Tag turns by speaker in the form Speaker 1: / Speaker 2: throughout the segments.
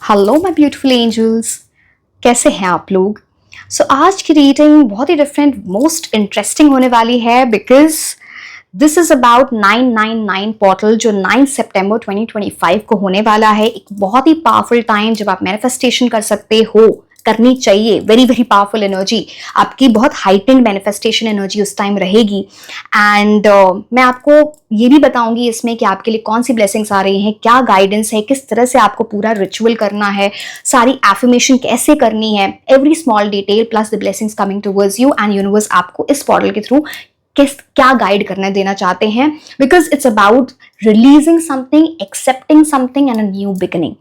Speaker 1: Hello my beautiful angels, कैसे हैं आप लोग। आज की रीडिंग बहुत ही डिफरेंट मोस्ट इंटरेस्टिंग होने वाली है because this is about 999 portal जो 9 सितंबर 2025 को होने वाला है। एक बहुत ही पावरफुल टाइम जब आप मैनिफेस्टेशन कर सकते हो, करनी चाहिए। वेरी वेरी पावरफुल एनर्जी, आपकी बहुत हाइटेंड मैनिफेस्टेशन एनर्जी उस टाइम रहेगी। एंड मैं आपको ये भी बताऊंगी इसमें कि आपके लिए कौन सी ब्लेसिंग्स आ रही हैं, क्या गाइडेंस है, किस तरह से आपको पूरा रिचुअल करना है, सारी एफर्मेशन कैसे करनी है, every small detail plus the blessings coming towards you and universe आपको इस पोर्टल के थ्रू किस क्या गाइड करना देना चाहते हैं। Because it's about releasing something, accepting something and a new beginning.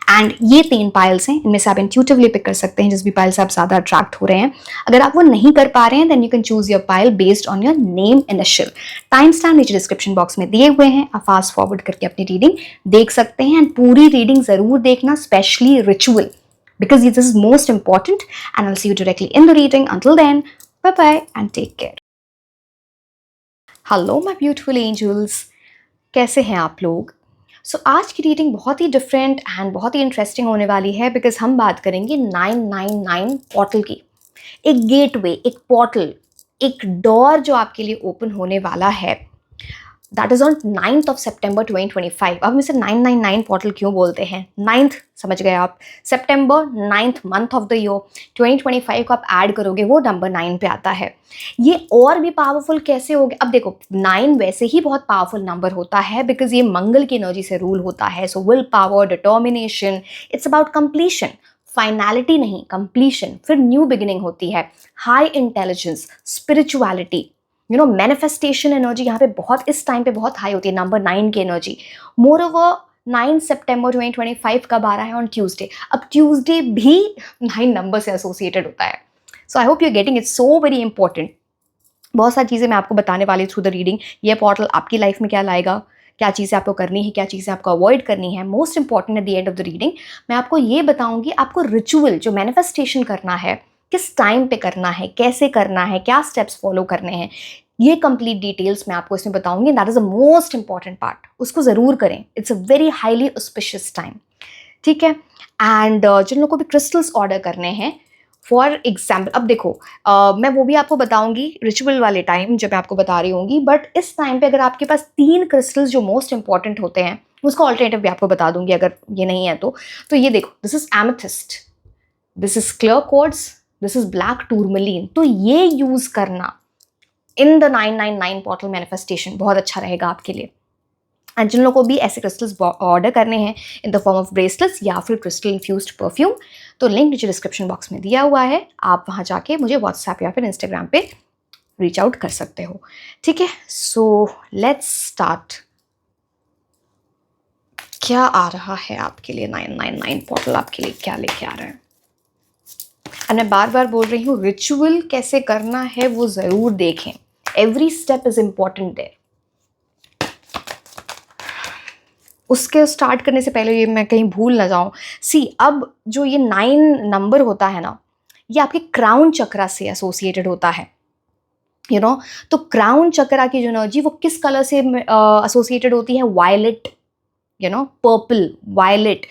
Speaker 1: And ये 3 पाइल्स हैं, इनमें से आप इंट्यूटिवली पिक कर सकते हैं जिस भी पाइल से आप ज्यादा अट्रैक्ट हो रहे हैं। अगर आप वो नहीं कर पा रहे हैं then you can choose your pile based on your name initial. Time stamp नीचे डिस्क्रिप्शन बॉक्स में दिए हुए हैं, आप फास्ट फॉरवर्ड करके अपनी रीडिंग देख सकते हैं। एंड पूरी रीडिंग जरूर देखना, specially ritual, because this is most important, and I'll see you directly in the reading. Until then, bye bye and take care. Hello my beautiful angels, कैसे हैं आप लोग। आज की रीडिंग बहुत ही डिफरेंट एंड बहुत ही इंटरेस्टिंग होने वाली है बिकॉज हम बात करेंगे 999 पोर्टल की। एक गेटवे, एक पोर्टल, एक डोर जो आपके लिए ओपन होने वाला है। That is on 9th of September 2025। अब हम इसे 999 पोर्टल क्यों बोलते हैं? 9th समझ गए आप, सितंबर 9th month of the year, 2025 को आप ऐड करोगे वो नंबर 9 पे आता है। ये और भी पावरफुल कैसे हो गया? अब देखो 9 वैसे ही बहुत पावरफुल नंबर होता है बिकॉज ये मंगल की एनर्जी से रूल होता है। So will power, determination, it's about completion, finality नहीं, कंप्लीशन। फिर न्यू बिगिनिंग होती है, high intelligence, spirituality, manifestation energy यहाँ पे बहुत इस टाइम पे बहुत हाई होती है, नंबर 9 की एनर्जी। मोर ओवर 9 सितंबर 2025 कब आ रहा है? On Tuesday. अब ट्यूसडे भी 9 नंबर से एसोसिएटेड होता है। So I hope you are getting it, so very important. बहुत सारी चीज़ें मैं आपको बताने वाली थ्रू द रीडिंग। ये पोर्टल आपकी लाइफ में क्या लाएगा, क्या चीज़ें आपको करनी है, क्या चीज़ें आपको अवॉइड करनी है। Most important at the end of the reading मैं आपको ये बताऊंगी, आपको रिचुअल जो मैनिफेस्टेशन करना है किस टाइम पे करना है, कैसे करना है, क्या स्टेप्स फॉलो करने हैं, ये कंप्लीट डिटेल्स मैं आपको इसमें बताऊंगी। That is the most important part, उसको ज़रूर करें। It's a very highly auspicious time, ठीक है। एंड जिन लोगों को भी क्रिस्टल्स ऑर्डर करने हैं, फॉर एग्जाम्पल, अब देखो मैं वो भी आपको बताऊंगी रिचुअल वाले टाइम जब मैं आपको बता रही होंगी। बट इस टाइम पे अगर आपके पास 3 क्रिस्टल्स जो मोस्ट इंपॉर्टेंट होते हैं, उसका ऑल्टरनेटिव भी आपको बता दूंगी अगर ये नहीं है तो ये देखो, this is amethyst, this is clear quartz, this is black tourmaline. तो ये यूज करना इन द 999 पोर्टल मैनिफेस्टेशन बहुत अच्छा रहेगा आपके लिए। एंड जिन लोगों को भी ऐसे क्रिस्टल्स ऑर्डर करने हैं in the form of bracelets या फिर क्रिस्टल इन्फ्यूज्ड परफ्यूम, तो लिंक नीचे डिस्क्रिप्शन बॉक्स में दिया हुआ है, आप वहाँ जाके मुझे व्हाट्सएप या फिर इंस्टाग्राम पे रीच आउट कर सकते हो, ठीक है। So let's start. क्या आ रहा है आपके लिए 999 पोर्टल, आपके लिए क्या लेके आ रहा है? और मैं बार बार बोल रही हूँ, रिचुअल कैसे करना है वो ज़रूर देखें। Every step is important there. उसके स्टार्ट करने से पहले ये मैं कहीं भूल ना जाऊं, अब जो ये 9 नंबर होता है ना, ये आपके क्राउन चक्रा से एसोसिएटेड होता है, तो क्राउन चक्रा की जो एनर्जी वो किस कलर से एसोसिएटेड होती है? Violet, purple, violet.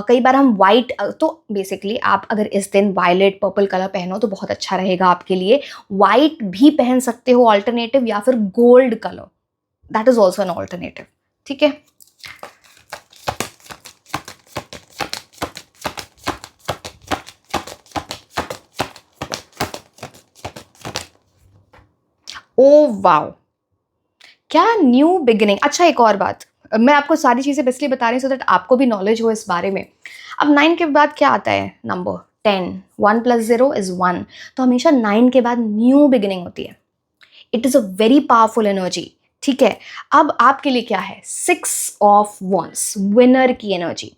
Speaker 1: कई बार हम वाइट, तो बेसिकली आप अगर इस दिन वायलेट पर्पल कलर पहनो तो बहुत अच्छा रहेगा आपके लिए। वाइट भी पहन सकते हो ऑल्टरनेटिव, या फिर gold colour, that is also an alternative, ठीक है। ओ वाओ, क्या न्यू बिगिनिंग। अच्छा, एक और बात, मैं आपको सारी चीज़ें इसलिए बता रही हूँ सो दैट आपको भी नॉलेज हो इस बारे में। अब 9 के बाद क्या आता है? नंबर 10, 1 + 0 = 1, तो हमेशा 9 के बाद न्यू बिगिनिंग होती है। It is a very powerful energy, ठीक है। अब आपके लिए क्या है? 6 ऑफ वॉन्ड्स, विनर की एनर्जी।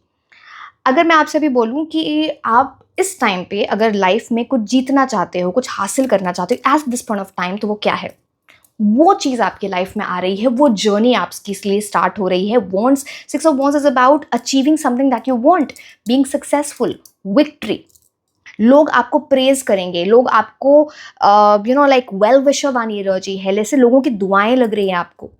Speaker 1: अगर मैं आपसे भी बोलूँ कि आप इस टाइम पे अगर लाइफ में कुछ जीतना चाहते हो, कुछ हासिल करना चाहते हो at this point of time, तो वो क्या है? वो चीज़ आपकी लाइफ में आ रही है, वो जर्नी आपकी इसलिए स्टार्ट हो रही है। Wants, 6 of wants is about achieving something that you want, being successful, victory. लोग आपको प्रेज करेंगे, लोग आपको लाइक वेल विशर वाली एनर्जी है, जैसे लोगों की दुआएं लग रही है आपको।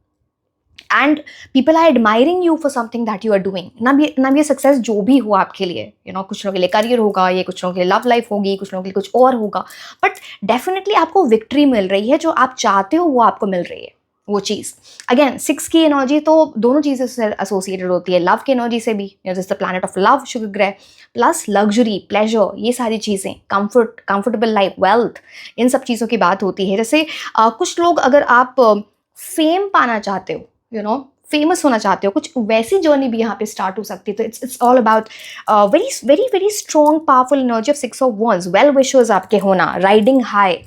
Speaker 1: And people are admiring you for something that you are doing. ना भी ये सक्सेस जो भी हो आपके लिए, कुछ लोगों के लिए करियर होगा, ये कुछ लोगों के लिए लव लाइफ होगी, कुछ लोगों के लिए कुछ और होगा, बट डेफिनेटली आपको विक्ट्री मिल रही है, जो आप चाहते हो वो आपको मिल रही है वो चीज़। अगेन 6 की एनर्जी तो दोनों चीज़ों से एसोसिएटेड होती है, लव की एनर्जी से भी, जैसे द प्लैनेट ऑफ लव शुक्र ग्रह, प्लस लग्जरी, प्लेजर, ये सारी चीज़ें, कंफर्टेबल लाइफ, वेल्थ, इन सब चीज़ों की बात होती है। जैसे कुछ लोग, अगर आप फेम पाना चाहते हो, फेमस होना चाहते हो, कुछ वैसी जर्नी भी यहाँ पे स्टार्ट हो सकती है। तो it's all about very very very strong powerful energy of 6 of wands, well wishers आपके होना, राइडिंग हाई,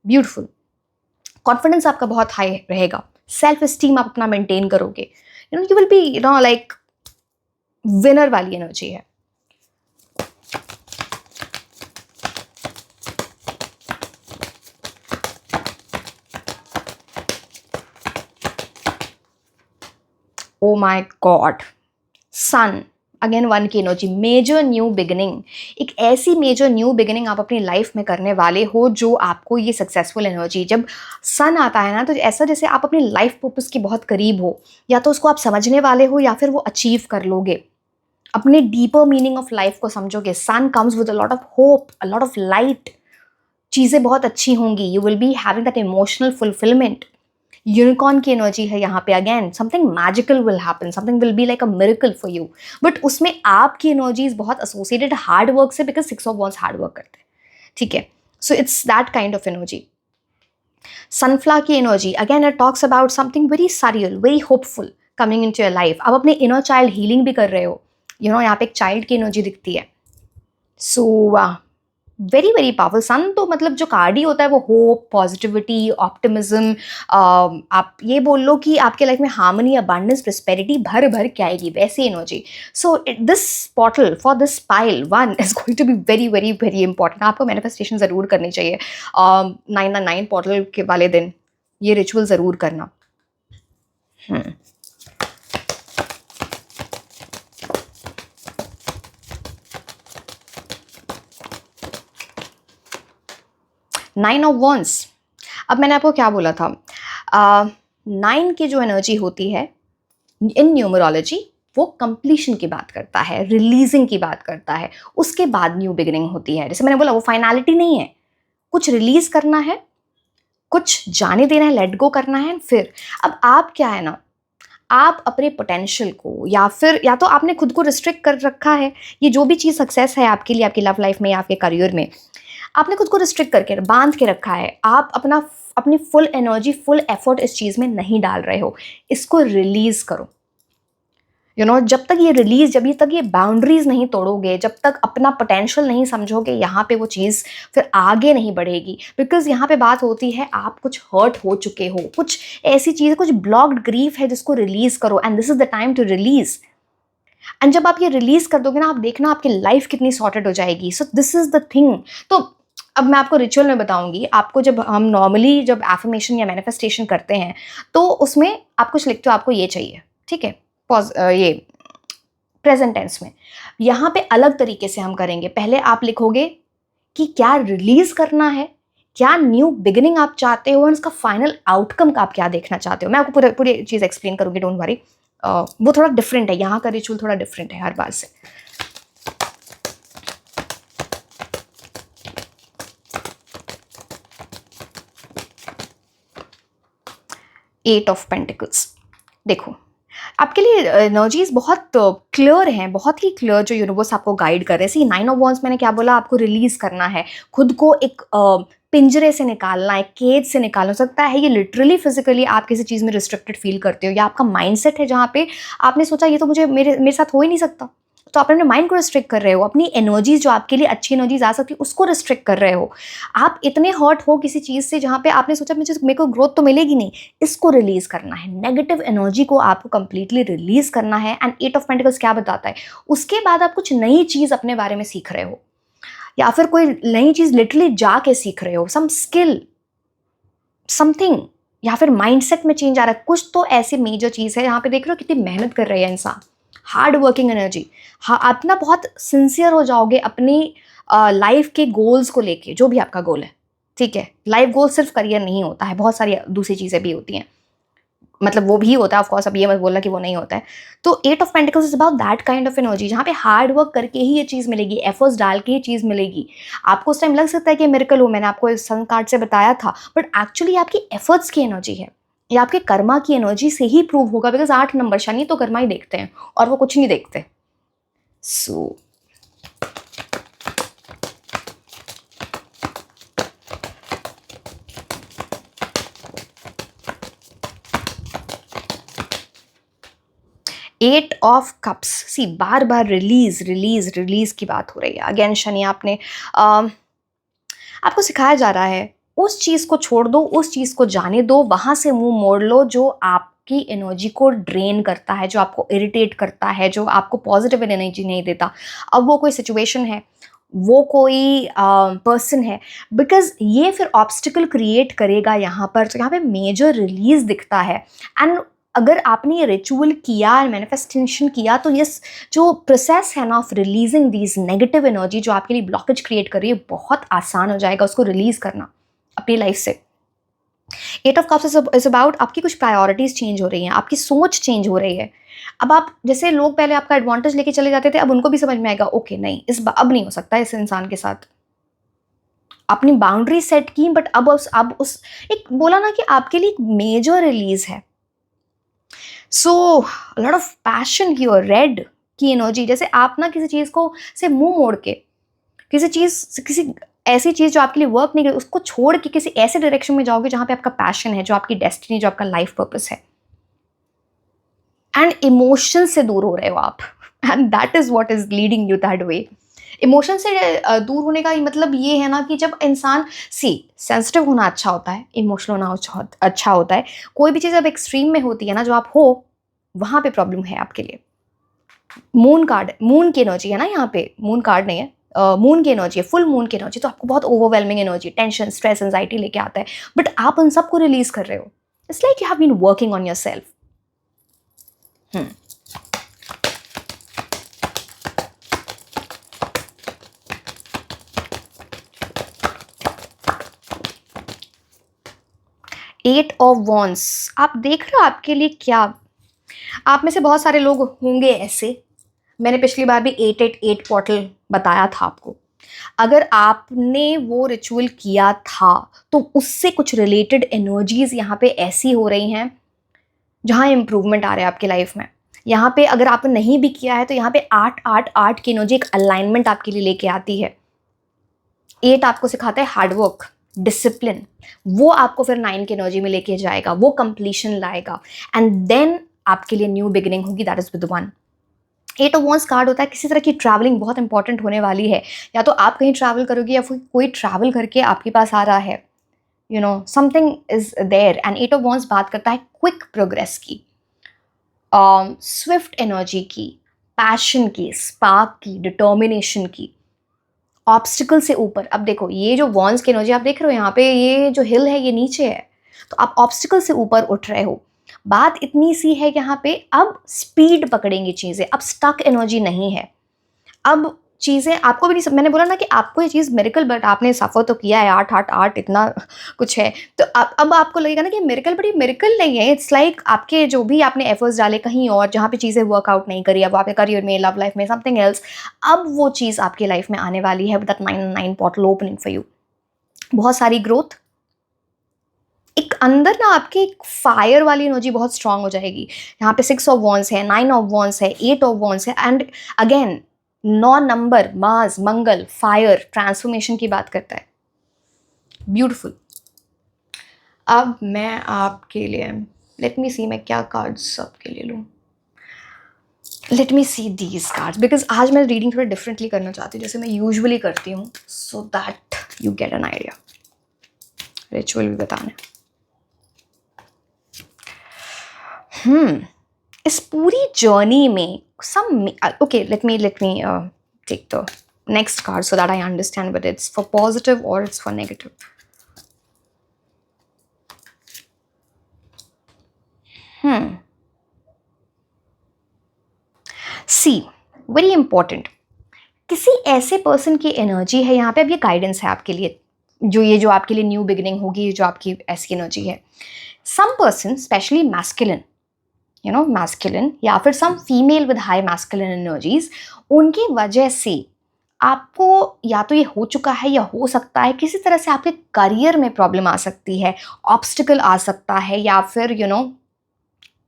Speaker 1: ब्यूटिफुल, कॉन्फिडेंस आपका बहुत हाई रहेगा, सेल्फ एस्टीम आप अपना मेंटेन करोगे, you will be like winner वाली एनर्जी है। Oh my god, sun, again 1 की एनर्जी, मेजर न्यू बिगिनिंग। एक ऐसी मेजर न्यू बिगिनिंग आप अपनी लाइफ में करने वाले हो जो आपको ये सक्सेसफुल एनर्जी, जब सन आता है ना, तो ऐसा जैसे आप अपनी लाइफ पर्पस के बहुत करीब हो, या तो उसको आप समझने वाले हो या फिर वो अचीव कर लोगे, अपने डीपर मीनिंग ऑफ लाइफ को समझोगे। Sun comes with a lot of hope, a lot of light, चीज़ें बहुत अच्छी होंगी, you will be having that emotional fulfilment. Unicorn की एनर्जी है यहाँ पे, again something magical will happen, something will be like a miracle for you, but उसमें आपकी एनर्जीज बहुत एसोसिएटेड हार्ड वर्क से, because 6 of wands hard work करते हैं, ठीक है। So it's that kind of energy. Sunflower की energy, again it talks about something very surreal, very hopeful coming into your life. आप अपने inner child healing भी कर रहे हो, यहाँ पे एक चाइल्ड की एनर्जी दिखती है। So very very powerful. Sun तो मतलब जो कार्ड ही होता है वो होप, पॉजिटिविटी, ऑप्टिमिज्म, आप ये बोल लो कि आपके लाइफ में हार्मनी, अबंडेंस, प्रोस्पेरिटी भर भर के आएगी, वैसी energy. So this portal for this pile 1 is going to be very very very important. आपको मैनिफेस्टेशन ज़रूर करनी चाहिए 999 पोर्टल के वाले दिन, ये रिचुअल ज़रूर करना। 9 ऑफ wands, अब मैंने आपको क्या बोला था, 9 की जो एनर्जी होती है इन न्यूमरोलॉजी, वो कंप्लीशन की बात करता है, रिलीजिंग की बात करता है, उसके बाद न्यू बिगिनिंग होती है। जैसे मैंने बोला, वो फाइनलिटी नहीं है, कुछ रिलीज करना है, कुछ जाने देना है, लेट गो करना है। फिर अब आप क्या है ना, आप अपने पोटेंशियल को, या तो आपने खुद को रिस्ट्रिक्ट कर रखा है, ये जो भी चीज़ सक्सेस है आपके लिए, आपकी लव लाइफ में या आपके करियर में, आपने खुद को रिस्ट्रिक्ट करके बांध के रखा है, आप अपनी फुल एनर्जी, फुल एफर्ट इस चीज़ में नहीं डाल रहे हो, इसको रिलीज करो। जब तक ये बाउंड्रीज नहीं तोड़ोगे, जब तक अपना पोटेंशियल नहीं समझोगे, यहाँ पे वो चीज़ फिर आगे नहीं बढ़ेगी। बिकॉज यहाँ पे बात होती है, आप कुछ हर्ट हो चुके हो, कुछ ऐसी चीज़, कुछ ब्लॉक्ड ग्रीफ है जिसको रिलीज करो, and this is the time to release. And जब आप ये रिलीज कर दोगे ना, आप देखना आपकी लाइफ कितनी सॉर्टेड हो जाएगी। सो दिस इज द थिंग। तो अब मैं आपको रिचुअल में बताऊंगी। आपको जब हम नॉर्मली जब एफर्मेशन या मैनिफेस्टेशन करते हैं, तो उसमें आप कुछ लिखते हो, आपको ये चाहिए, ठीक है, ये प्रेजेंट टेंस में। यहाँ पे अलग तरीके से हम करेंगे। पहले आप लिखोगे कि क्या रिलीज करना है, क्या न्यू बिगिनिंग आप चाहते हो, और इसका फाइनल आउटकम का आप क्या देखना चाहते हो। मैं आपको पूरी चीज़ एक्सप्लेन करूंगी, डोंट वरी। वो थोड़ा डिफरेंट है, यहाँ का रिचुअल थोड़ा डिफरेंट है हर बार से। एट ऑफ पेंटिकल्स, देखो आपके लिए एनर्जीज बहुत क्लियर हैं, बहुत ही क्लियर, जो यूनिवर्स आपको गाइड कर रहे हैं। सी 9 ऑफ wands, मैंने क्या बोला, आपको रिलीज करना है, खुद को एक पिंजरे से निकालना है, केज से निकालना। हो सकता है ये लिटरली फिजिकली आप किसी चीज़ में रिस्ट्रिक्टेड फील करते हो, या आपका माइंडसेट है जहाँ पे आपने सोचा ये तो मेरे साथ हो ही नहीं सकता, तो आप अपने माइंड को रिस्ट्रिक्ट कर रहे हो, अपनी एनर्जीज जो आपके लिए अच्छी एनर्जीज आ सकती है उसको रिस्ट्रिक्ट कर रहे हो। आप इतने हर्ट हो किसी चीज़ से जहाँ पे आपने सोचा मेरे को ग्रोथ तो मिलेगी नहीं, इसको रिलीज करना है। नेगेटिव एनर्जी को आपको कंप्लीटली रिलीज करना है। एंड 8 ऑफ पेंटिकल्स क्या बताता है, उसके बाद आप कुछ नई चीज़ अपने बारे में सीख रहे हो, या फिर कोई नई चीज़ लिटरली जाके सीख रहे हो, सम स्किल, समथिंग, या फिर माइंडसेट में चेंज आ रहा है। कुछ तो ऐसी मेजर चीज़ है, यहाँ पे देख रहे हो कितनी मेहनत कर रहे हैं इंसान, हार्ड वर्किंग एनर्जी। हाँ, आप ना बहुत सिंसियर हो जाओगे अपनी लाइफ के गोल्स को लेके, जो भी आपका गोल है, ठीक है। लाइफ गोल सिर्फ करियर नहीं होता है, बहुत सारी दूसरी चीज़ें भी होती हैं। मतलब वो भी होता है ऑफ कोर्स, अब ये मत बोलना कि वो नहीं होता है। तो 8 of pentacles is about that kind of energy, जहाँ पे हार्ड वर्क करके ही ये चीज़ मिलेगी, एफर्ट्स डाल के ही चीज़ मिलेगी। आपको उस टाइम लग सकता है कि मिरेकल हो, मैंने आपको इस सन कार्ड से बताया था, बट एक्चुअली आपकी एफर्ट्स की एनर्जी है, या आपके कर्मा की एनर्जी से ही प्रूव होगा, बिकॉज 8 नंबर शनि तो कर्मा ही देखते हैं और वो कुछ नहीं देखते। सो 8 ऑफ कप्स, सी बार बार रिलीज रिलीज रिलीज की बात हो रही है। अगेन शनि आपने आपको सिखाया जा रहा है उस चीज़ को छोड़ दो, उस चीज़ को जाने दो, वहाँ से मुंह मोड़ लो जो आपकी एनर्जी को ड्रेन करता है, जो आपको इरिटेट करता है, जो आपको पॉजिटिव एनर्जी नहीं देता। अब वो कोई सिचुएशन है, वो कोई पर्सन है, बिकॉज ये फिर ऑब्स्टिकल क्रिएट करेगा यहाँ पर। तो यहाँ पे मेजर रिलीज दिखता है। एंड अगर आपने ये रिचुअल किया, मैनिफेस्टेशन किया, तो ये जो प्रोसेस है ना of releasing these negative energy जो आपके लिए ब्लॉकेज क्रिएट कर रही है, बहुत आसान हो जाएगा उसको रिलीज करना अपनी लाइफ से। 8 ऑफ कप्स इज अबाउट आपकी कुछ प्रायोरिटीज चेंज हो रही हैं, आपकी सोच चेंज हो रही है। अब आप जैसे लोग पहले आपका एडवांटेज लेके चले जाते थे, अब उनको भी समझ में आएगा ओके नहीं, अब नहीं हो सकता इस इंसान के साथ। अपनी बाउंड्री सेट की, बट अब उस एक बोला ना कि आपके लिए एक मेजर रिलीज है। So lot of passion here, red की एनर्जी, जैसे आप ना किसी चीज़ को से मुंह मोड़ के, किसी ऐसी चीज़ जो आपके लिए वर्क नहीं करे, उसको छोड़ के किसी ऐसे डायरेक्शन में जाओगे जहाँ पे आपका पैशन है, जो आपकी डेस्टिनी, जो आपका लाइफ पर्पस है। एंड इमोशन से दूर हो रहे हो आप, and that is what is leading you that way. Emotion से दूर होने का मतलब ये है ना कि जब इंसान सेंसिटिव होना अच्छा होता है, इमोशनल होना अच्छा होता है। कोई भी चीज़ अब एक्सट्रीम में होती है ना, जो आप हो, वहाँ पे प्रॉब्लम है आपके लिए। मून कार्ड, मून की एनर्जी है ना यहाँ पे, मून कार्ड नहीं है, मून की एनर्जी है, फुल मून की एनर्जी। तो आपको बहुत overwhelming energy, tension, stress, anxiety लेके आता है, बट आप उन सबको रिलीज कर रहे हो। It's like you have been working on yourself. 8 of wands, आप देख रहे हो आपके लिए क्या, आप में से बहुत सारे लोग होंगे ऐसे, मैंने पिछली बार भी 888 पोर्टल बताया था आपको। अगर आपने वो रिचुअल किया था तो उससे कुछ रिलेटेड एनर्जीज यहाँ पे ऐसी हो रही हैं जहाँ इम्प्रूवमेंट आ रहा है आपकी लाइफ में। यहाँ पे अगर आपने नहीं भी किया है तो यहाँ पे 8 की एनर्जी एक अलाइनमेंट आपके लिए लेके आती है। 8 आपको सिखाता है हार्डवर्क, डिसिप्लिन, वो आपको फिर 9 की एनर्जी में लेके जाएगा, वो कंप्लीशन लाएगा, एंड देन आपके लिए न्यू बिगिनिंग होगी, that is with 1। 8 of wands card होता है किसी तरह की ट्रैवलिंग बहुत इंपॉर्टेंट होने वाली है, या तो आप कहीं ट्रैवल करोगे या फिर कोई ट्रैवल करके आपके पास आ रहा है, you know something is there. And 8 of wands बात करता है क्विक प्रोग्रेस की, स्विफ्ट एनर्जी की, पैशन की, स्पार्क की, डिटर्मिनेशन की, ऑब्स्टिकल से ऊपर। अब देखो ये जो वॉन्ड्स की एनर्जी आप देख रहे हो यहाँ पे, ये जो हिल है ये नीचे है, तो आप ऑब्स्टिकल से ऊपर उठ रहे हो। बात इतनी सी है यहाँ पे, अब स्पीड पकड़ेंगी चीज़ें, अब स्टक एनर्जी नहीं है। अब चीज़ें आपको भी नहीं, मैंने बोला ना कि आपको ये चीज़ मिरेकल, बट आपने सफ़र तो किया है, 8 इतना कुछ है, तो अब आपको लगेगा ना कि मिरेकल, बट ये मिरेकल नहीं है। इट्स लाइक आपके जो भी आपने एफर्ट्स डाले कहीं और, जहाँ पे चीज़ें वर्कआउट नहीं करी, अब आपके करियर में, लव लाइफ में, समथिंग एल्स, अब वो चीज़ आपकी लाइफ में आने वाली है with that 9 portal opening for you. बहुत सारी ग्रोथ, एक अंदर ना आपके एक फायर वाली एनर्जी बहुत स्ट्रांग हो जाएगी। यहाँ पे 6 ऑफ वॉन्ड्स है, 9 ऑफ वॉन्ड्स है, 8 ऑफ वॉन्ड्स है, and again 9 number, Mars, Mangal, fire, transformation की बात करता है। ब्यूटिफुल। अब मैं आपके लिए, लेट मी सी मैं क्या कार्ड्स आपके लिए लूँ। Late me see these cards, because आज मैं रीडिंग थोड़ा डिफरेंटली करना चाहती हूँ जैसे मैं यूजुअली करती हूँ, so that you get an idea. Ritual भी बताना है। इस पूरी जर्नी में some okay, let me take the next card so that I understand whether it's for positive or it's for negative. See, very important, किसी ऐसे person की energy है यहाँ पे। अब ये गाइडेंस है आपके लिए, जो आपके लिए न्यू बिगिनिंग होगी, जो आपकी ऐसी एनर्जी है। Some person specially masculine, masculine या फिर some female with high masculine energies, उनकी वजह से आपको या तो ये हो चुका है या हो सकता है किसी तरह से आपके करियर में प्रॉब्लम आ सकती है, ऑब्स्टिकल आ सकता है, या फिर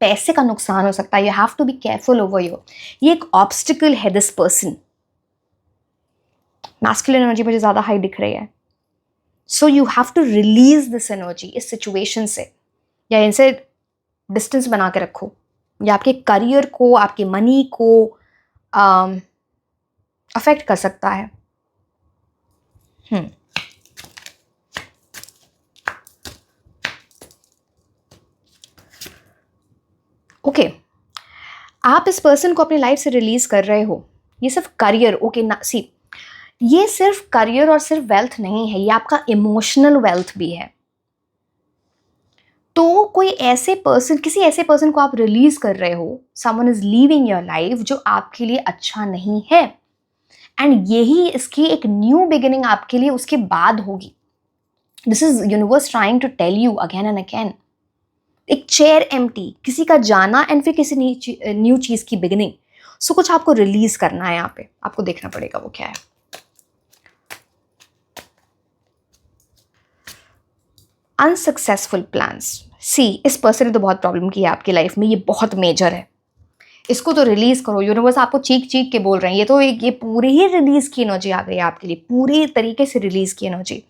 Speaker 1: पैसे का नुकसान हो सकता है. You have to be careful over your, ये एक ऑब्स्टिकल है दिस पर्सन. मैस्कुलिन एनर्जी मुझे ज़्यादा हाई दिख रही है. So you have to release this energy इस सिचुएशन से, या इनसे डिस्टेंस बना के रखो. या आपके करियर को, आपके मनी को अफेक्ट कर सकता है. ओके, आप इस पर्सन को अपनी लाइफ से रिलीज कर रहे हो. ये सिर्फ करियर, ओके ना, सी ये सिर्फ करियर और सिर्फ वेल्थ नहीं है, ये आपका इमोशनल वेल्थ भी है. तो कोई ऐसे पर्सन, किसी ऐसे पर्सन को आप रिलीज कर रहे हो, someone is leaving your life, जो आपके लिए अच्छा नहीं है. एंड यही इसकी एक न्यू बिगिनिंग आपके लिए उसके बाद होगी. This is universe trying to tell you again and again. एक चेयर एम्प्टी, किसी का जाना एंड फिर किसी न्यू चीज की बिगिनिंग. सो कुछ आपको रिलीज करना है. यहाँ पे आपको देखना पड़ेगा वो क्या है. Unsuccessful plans. सी, इस पर्सन ने तो बहुत प्रॉब्लम की है आपकी लाइफ में, ये बहुत मेजर है. इसको तो रिलीज करो. यूनिवर्स आपको चीख चीख के बोल रहे हैं. ये तो ये पूरी ही रिलीज की एनर्जी आ गई है आपके लिए, पूरी तरीके से रिलीज की एनर्जी.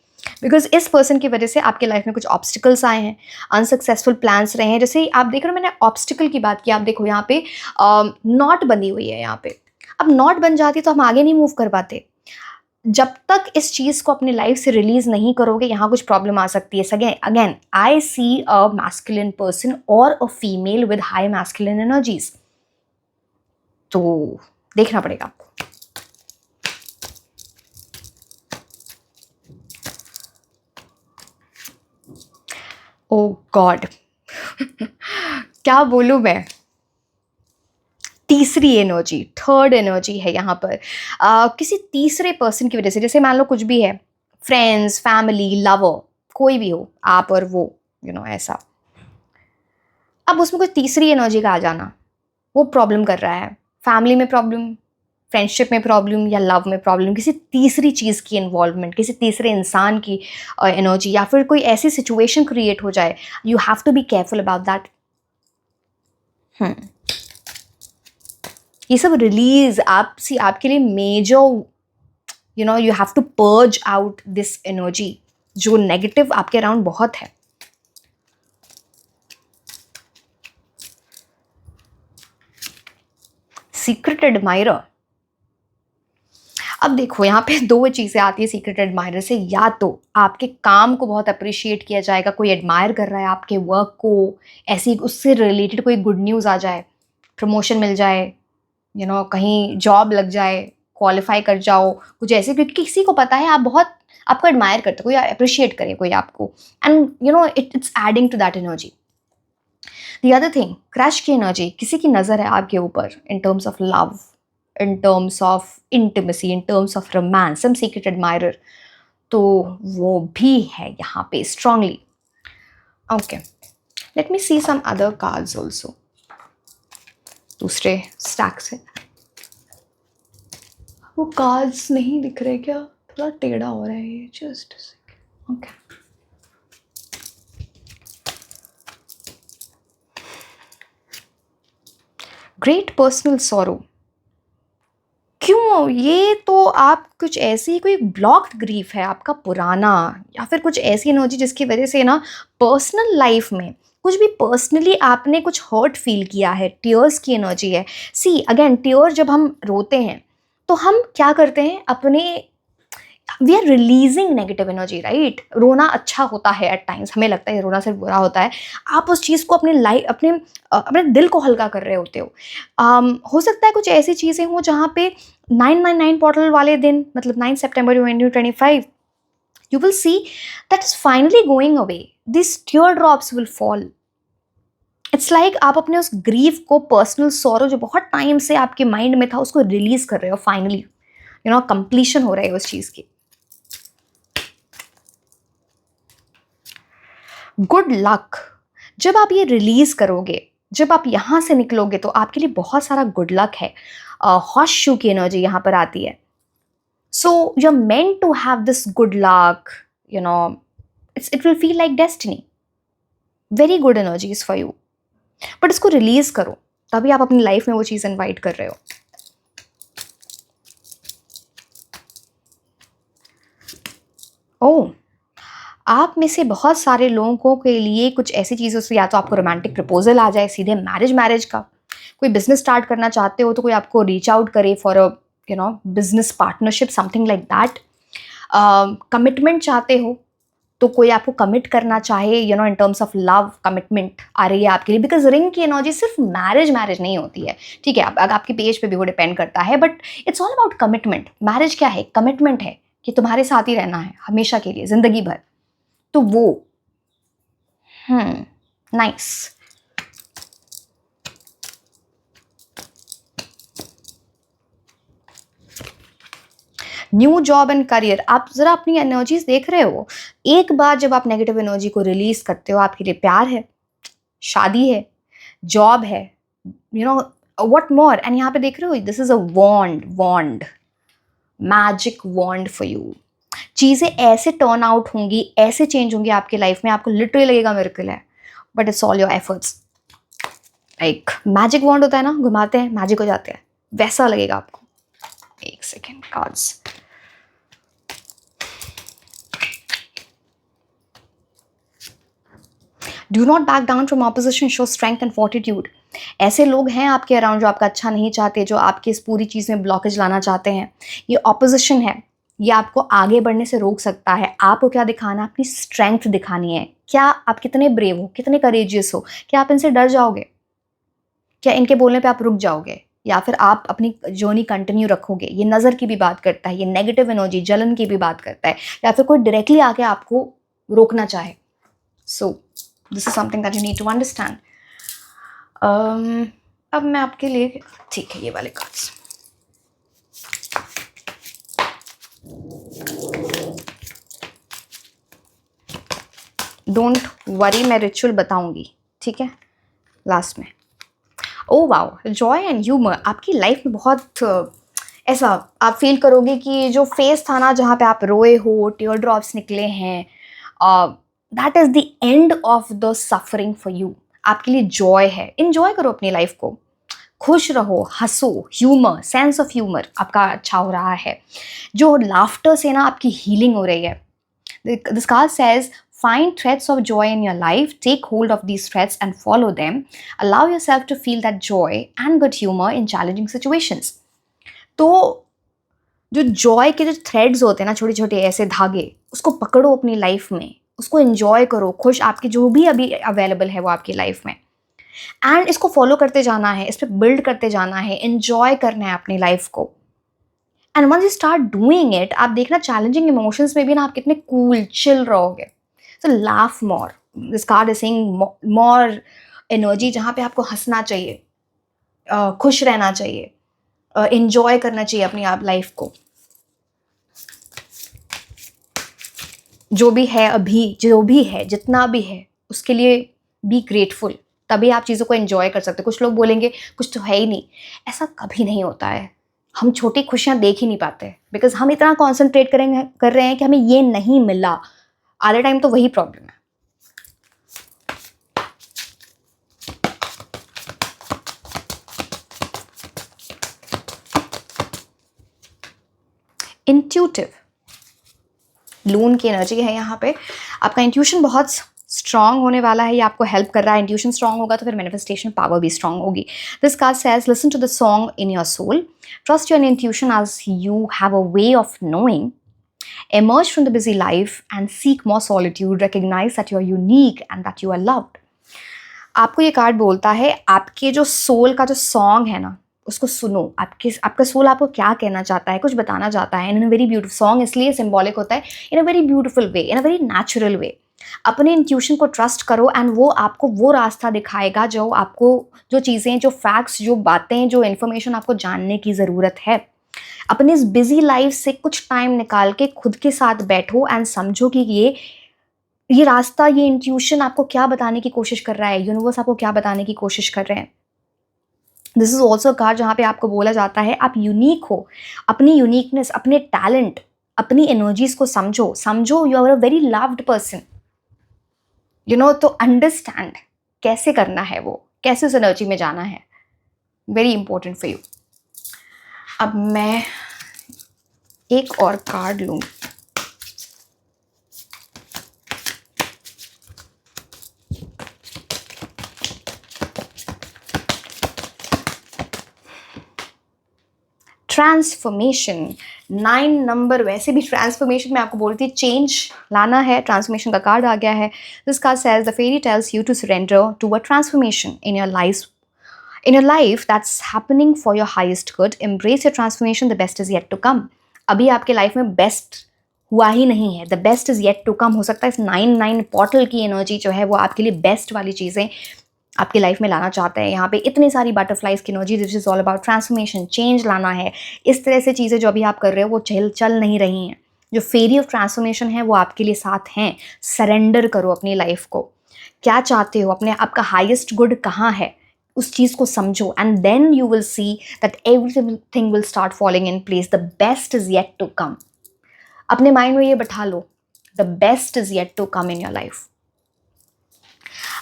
Speaker 1: बिकॉज इस पर्सन की वजह से आपके लाइफ में कुछ ऑब्स्टिकल्स आए हैं, अनसक्सेसफुल प्लान्स रहे हैं. जैसे आप देख रहे हो, मैंने ऑब्स्टिकल की बात की. आप देखो यहाँ पे नॉट बनी हुई है. यहाँ पे अब नॉट बन जाती तो हम आगे नहीं मूव कर पाते. जब तक इस चीज को अपनी लाइफ से रिलीज नहीं करोगे, यहाँ कुछ प्रॉब्लम आ सकती है. Again I see a masculine person और a female with high masculine energies. तो देखना पड़ेगा आपको. ओ गॉड, क्या बोलूं मैं. तीसरी एनर्जी, थर्ड एनर्जी है यहाँ पर. किसी तीसरे पर्सन की वजह से, जैसे मान लो कुछ भी है, फ्रेंड्स, फैमिली, लवर, कोई भी हो, आप और वो, ऐसा. अब उसमें कोई तीसरी एनर्जी का आ जाना, वो प्रॉब्लम कर रहा है. फैमिली में प्रॉब्लम, फ्रेंडशिप में प्रॉब्लम, या लव में प्रॉब्लम. किसी तीसरी चीज़ की इन्वॉल्वमेंट, किसी तीसरे इंसान की एनर्जी, या फिर कोई ऐसी सिचुएशन क्रिएट हो जाए. You have to be careful about that. ये सब रिलीज आपके लिए major, you have to purge out this energy, जो नेगेटिव आपके अराउंड बहुत है. Secret admirer. अब देखो यहाँ पे दो चीज़ें आती है सीक्रेट एडमायरर से. या तो आपके काम को बहुत अप्रिशिएट किया जाएगा, कोई एडमायर कर रहा है आपके वर्क को, ऐसी उससे रिलेटेड कोई गुड न्यूज़ आ जाए, प्रमोशन मिल जाए, कहीं जॉब लग जाए, क्वालिफाई कर जाओ, कुछ ऐसे. क्योंकि किसी को पता है आप बहुत, आपको एडमायर करते, कोई अप्रिशिएट करे कोई आपको, and it's adding to that energy. The other thing, crush की एनर्जी. किसी की नज़र है आपके ऊपर in terms of love, in terms of intimacy, in terms of romance, some secret admirer. तो वो भी है यहाँ पे strongly. Okay, let me see some other cards also. दूसरे stack से. वो cards नहीं दिख रहे क्या? थोड़ा टेढ़ा हो रहा है ये. Just a second. Okay. Great personal sorrow. क्यों? ये तो आप कुछ ऐसी, कोई ब्लॉक्ड ग्रीफ है आपका पुराना, या फिर कुछ ऐसी एनर्जी जिसकी वजह से ना पर्सनल लाइफ में कुछ भी पर्सनली आपने कुछ हर्ट फील किया है. टीयर्स की एनर्जी है. सी अगेन, टीयर जब हम रोते हैं तो हम क्या करते हैं, अपने we are releasing negative energy, right. रोना अच्छा होता है एट टाइम्स, हमें लगता है रोना सिर्फ बुरा होता है. आप उस चीज़ को अपने लाइफ, अपने दिल को हल्का कर रहे होते हो. हो सकता है कुछ ऐसी चीज़ें हों जहाँ पे 999 पोर्टल वाले दिन, मतलब 9 सितंबर 2025, you will see that is finally going away. These teardrops will fall. It's like आप अपने उस ग्रीफ को, पर्सनल सॉरो जो बहुत टाइम से आपके माइंड में था, उसको रिलीज कर रहे हो. फाइनली कंप्लीशन हो रहा है उस चीज़ की. Good luck. जब आप ये रिलीज करोगे, जब आप यहाँ से निकलोगे तो आपके लिए बहुत सारा गुड लक है। हॉर्स शू की एनर्जी यहाँ पर आती है। So you are meant to have this good luck, you know, it will feel like destiny, very good energies for you. But इसको रिलीज करो, तभी आप अपनी लाइफ में वो चीज़ इन्वाइट कर रहे हो। ओह, आप में से बहुत सारे लोगों के लिए कुछ ऐसी चीज़ों से, या तो आपको रोमांटिक प्रपोजल आ जाए सीधे मैरिज का, कोई बिजनेस स्टार्ट करना चाहते हो तो कोई आपको रीच आउट करे for a business partnership, something like that. Commitment चाहते हो तो कोई आपको कमिट करना चाहे, in terms of love, commitment आ रही है आपके लिए। बिकॉज रिंग की एनर्जी सिर्फ मैरिज नहीं होती है, ठीक है, अब आपकी पेज पे भी वो डिपेंड करता है, but it's all about commitment. Marriage क्या है? कमिटमेंट है कि तुम्हारे साथ ही रहना है हमेशा के लिए, जिंदगी भर। तो वो nice. New job and career, आप जरा अपनी एनर्जीज देख रहे हो। एक बार जब आप नेगेटिव एनर्जी को रिलीज करते हो, आपके लिए प्यार है, शादी है, जॉब है, व्हाट मोर। एंड यहाँ पे देख रहे हो, this is a wand, magic wand for you. चीज़ें ऐसे टर्न आउट होंगी, ऐसे चेंज होंगी आपकी लाइफ में, आपको लिटरली लगेगा मिरेकल है, but it's all your efforts. एक मैजिक वॉन्ड होता है ना, घुमाते हैं मैजिक हो जाते हैं, वैसा लगेगा आपको। एक second, cards. Do not back down from opposition, show strength and fortitude. ऐसे लोग हैं आपके अराउंड जो आपका अच्छा नहीं चाहते, जो आपकी इस पूरी चीज़ में ब्लॉकेज लाना चाहते हैं। ये ऑपोजिशन है, ये आपको आगे बढ़ने से रोक सकता है। आपको क्या दिखाना है? अपनी स्ट्रेंथ दिखानी है। क्या आप कितने ब्रेव हो, कितने करेजियस हो? क्या आप इनसे डर जाओगे? क्या इनके बोलने पे आप रुक जाओगे, या फिर आप अपनी जर्नी कंटिन्यू रखोगे? ये नज़र की भी बात करता है, ये नेगेटिव एनर्जी, जलन की भी बात करता है, या फिर कोई डायरेक्टली आके आपको रोकना चाहे। So this is something that you need to understand. अब मैं आपके लिए, ठीक है, ये वाले कार्ड्स। डोंट वरी, मैं रिचुअल बताऊंगी, ठीक है, लास्ट में। Oh wow, joy and humour. आपकी लाइफ में बहुत ऐसा आप फील करोगे कि जो फेस था ना जहाँ पे आप रोए हो, टीयर ड्रॉप्स निकले हैं, that is the end of the suffering for you. आपके लिए जॉय है। इंजॉय करो अपनी लाइफ को, खुश रहो, हंसो, ह्यूमर, सेंस ऑफ ह्यूमर आपका अच्छा हो रहा है। जो लाफ्टर से ना आपकी हीलिंग हो रही है। This card says, find threads of joy in your life, take hold of these threads and follow them. Allow yourself to feel that joy and good humor in challenging situations. तो जो Joy के जो threads होते हैं ना, छोटे छोटे ऐसे धागे, उसको पकड़ो अपनी लाइफ में, उसको एंजॉय करो, खुश, आपकी जो भी अभी अवेलेबल है वो आपकी लाइफ में, एंड इसको फॉलो करते जाना है, इस पर बिल्ड करते जाना है, एंजॉय करना है अपनी लाइफ को। And once you start doing it, आप देखना चैलेंजिंग इमोशंस में भी ना आप कितने कूल, चिल रहोगे। So laugh more, this card is saying more energy, जहाँ पे आपको हंसना चाहिए, खुश रहना चाहिए, एंजॉय करना चाहिए अपनी आप लाइफ को। जो भी है अभी, जो भी है, जितना भी है, उसके लिए बी ग्रेटफुल, तभी आप चीज़ों को एंजॉय कर सकते हो। कुछ लोग बोलेंगे कुछ तो है ही नहीं, ऐसा कभी नहीं होता है। हम छोटी खुशियाँ देख ही नहीं पाते बिकॉज हम इतना कॉन्सेंट्रेट कर रहे हैं कि हमें ये नहीं मिला। आधे टाइम तो वही प्रॉब्लम है। इंट्यूटिव, लून की एनर्जी है यहाँ पे। आपका इंट्यूशन बहुत स्ट्रांग होने वाला है, ये आपको हेल्प कर रहा है। इंट्यूशन स्ट्रांग होगा तो फिर मैनिफेस्टेशन पावर भी स्ट्रांग होगी। This card says, listen to the song in your soul, trust your intuition as you have a way of knowing, emerge from the busy life and seek more solitude, recognize that you are unique and that you are loved. आपको ये card बोलता है, आपके जो soul का जो song है ना, उसको सुनो। आपका सोल आपको क्या कहना चाहता है, कुछ बताना चाहता है in a very beautiful song. इसलिए सिंबॉलिक होता है, in a very beautiful way, in a very natural way. अपने इंट्यूशन को ट्रस्ट करो एंड वो आपको वो रास्ता दिखाएगा जो आपको, जो चीज़ें, जो फैक्ट्स, जो बातें, जो इन्फॉर्मेशन आपको जानने की ज़रूरत है। अपने इस बिजी लाइफ से कुछ टाइम निकाल के खुद के साथ बैठो एंड समझो कि ये ये रास्ता, ये इंट्यूशन आपको क्या बताने की कोशिश कर रहा है, यूनिवर्स आपको क्या बताने की कोशिश कर रहे हैं। दिस इज ऑल्सो कार्ड जहाँ पे आपको बोला जाता है आप यूनिक हो, अपनी यूनिकनेस, अपने टैलेंट, अपनी एनर्जीज को समझो, समझो you are a very loved person, you know. तो अंडरस्टैंड कैसे करना है, वो कैसे उस एनर्जी में जाना है, वेरी इंपॉर्टेंट फॉर यू। अब मैं एक और कार्ड लूंगी। Transformation, 9 number. वैसे भी ट्रांसफॉर्मेशन में आपको बोलती है चेंज लाना है, ट्रांसफॉर्मेशन का कार्ड आ गया है। This card says the fairy tells you to surrender to a transformation in your life, in your life that's happening for your highest good. Embrace your transformation, the best is yet to come. अभी आपके life में best हुआ ही नहीं है, the best is yet to come. हो सकता है इस 9-9 पोर्टल की एनर्जी जो है वो आपके लिए बेस्ट वाली चीज़ें आपकी लाइफ में लाना चाहता है। यहाँ पे इतनी सारी बटरफ्लाइज की energy, this is all about transformation, change लाना है। इस तरह से चीज़ें जो अभी आप कर रहे हो वो चल नहीं रही हैं। जो फेरी ऑफ ट्रांसफॉर्मेशन है वो आपके लिए साथ हैं। सरेंडर करो अपनी लाइफ को, क्या चाहते हो, अपने आपका हाईएस्ट गुड कहाँ है, उस चीज़ को समझो, and then you will see that everything will start falling in place. The best is yet to come. अपने माइंड में ये बैठा लो, the best is yet to come in your life.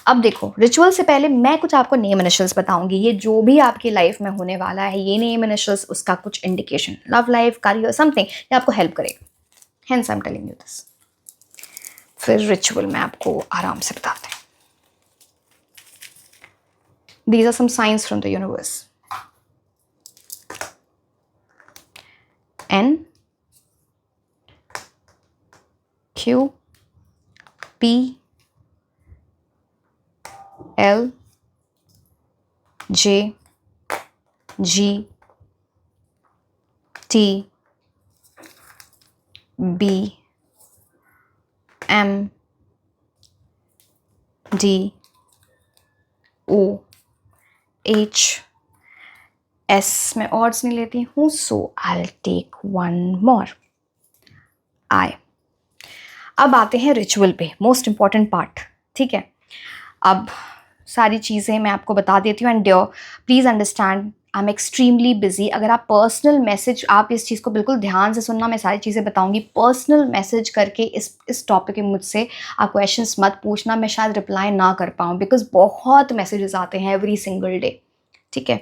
Speaker 1: अब देखो, रिचुअल से पहले मैं कुछ आपको नेम इनिशियल्स बताऊंगी। ये जो भी आपकी लाइफ में होने वाला है, ये नेम इनिशियल्स, उसका कुछ indication, love life, career, something, ये आपको हेल्प करेगा। Hence I am telling you this. फिर रिचुअल में आपको आराम से बताते हैं। These are some signs from the universe. N, Q, P, L, J, G, T, B, M, D, O, H, S में ऑड्स नहीं लेती हूँ, so I take one more, I। अब आते हैं रिचुअल पे, मोस्ट इंपॉर्टेंट पार्ट, ठीक है। अब सारी चीज़ें मैं आपको बता देती हूँ, and dear please understand I am extremely busy. अगर आप पर्सनल मैसेज, आप इस चीज़ को बिल्कुल ध्यान से सुनना, मैं सारी चीज़ें बताऊंगी। पर्सनल मैसेज करके इस टॉपिक में मुझसे आप क्वेश्चंस मत पूछना, मैं शायद रिप्लाई ना कर पाऊँ, बिकॉज बहुत मैसेजेस आते हैं एवरी सिंगल डे, ठीक है।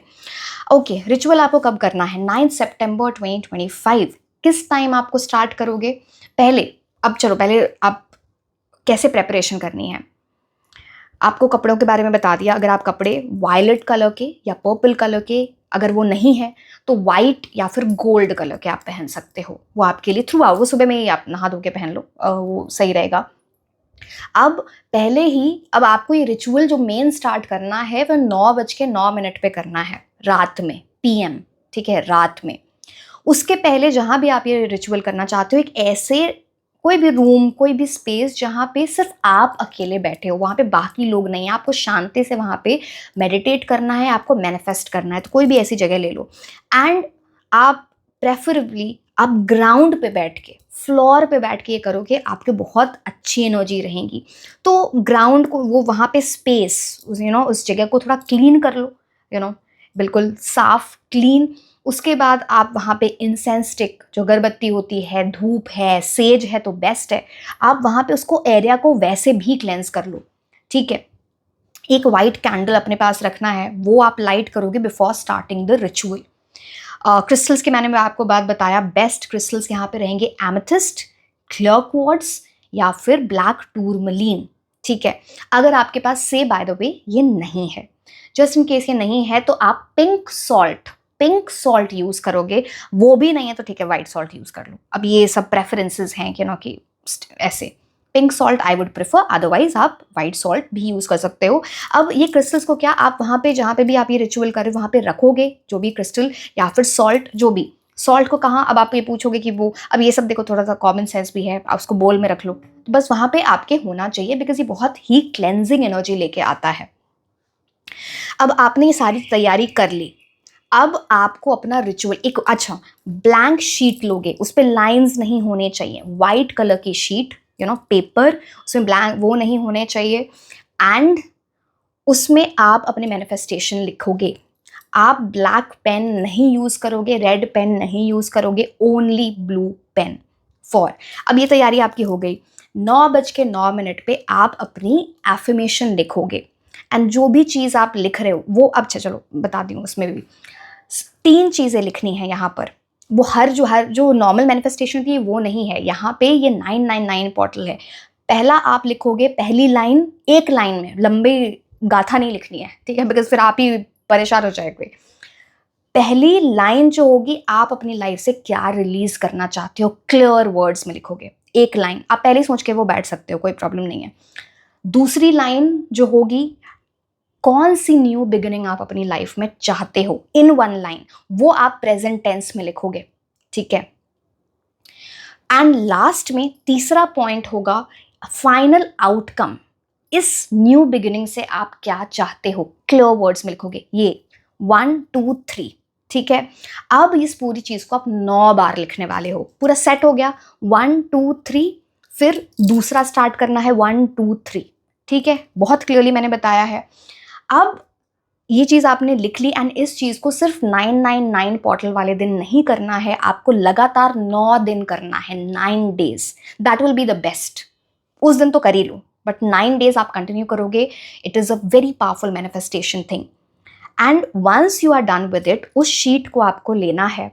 Speaker 1: ओके, रिचुअल आपको कब करना है? 9 सितंबर 2025। किस टाइम आपको स्टार्ट करोगे? पहले आप कैसे प्रेपरेशन करनी है, आपको कपड़ों के बारे में बता दिया। अगर आप कपड़े वायलेट कलर के या पर्पल कलर के, अगर वो नहीं है तो वाइट या फिर गोल्ड कलर के आप पहन सकते हो, वो आपके लिए थ्रू आउट, वो सुबह में ही आप नहा धो के पहन लो, वो सही रहेगा। अब अब आपको ये रिचुअल जो मेन स्टार्ट करना है वह 9:09 पे करना है, रात में, PM, ठीक है, रात में। उसके पहले जहाँ भी आप ये रिचुअल करना चाहते हो, एक ऐसे कोई भी रूम, कोई भी स्पेस जहाँ पे सिर्फ आप अकेले बैठे हो, वहाँ पे बाकी लोग नहीं है, आपको शांति से वहाँ पे मेडिटेट करना है, आपको मैनिफेस्ट करना है, तो कोई भी ऐसी जगह ले लो। एंड आप प्रेफरेबली आप ग्राउंड पे बैठ के, फ्लोर पे बैठ के ये करोगे, आपके बहुत अच्छी एनर्जी रहेगी। तो ग्राउंड को, वो वहाँ पे स्पेस, उस जगह को थोड़ा क्लीन कर लो, बिल्कुल साफ क्लीन। उसके बाद आप वहाँ पे इंसेंस स्टिक, जो अगरबत्ती होती है, धूप है, सेज है तो बेस्ट है, आप वहाँ पे उसको, एरिया को वैसे भी क्लेंस कर लो, ठीक है। एक वाइट कैंडल अपने पास रखना है, वो आप लाइट करोगे before starting the ritual. Crystals के मैंने आपको बात बताया, बेस्ट क्रिस्टल्स यहाँ पे रहेंगे एमेथिस्ट, क्लियर क्वार्ट्ज या फिर ब्लैक टूरमलीन, ठीक है। अगर आपके पास से बाय द वे ये नहीं है, जस्ट इन केस ये नहीं है, तो आप पिंक सॉल्ट यूज करोगे। वो भी नहीं है तो ठीक है, व्हाइट सॉल्ट यूज कर लो। अब ये सब प्रेफरेंसेस हैं कि ऐसे pink salt I would prefer, otherwise आप व्हाइट सॉल्ट भी यूज कर सकते हो। अब ये क्रिस्टल्स को क्या आप वहाँ पे, जहाँ पे भी आप ये रिचुअल कर रहे हो, वहाँ पे रखोगे, जो भी क्रिस्टल या फिर सॉल्ट, जो भी सॉल्ट को कहाँ, अब आप ये पूछोगे कि वो, अब ये सब देखो थोड़ा सा कॉमन सेंस भी है, आप उसको बोल में रख लो, तो बस वहाँ पे आपके होना चाहिए, बिकॉज ये बहुत ही क्लेंजिंग एनर्जी लेके आता है। अब आपने ये सारी तैयारी कर ली, अब आपको अपना रिचुअल, ब्लैंक शीट लोगे, उस पर लाइंस नहीं होने चाहिए, वाइट कलर की शीट, पेपर, उसमें ब्लैंक वो नहीं होने चाहिए। एंड उसमें आप अपने मैनिफेस्टेशन लिखोगे। आप ब्लैक पेन नहीं यूज़ करोगे, रेड पेन नहीं यूज़ करोगे, ओनली ब्लू पेन फॉर। अब ये तैयारी आपकी हो गई। 9:09 पे आप अपनी एफर्मेशन लिखोगे। एंड जो भी चीज़ आप लिख रहे हो वो, अब चलो बता दी हूँ, उसमें भी 3 चीज़ें लिखनी है यहाँ पर। वो हर जो नॉर्मल मैनिफेस्टेशन थी वो नहीं है, यहाँ पे ये 999 पोर्टल है। पहला आप लिखोगे पहली लाइन, एक लाइन में, लंबी गाथा नहीं लिखनी है, ठीक है, बिकॉज फिर आप ही परेशान हो जाएंगे। पहली लाइन जो होगी, आप अपनी लाइफ से क्या रिलीज करना चाहते हो, क्लियर वर्ड्स में लिखोगे। एक लाइन आप पहले ही सोच के वो बैठ सकते हो, कोई प्रॉब्लम नहीं है। दूसरी लाइन जो होगी, कौन सी न्यू बिगिनिंग आप अपनी लाइफ में चाहते हो, इन 1 लाइन, वो आप प्रेजेंट टेंस में लिखोगे, ठीक है। एंड लास्ट में तीसरा पॉइंट होगा फाइनल आउटकम, इस न्यू बिगिनिंग से आप क्या चाहते हो, क्लियर वर्ड्स में लिखोगे। ये 1 2 3, ठीक है। अब इस पूरी चीज को आप 9 बार लिखने वाले हो। पूरा सेट हो गया, 1 2 3, फिर दूसरा स्टार्ट करना है 1 2 3, ठीक है। बहुत क्लियरली मैंने बताया है। अब ये चीज़ आपने लिख ली, एंड इस चीज़ को सिर्फ 999 पोर्टल वाले दिन नहीं करना है, आपको लगातार 9 दिन करना है, 9 days. That will be the best. उस दिन तो कर ही लो, बट 9 डेज आप कंटिन्यू करोगे। It is a very powerful manifestation thing. And once you are done with it, उस शीट को आपको लेना है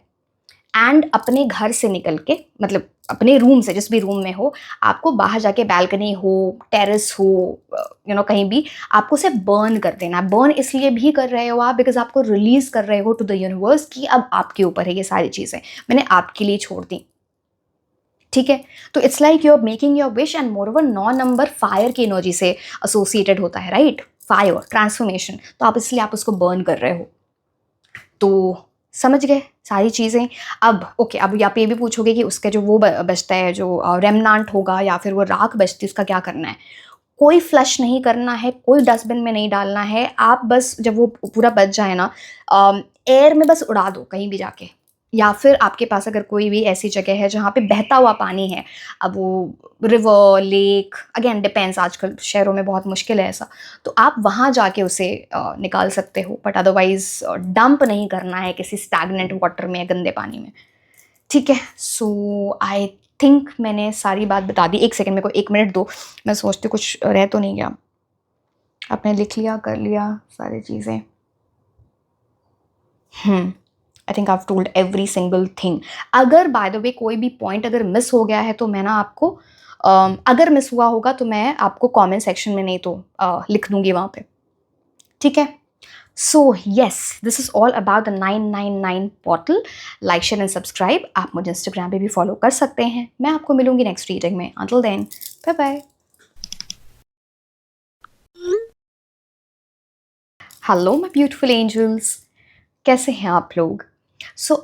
Speaker 1: एंड अपने घर से निकल के, मतलब अपने रूम से, जिस भी रूम में हो, आपको बाहर जाके बैल्कनी हो, टेरेस हो, कहीं भी, आपको उसे बर्न कर देना है। बर्न इसलिए भी कर रहे हो आप बिकॉज आपको रिलीज कर रहे हो टू द यूनिवर्स कि अब आपके ऊपर है ये सारी चीज़ें, मैंने आपके लिए छोड़ दी, ठीक है। तो it's like you are making your wish. And moreover 9 number fire की एनर्जी से एसोसिएटेड होता है, राइट, फायर, ट्रांसफॉर्मेशन, तो आप इसलिए आप उसको बर्न कर रहे हो। तो समझ गए सारी चीज़ें। अब ओके, अब आप ये भी पूछोगे कि उसके जो वो बचता है, जो रेमनांट होगा या फिर वो राख बचती है, उसका क्या करना है। कोई फ्लश नहीं करना है, कोई डस्टबिन में नहीं डालना है। आप बस जब वो पूरा बच जाए ना, एयर में बस उड़ा दो कहीं भी जाके, या फिर आपके पास अगर कोई भी ऐसी जगह है जहाँ पे बहता हुआ पानी है, अब वो रिवर, लेक, अगेन डिपेंड्स, आजकल शहरों में बहुत मुश्किल है ऐसा, तो आप वहाँ जाके उसे निकाल सकते हो। बट अदरवाइज डंप नहीं करना है किसी स्टैगनेंट वाटर में, गंदे पानी में, ठीक है। सो आई थिंक मैंने सारी बात बता दी। एक सेकेंड, मेरे को 1 मिनट दो, मैं सोचती हूँ कुछ रह तो नहीं गया। आपने लिख लिया, कर लिया सारी चीज़ें। I think I have told every single thing. अगर बाय द वे कोई भी पॉइंट अगर मिस हो गया है तो मैं ना आपको, अगर मिस हुआ होगा तो मैं आपको कमेंट सेक्शन में नहीं तो लिख दूंगी वहाँ पे, ठीक है। So yes, this is all about the 999 portal. Like, share and subscribe. आप मुझे इंस्टाग्राम पे भी फॉलो कर सकते हैं। मैं आपको मिलूंगी नेक्स्ट रीडिंग में। Until then, bye bye. Hello my beautiful angels, कैसे हैं आप लोग।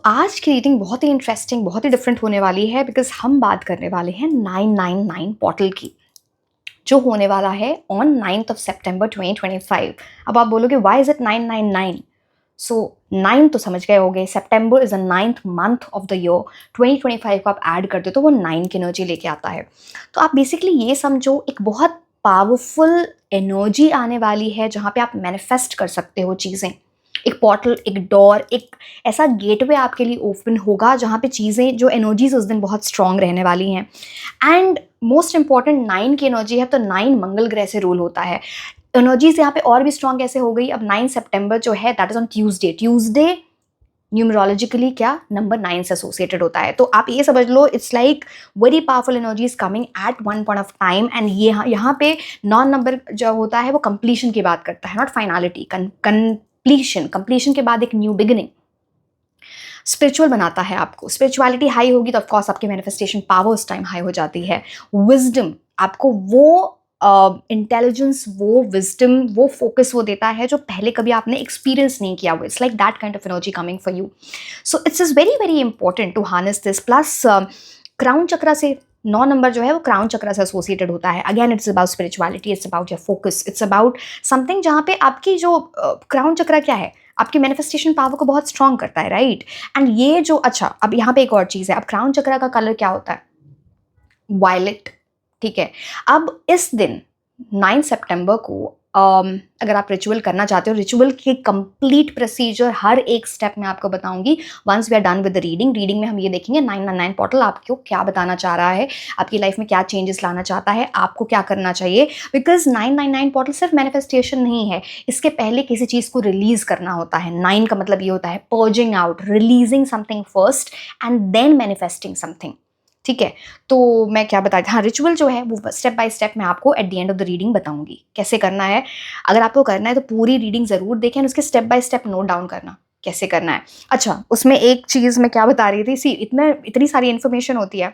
Speaker 1: आज की रीडिंग बहुत ही इंटरेस्टिंग, बहुत ही डिफरेंट होने वाली है बिकॉज हम बात करने वाले हैं 999 पोर्टल की, जो होने वाला है ऑन 9th of September 2025। अब आप बोलोगे वाई इज इट 999। 9 तो समझ गए होगे, September is the 9th month of the year. 2025 को आप ऐड कर दो तो वो 9 की एनर्जी लेके आता है। तो आप बेसिकली ये समझो, एक बहुत पावरफुल एनर्जी आने वाली है जहाँ पे आप मैनिफेस्ट कर सकते हो चीज़ें। एक पोर्टल, एक डोर, एक ऐसा गेटवे आपके लिए ओपन होगा जहाँ पे चीज़ें, जो एनर्जीज उस दिन बहुत स्ट्रांग रहने वाली हैं। एंड मोस्ट इंपॉर्टेंट 9 की एनर्जी है, तो 9 मंगल ग्रह से रूल होता है। एनर्जीज यहाँ पे और भी स्ट्रांग कैसे हो गई, अब 9 सितंबर जो है that is on Tuesday. Tuesday numerologically क्या, नंबर 9 से एसोसिएटेड होता है। तो आप ये समझ लो, it's like very powerful energies coming at one point of time. And ये यहाँ पे 9 नंबर जो होता है वो कंप्लीशन की बात करता है, नॉट फाइनलिटी, कंप्लीशन के बाद एक न्यू बिगिनिंग, स्पिरिचुअल बनाता है आपको। स्पिरिचुअलिटी हाई होगी तो ऑफकोर्स आपकी मैनिफेस्टेशन पावर उस टाइम हाई हो जाती है। विजडम, आपको वो इंटेलिजेंस, वो विजडम, वो फोकस वो देता है जो पहले कभी आपने एक्सपीरियंस नहीं किया हुआ। It's like that kind of energy coming for you. So it's is very very important to harness this. Plus crown chakra से 9 नंबर जो है वो क्राउन चक्रा से एसोसिएटेड होता है। Again it's about spirituality, it's about your focus, it's about something जहाँ पे आपकी जो क्राउन चक्रा क्या है, आपकी मैनिफेस्टेशन पावर को बहुत स्ट्रांग करता है, राइट। एंड ये जो, अच्छा अब यहाँ पे एक और चीज़ है, अब क्राउन चक्रा का कलर क्या होता है, वायलेट, ठीक है। अब इस दिन 9 सितंबर को अगर आप रिचुअल करना चाहते हो, रिचुअल की कंप्लीट प्रोसीजर हर एक स्टेप मैं आपको बताऊंगी once we are done with the reading में हम ये देखेंगे 999 पोर्टल आपको क्या बताना चाह रहा है, आपकी लाइफ में क्या चेंजेस लाना चाहता है, आपको क्या करना चाहिए। बिकॉज 999 पोर्टल सिर्फ मैनिफेस्टेशन नहीं है, इसके पहले किसी चीज़ को रिलीज करना होता है। 9 का मतलब ये होता है purging out, releasing something first and then manifesting something. ठीक है, तो मैं क्या बता हाँ, रिचुअल जो है वो स्टेप बाय स्टेप मैं आपको at the end of the reading बताऊंगी कैसे करना है। अगर आपको करना है तो पूरी रीडिंग ज़रूर देखें, उसके step by step note down करना कैसे करना है। अच्छा, उसमें एक चीज़ मैं क्या बता रही थी, सी इतनी सारी इन्फॉर्मेशन होती है।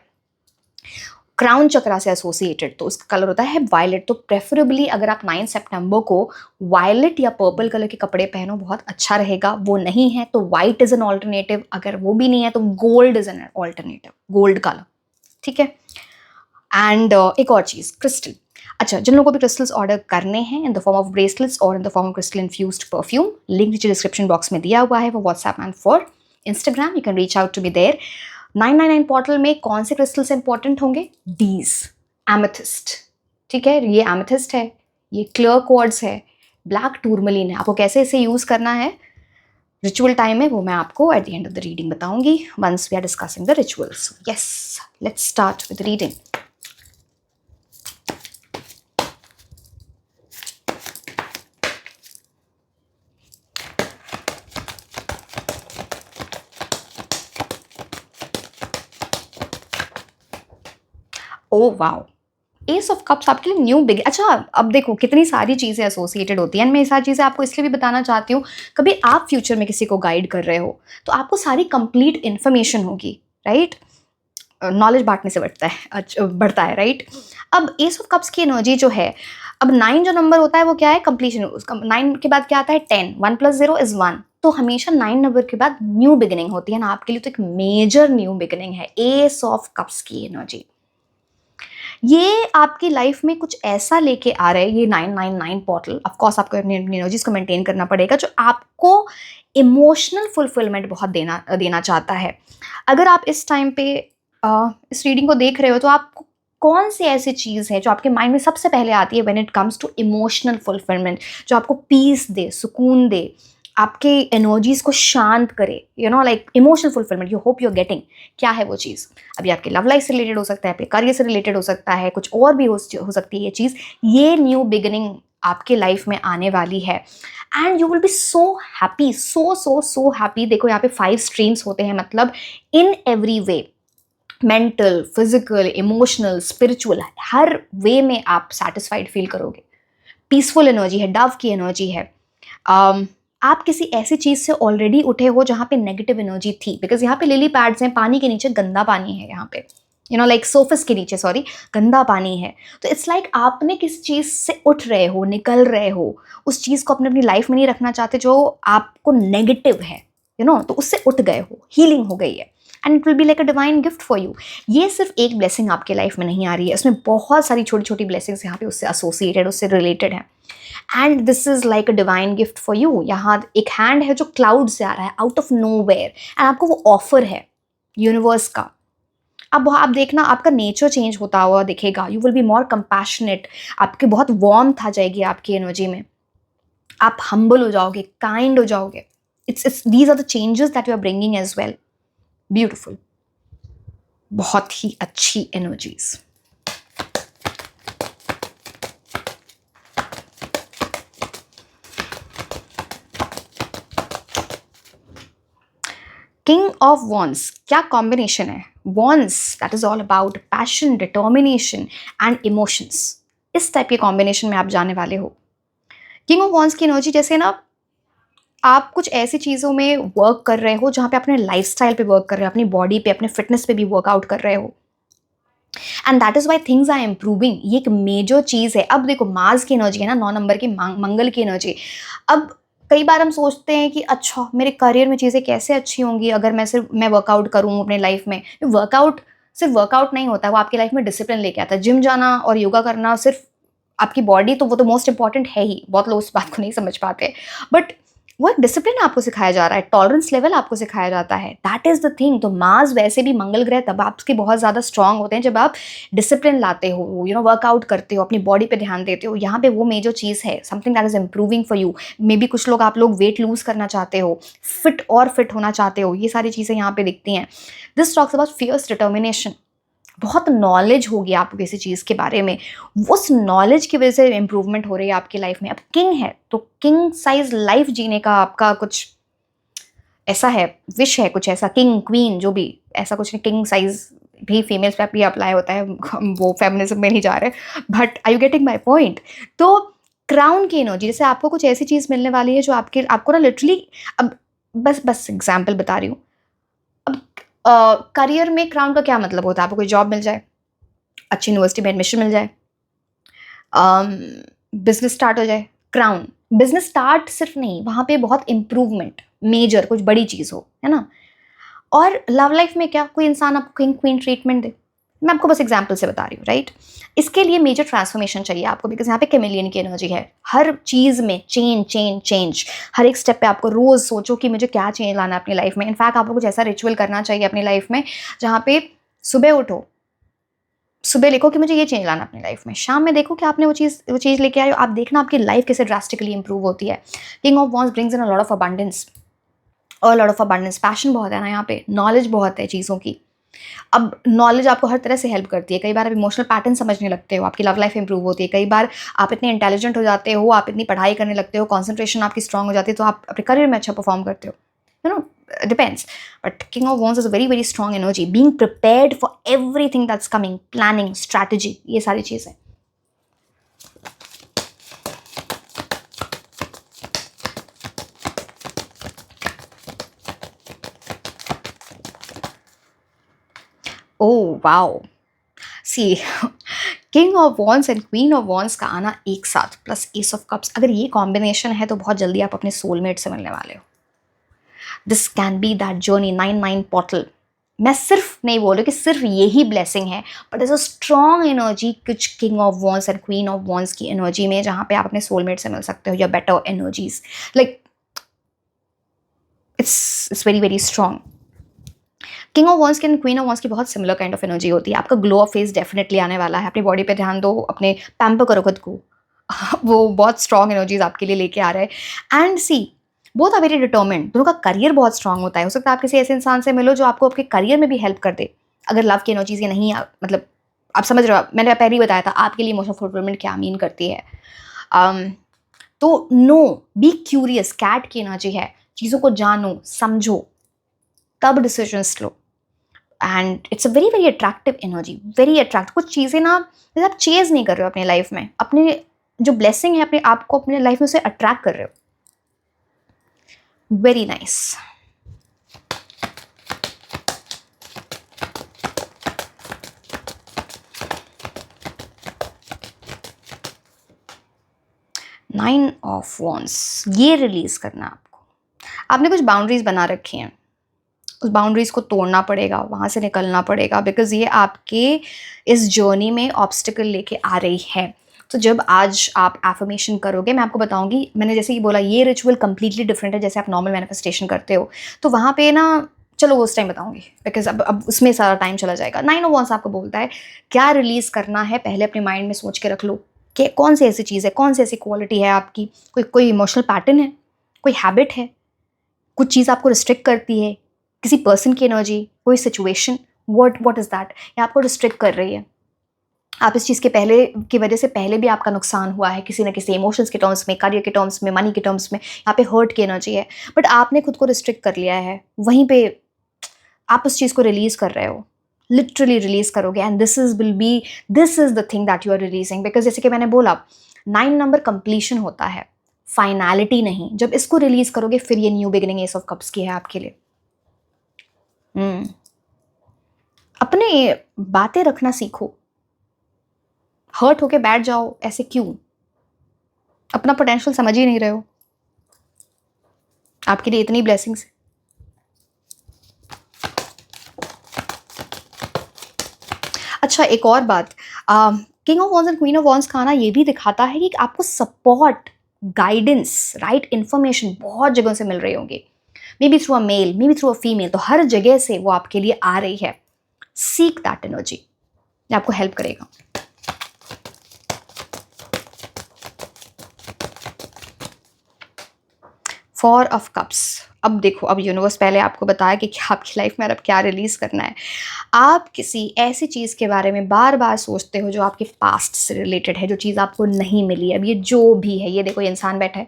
Speaker 1: क्राउन चक्रा से एसोसिएटेड तो उसका कलर होता है वायलेट, तो प्रेफरेबली अगर आप 9 सितंबर को वायलेट या पर्पल कलर के कपड़े पहनो बहुत अच्छा रहेगा। वो नहीं है तो वाइट इज़ एन ऑल्टरनेटिव, अगर वो भी नहीं है तो gold is an alternative, gold colour. ठीक है, एंड एक और चीज़, क्रिस्टल। अच्छा, जिन लोगों को भी क्रिस्टल्स ऑर्डर करने हैं in the form of bracelets और in the form of crystal infused perfume, link नीचे डिस्क्रिप्शन बॉक्स में दिया हुआ है for WhatsApp and for Instagram, you can reach out to me there. 999 portal में कौन से क्रिस्टल्स इंपॉर्टेंट होंगे? These, amethyst. ठीक है, ये एमेथिस्ट है, ये क्लियर क्वार्ट्ज है, ब्लैक टूरमलिन है। आपको कैसे इसे यूज़ करना है रिचुअल टाइम में वो मैं आपको at the end of the reading बताऊंगी once we are discussing the rituals. Yes, let's start with reading. Oh wow, ace of cups आपके लिए न्यू बिग। अच्छा, अब देखो कितनी सारी चीज़ें एसोसिएटेड होती हैं। मैं ये सारी चीज़ें आपको इसलिए भी बताना चाहती हूँ, कभी आप फ्यूचर में किसी को गाइड कर रहे हो तो आपको सारी कंप्लीट इन्फॉर्मेशन होगी, राइट। नॉलेज बांटने से बढ़ता है, राइट। अब एस ऑफ कप्स की एनर्जी जो है, अब 9 जो नंबर होता है वो क्या है? कंप्लीशन। उसका 9 के बाद क्या आता है? 10, 1 + 0 = 1। तो हमेशा 9 नंबर के बाद न्यू बिगिनिंग होती है ना, आपके लिए तो एक मेजर न्यू बिगिनिंग है एस ऑफ कप्स की एनर्जी। ये आपकी लाइफ में कुछ ऐसा लेके आ रहा है ये 999 पोर्टल। ऑफ कोर्स आपको अपनी एनर्जीज को मेंटेन करना पड़ेगा, जो आपको इमोशनल फुलफिलमेंट बहुत देना चाहता है। अगर आप इस टाइम पे इस रीडिंग को देख रहे हो तो आपको कौन सी ऐसी चीज़ है जो आपके माइंड में सबसे पहले आती है when it comes to emotional fulfilment, जो आपको पीस दे, सुकून दे, आपके एनर्जीज को शांत करे, you know, like emotional fulfilment you hope you are getting. क्या है वो चीज़? अभी आपके लव लाइफ से रिलेटेड हो सकता है, आपके करियर से रिलेटेड हो सकता है, कुछ और भी हो सकती है ये चीज़। ये न्यू बिगिनिंग आपके लाइफ में आने वाली है and you will be so happy, so happy. देखो यहाँ पे 5 स्ट्रीम्स होते हैं, मतलब in every way, mental, physical, emotional, spiritual, हर वे में आप सेटिस्फाइड फील करोगे। पीसफुल एनर्जी है, डव की एनर्जी है। आप किसी ऐसी चीज़ से ऑलरेडी उठे हो जहाँ पे नेगेटिव एनर्जी थी, बिकॉज यहाँ पे लिली पैड्स हैं, पानी के नीचे गंदा पानी है, यहाँ पे यू नो लाइक सोफिस के नीचे, सॉरी, गंदा पानी है। तो इट्स लाइक आपने किसी चीज़ से उठ रहे हो, निकल रहे हो, उस चीज़ को अपनी लाइफ में नहीं रखना चाहते जो आपको नेगेटिव है, यू नो, तो उससे उठ गए हो, हीलिंग हो गई है and it will be like a divine gift for you. ये सिर्फ एक ब्लेसिंग आपके लाइफ में नहीं आ रही है, उसमें बहुत सारी छोटी छोटी ब्लेसिंग्स यहाँ पे उससे एसोसिएटेड, उससे रिलेटेड है and this is like a divine gift for you. यहाँ एक हैंड है जो क्लाउड से आ रहा है, out of nowhere, and आपको वो ऑफर है यूनिवर्स का। अब आप देखना आपका नेचर चेंज होता हुआ दिखेगा, you will be more compassionate, आपकी बहुत वार्मथ आ जाएगी आपकी एनर्जी में, आप हम्बल हो जाओगे, काइंड हो जाओगे। It's these are the changes that you are bringing as well. Beautiful, बहुत ही अच्छी एनर्जीज। किंग ऑफ वॉन्ड्स, क्या कॉम्बिनेशन है। Wands that is all about passion, determination and emotions. इस टाइप के कॉम्बिनेशन में आप जाने वाले हो। किंग ऑफ वॉन्ड्स की एनर्जी जैसे ना, आप कुछ ऐसी चीज़ों में वर्क कर रहे हो जहाँ पे अपने लाइफस्टाइल पे वर्क कर रहे हो, अपनी बॉडी पे, अपने फिटनेस पे भी वर्कआउट कर रहे हो and that is why things are improving. ये एक मेजर चीज़ है। अब देखो मार्स की एनर्जी है ना, 9 नंबर की, मंगल की एनर्जी। अब कई बार हम सोचते हैं कि अच्छा मेरे करियर में चीज़ें कैसे अच्छी होंगी अगर मैं वर्कआउट करूँ अपने लाइफ में। वर्कआउट सिर्फ वर्कआउट नहीं होता, वो आपकी लाइफ में डिसिप्लिन लेके आता है। जिम जाना और योगा करना सिर्फ आपकी बॉडी, तो वो तो मोस्ट इंपॉर्टेंट है ही, बहुत लोग उस बात को नहीं समझ पाते, बट वो एक डिसिप्लिन आपको सिखाया जा रहा है, टॉलरेंस लेवल आपको सिखाया जाता है, दैट इज द थिंग। तो मार्स वैसे भी मंगल ग्रह तब आपके बहुत ज़्यादा स्ट्रांग होते हैं जब आप डिसिप्लिन लाते हो, वर्कआउट करते हो, अपनी बॉडी पे ध्यान देते हो। यहाँ पे वो मेजर चीज़ है, something that is improving for you. May be कुछ लोग, आप लोग वेट लूज करना चाहते हो, फिट होना चाहते हो, ये सारी चीज़ें यहाँ पे दिखती हैं। This talks about fierce determination. बहुत नॉलेज होगी आपको किसी चीज़ के बारे में, उस नॉलेज की वजह से इम्प्रूवमेंट हो रही है आपकी लाइफ में। अब किंग है तो किंग साइज लाइफ जीने का आपका कुछ ऐसा है, विश है कुछ ऐसा, किंग क्वीन जो भी, ऐसा कुछ नहीं, किंग साइज भी फीमेल्स पे भी अप्लाई होता है, हम वो फेमिनिज्म में नहीं जा रहे, but I you getting my point. तो क्राउन की एनर्जी, जैसे आपको कुछ ऐसी चीज़ मिलने वाली है जो आपको ना लिटरली, अब बस एग्जाम्पल बता रही हूँ। अब करियर में क्राउन का क्या मतलब होता है? आपको कोई जॉब मिल जाए, अच्छी यूनिवर्सिटी में एडमिशन मिल जाए, बिजनेस स्टार्ट हो जाए, क्राउन। बिजनेस स्टार्ट सिर्फ नहीं, वहाँ पे बहुत इंप्रूवमेंट, मेजर कुछ बड़ी चीज़ हो, है ना। और लव लाइफ में क्या, कोई इंसान आपको किंग क्वीन ट्रीटमेंट दे, मैं आपको बस एग्जाम्पल से बता रही हूँ, राइट। इसके लिए मेजर ट्रांसफॉर्मेशन चाहिए आपको, बिकॉज यहाँ पे कैमेलियन की एनर्जी है। हर चीज़ में चेंज, हर एक स्टेप पे आपको रोज़ सोचो कि मुझे क्या चेंज लाना है अपनी लाइफ में। इनफैक्ट आपको कुछ ऐसा रिचुअल करना चाहिए अपनी लाइफ में जहाँ पे सुबह उठो, सुबह लिखो कि मुझे ये चेंज लाना अपनी लाइफ में, शाम में देखो कि आपने वो चीज़ लेके आए हो, आप देखना आपकी लाइफ कैसे ड्रास्टिकली इंप्रूव होती है। King of wands brings in a lot of abundance, और लॉट ऑफ अबंडेंस, पैशन बहुत है ना यहाँ पे, नॉलेज बहुत है चीज़ों की। अब नॉलेज आपको हर तरह से हेल्प करती है। कई बार आप इमोशनल पैटर्न समझने लगते हो, आपकी लव लाइफ इंप्रूव होती है। कई बार आप इतने इंटेलिजेंट हो जाते हो, आप इतनी पढ़ाई करने लगते हो, कॉन्सेंट्रेशन आपकी स्ट्रांग हो जाती है, तो आप अपने करियर में अच्छा परफॉर्म करते हो, you know, depends. But king of wands is a very very strong energy, being prepared for everything that's coming, planning, strategy, ये सारी चीज़ें। Oh wow, see king of wands and queen of wands का आना एक साथ, plus S of cups, अगर ये combination है तो बहुत जल्दी आप अपने सोलमेट से मिलने वाले हो। This can B that journey, 9-9 portal. मैं सिर्फ नहीं बोल रही कि सिर्फ यही ब्लेसिंग है, but is a strong energy कुछ king of wands and queen of wands की एनर्जी में, जहाँ पे आप अपने सोलमेट से मिल सकते हो, या better energies, like it's very very strong. King of wands की एंड क्वीन ऑफ वॉन्ड्स की बहुत सिमिलर काइंड ऑफ एनर्जी होती है। आपका ग्लो ऑफ फेस डेफिनेटली आने वाला है, अपनी बॉडी पे ध्यान दो, अपने पैम्पर करो खुद को वो बहुत स्ट्रॉन्ग एनर्जीज आपके लिए लेके आ रहा है। And see, both are very determined, दोनों का करियर बहुत स्ट्रांग होता है। हो सकता है आप किसी ऐसे इंसान से मिलो जो आपको आपके करियर में भी हेल्प कर दे, अगर लव की एनर्जीज ये नहीं, मतलब आप समझ रहे हो, मैंने पहले ही बताया था आपके लिए इमोशनल फुलफिलमेंट क्या मीन करती है। तो नो, बी क्यूरियस, कैट की एनर्जी है, चीज़ों को जानो समझो तब decisions low. And it's a very very attractive energy, very attractive. कुछ चीज़ें ना, जैसे आप चेज नहीं कर रहे हो अपनी लाइफ में, अपने जो ब्लेसिंग है अपने आप को अपने लाइफ में उसे अट्रैक्ट कर रहे हो। Very nice. Nine of wands, ये रिलीज करना आपको, आपने कुछ बाउंड्रीज बना रखी हैं, उस बाउंड्रीज को तोड़ना पड़ेगा, वहाँ से निकलना पड़ेगा, बिकॉज ये आपके इस जर्नी में ऑब्स्टिकल लेके आ रही है। तो जब आज आप एफर्मेशन करोगे, मैं आपको बताऊंगी, मैंने जैसे ही बोला ये रिचुअल कंप्लीटली डिफरेंट है जैसे आप नॉर्मल मैनिफेस्टेशन करते हो, तो वहाँ पे ना, चलो वो उस टाइम बताऊंगी, बिकॉज अब उसमें सारा टाइम चला जाएगा। 9 ऑफ वॉन्ड्स आपको बोलता है क्या रिलीज करना है, पहले अपने माइंड में सोच के रख लो कि कौन सी ऐसी चीज़ है, कौन सी ऐसी क्वालिटी है आपकी, कोई इमोशनल पैटर्न है, कोई हैबिट है, कुछ चीज़ आपको रिस्ट्रिक्ट करती है, किसी पर्सन की एनर्जी, कोई सिचुएशन, व्हाट इज़ दैट, ये आपको रिस्ट्रिक्ट कर रही है। आप इस चीज़ के पहले की वजह से पहले भी आपका नुकसान हुआ है किसी न किसी इमोशंस के टर्म्स में, करियर के टर्म्स में, मनी के टर्म्स में, यहाँ पे हर्ट की एनर्जी है, बट आपने खुद को रिस्ट्रिक्ट कर लिया है, वहीं पे आप उस चीज़ को रिलीज कर रहे हो, लिटरली रिलीज करोगे। And this is the thing that you are releasing, because जैसे कि मैंने बोला 9 नंबर कंप्लीशन होता है, फाइनैलिटी नहीं। जब इसको रिलीज करोगे फिर ये new beginning ace of cups की है आपके लिए। अपने बातें रखना सीखो, हर्ट होके बैठ जाओ ऐसे क्यों, अपना पोटेंशियल समझ ही नहीं रहे हो, आपके लिए इतनी ब्लेसिंग्स। अच्छा एक और बात, king of wands and queen of wands का आना ये भी दिखाता है कि आपको सपोर्ट गाइडेंस, राइट इन्फॉर्मेशन बहुत जगहों से मिल रही होंगी, maybe through a mail, maybe through a female, तो हर जगह से वो आपके लिए आ रही है. सीक दैट एनर्जी, ये आपको हेल्प करेगा. Four of cups. अब देखो, अब यूनिवर्स पहले आपको बताया कि आपकी लाइफ में अब क्या रिलीज करना है. आप किसी ऐसी चीज़ के बारे में बार बार सोचते हो जो आपके पास्ट से रिलेटेड है, जो चीज़ आपको नहीं मिली. अब ये जो भी है, ये देखो ये इंसान बैठा है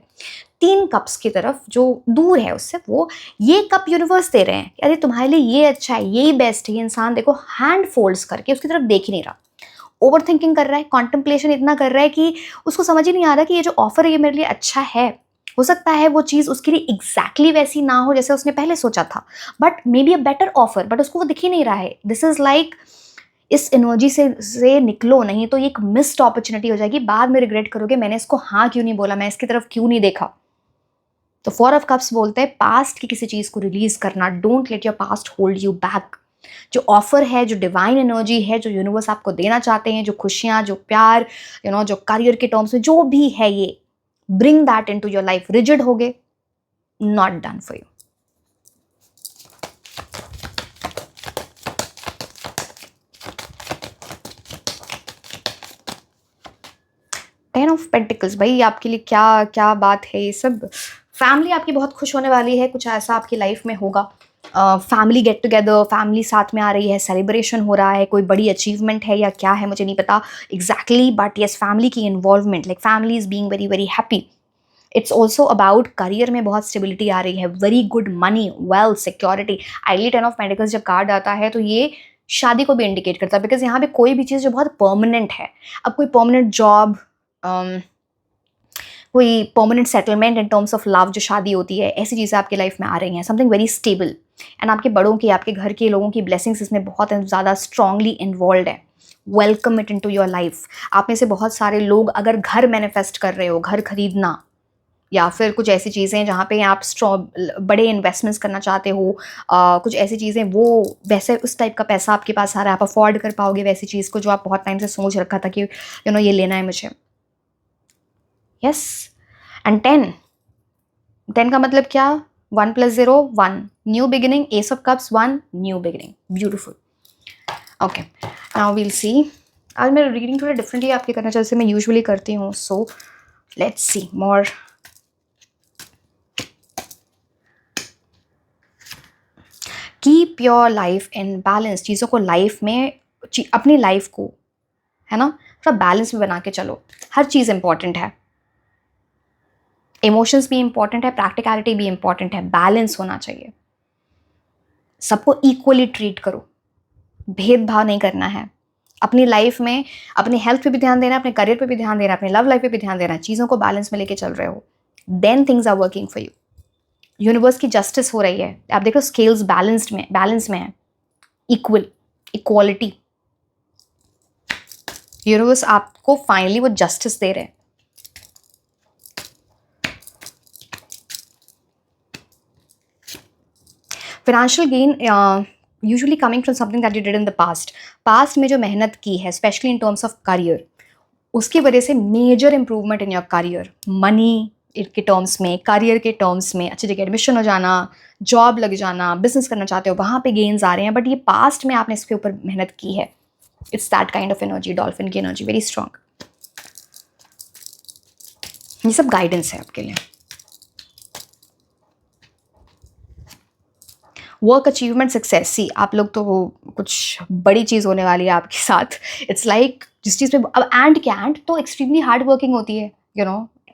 Speaker 1: 3 कप्स की तरफ, जो दूर है उससे, वो ये कप यूनिवर्स दे रहे हैं, अरे तुम्हारे लिए ये अच्छा है, यही बेस्ट है. ये इंसान देखो हैंड फोल्ड्स करके उसकी तरफ देख ही नहीं रहा, ओवर थिंकिंग कर रहा है, कॉन्टेम्पलेशन इतना कर रहा है कि उसको समझ ही नहीं आ रहा कि ये जो ऑफर है ये मेरे लिए अच्छा है. हो सकता है वो चीज़ उसके लिए एग्जैक्टली वैसी ना हो जैसे उसने पहले सोचा था, but may be a better offer, but उसको वो दिख ही नहीं रहा है. दिस इज लाइक, इस एनर्जी से निकलो, नहीं तो ये एक मिस्ड अपॉर्चुनिटी हो जाएगी. बाद में रिग्रेट करोगे, मैंने इसको हाँ क्यों नहीं बोला, मैं इसकी तरफ क्यों नहीं देखा. तो फोर ऑफ कप्स बोलते हैं पास्ट की किसी चीज़ को रिलीज करना. Don't let your past hold you back. जो ऑफर है, जो डिवाइन एनर्जी है, जो यूनिवर्स आपको देना चाहते हैं, जो खुशियाँ, जो प्यार, जो करियर के टर्म्स में जो भी है, ये bring that into your life. Rigid हो गए, not done for you. Ten of pentacles, भाई आपके लिए क्या क्या बात है ये सब. फैमिली आपकी बहुत खुश होने वाली है, कुछ ऐसा आपकी लाइफ में होगा. फैमिली गेट टुगेदर, फैमिली साथ में आ रही है, सेलिब्रेशन हो रहा है, कोई बड़ी अचीवमेंट है या क्या है मुझे नहीं पता एग्जैक्टली, बट यस फैमिली की involvement, like family is being very very happy. It's also about career में बहुत स्टेबिलिटी आ रही है, very good money, wealth, security. Ideally 10 of pentacles जब कार्ड आता है तो ये शादी को भी इंडिकेट करता है, बिकॉज यहाँ पे कोई भी चीज़ जो बहुत परमानेंट है, अब कोई परमानेंट जॉब, कोई permanent settlement in terms of love, जो शादी होती है, ऐसी चीज़ें आपकी लाइफ में आ रही हैं. समथिंग वेरी स्टेबल, एंड आपके बड़ों की, आपके घर के लोगों की ब्लेसिंग्स इसमें बहुत ज़्यादा स्ट्रांगली इन्वॉल्व है. Welcome it into your life. आप में से बहुत सारे लोग अगर घर मैनिफेस्ट कर रहे हो, घर खरीदना, या फिर कुछ ऐसी चीज़ें जहाँ पे आप बड़े इन्वेस्टमेंट्स करना चाहते हो, कुछ ऐसी चीज़ें, वो वैसे उस टाइप का पैसा आपके पास आ रहा है, आप अफोर्ड कर पाओगे वैसी चीज़ को जो आप बहुत टाइम से सोच रखा था कि ये लेना है मुझे. यस. एंड 10 का मतलब क्या? 1 + 0 1, new beginning. Ace of cups 1, new beginning. Beautiful. Okay, now we'll see. आज मैं रीडिंग थोड़ा डिफरेंटली आपके करना जैसे मैं यूजुअली करती हूँ. सो let's C more. Keep your life in balance. चीज़ों को लाइफ में, अपनी लाइफ को, है ना, थोड़ा बैलेंस में बना के चलो. हर चीज़ इंपॉर्टेंट है, इमोशंस भी इंपॉर्टेंट है, प्रैक्टिकलिटी भी इंपॉर्टेंट है, बैलेंस होना चाहिए. सबको इक्वली ट्रीट करो, भेदभाव नहीं करना है. अपनी लाइफ में अपनी हेल्थ पे भी ध्यान देना है, अपने करियर पे भी ध्यान देना है, अपनी लव लाइफ पे भी ध्यान देना है. चीज़ों को बैलेंस में लेके चल रहे हो, then things are working for you. Universe की जस्टिस हो रही है. आप देखो स्केल्स बैलेंस में है, इक्वल, इक्वालिटी. यूनिवर्स आपको फाइनली वो जस्टिस दे रहे हैं. Financial gain usually coming from something that you did in the past में जो मेहनत की है, specially in terms of career, उसकी वजह से major improvement in your career. Money के टर्म्स में, करियर के टर्म्स में, अच्छी जगह एडमिशन हो जाना, जॉब लग जाना, बिजनेस करना चाहते हो, वहाँ पे गेन्स आ रहे हैं. बट ये पास्ट में आपने इसके ऊपर मेहनत की है. It's that kind of energy, dolphin की एनर्जी, वेरी स्ट्रांग. ये सब गाइडेंस है आपके लिए. Work achievement success. सी आप लोग तो कुछ बड़ी चीज़ होने वाली है आपके साथ. इट्स लाइक जिस चीज़ में, अब एंट क्या, एंट तो एक्सट्रीमली हार्ड वर्किंग होती है,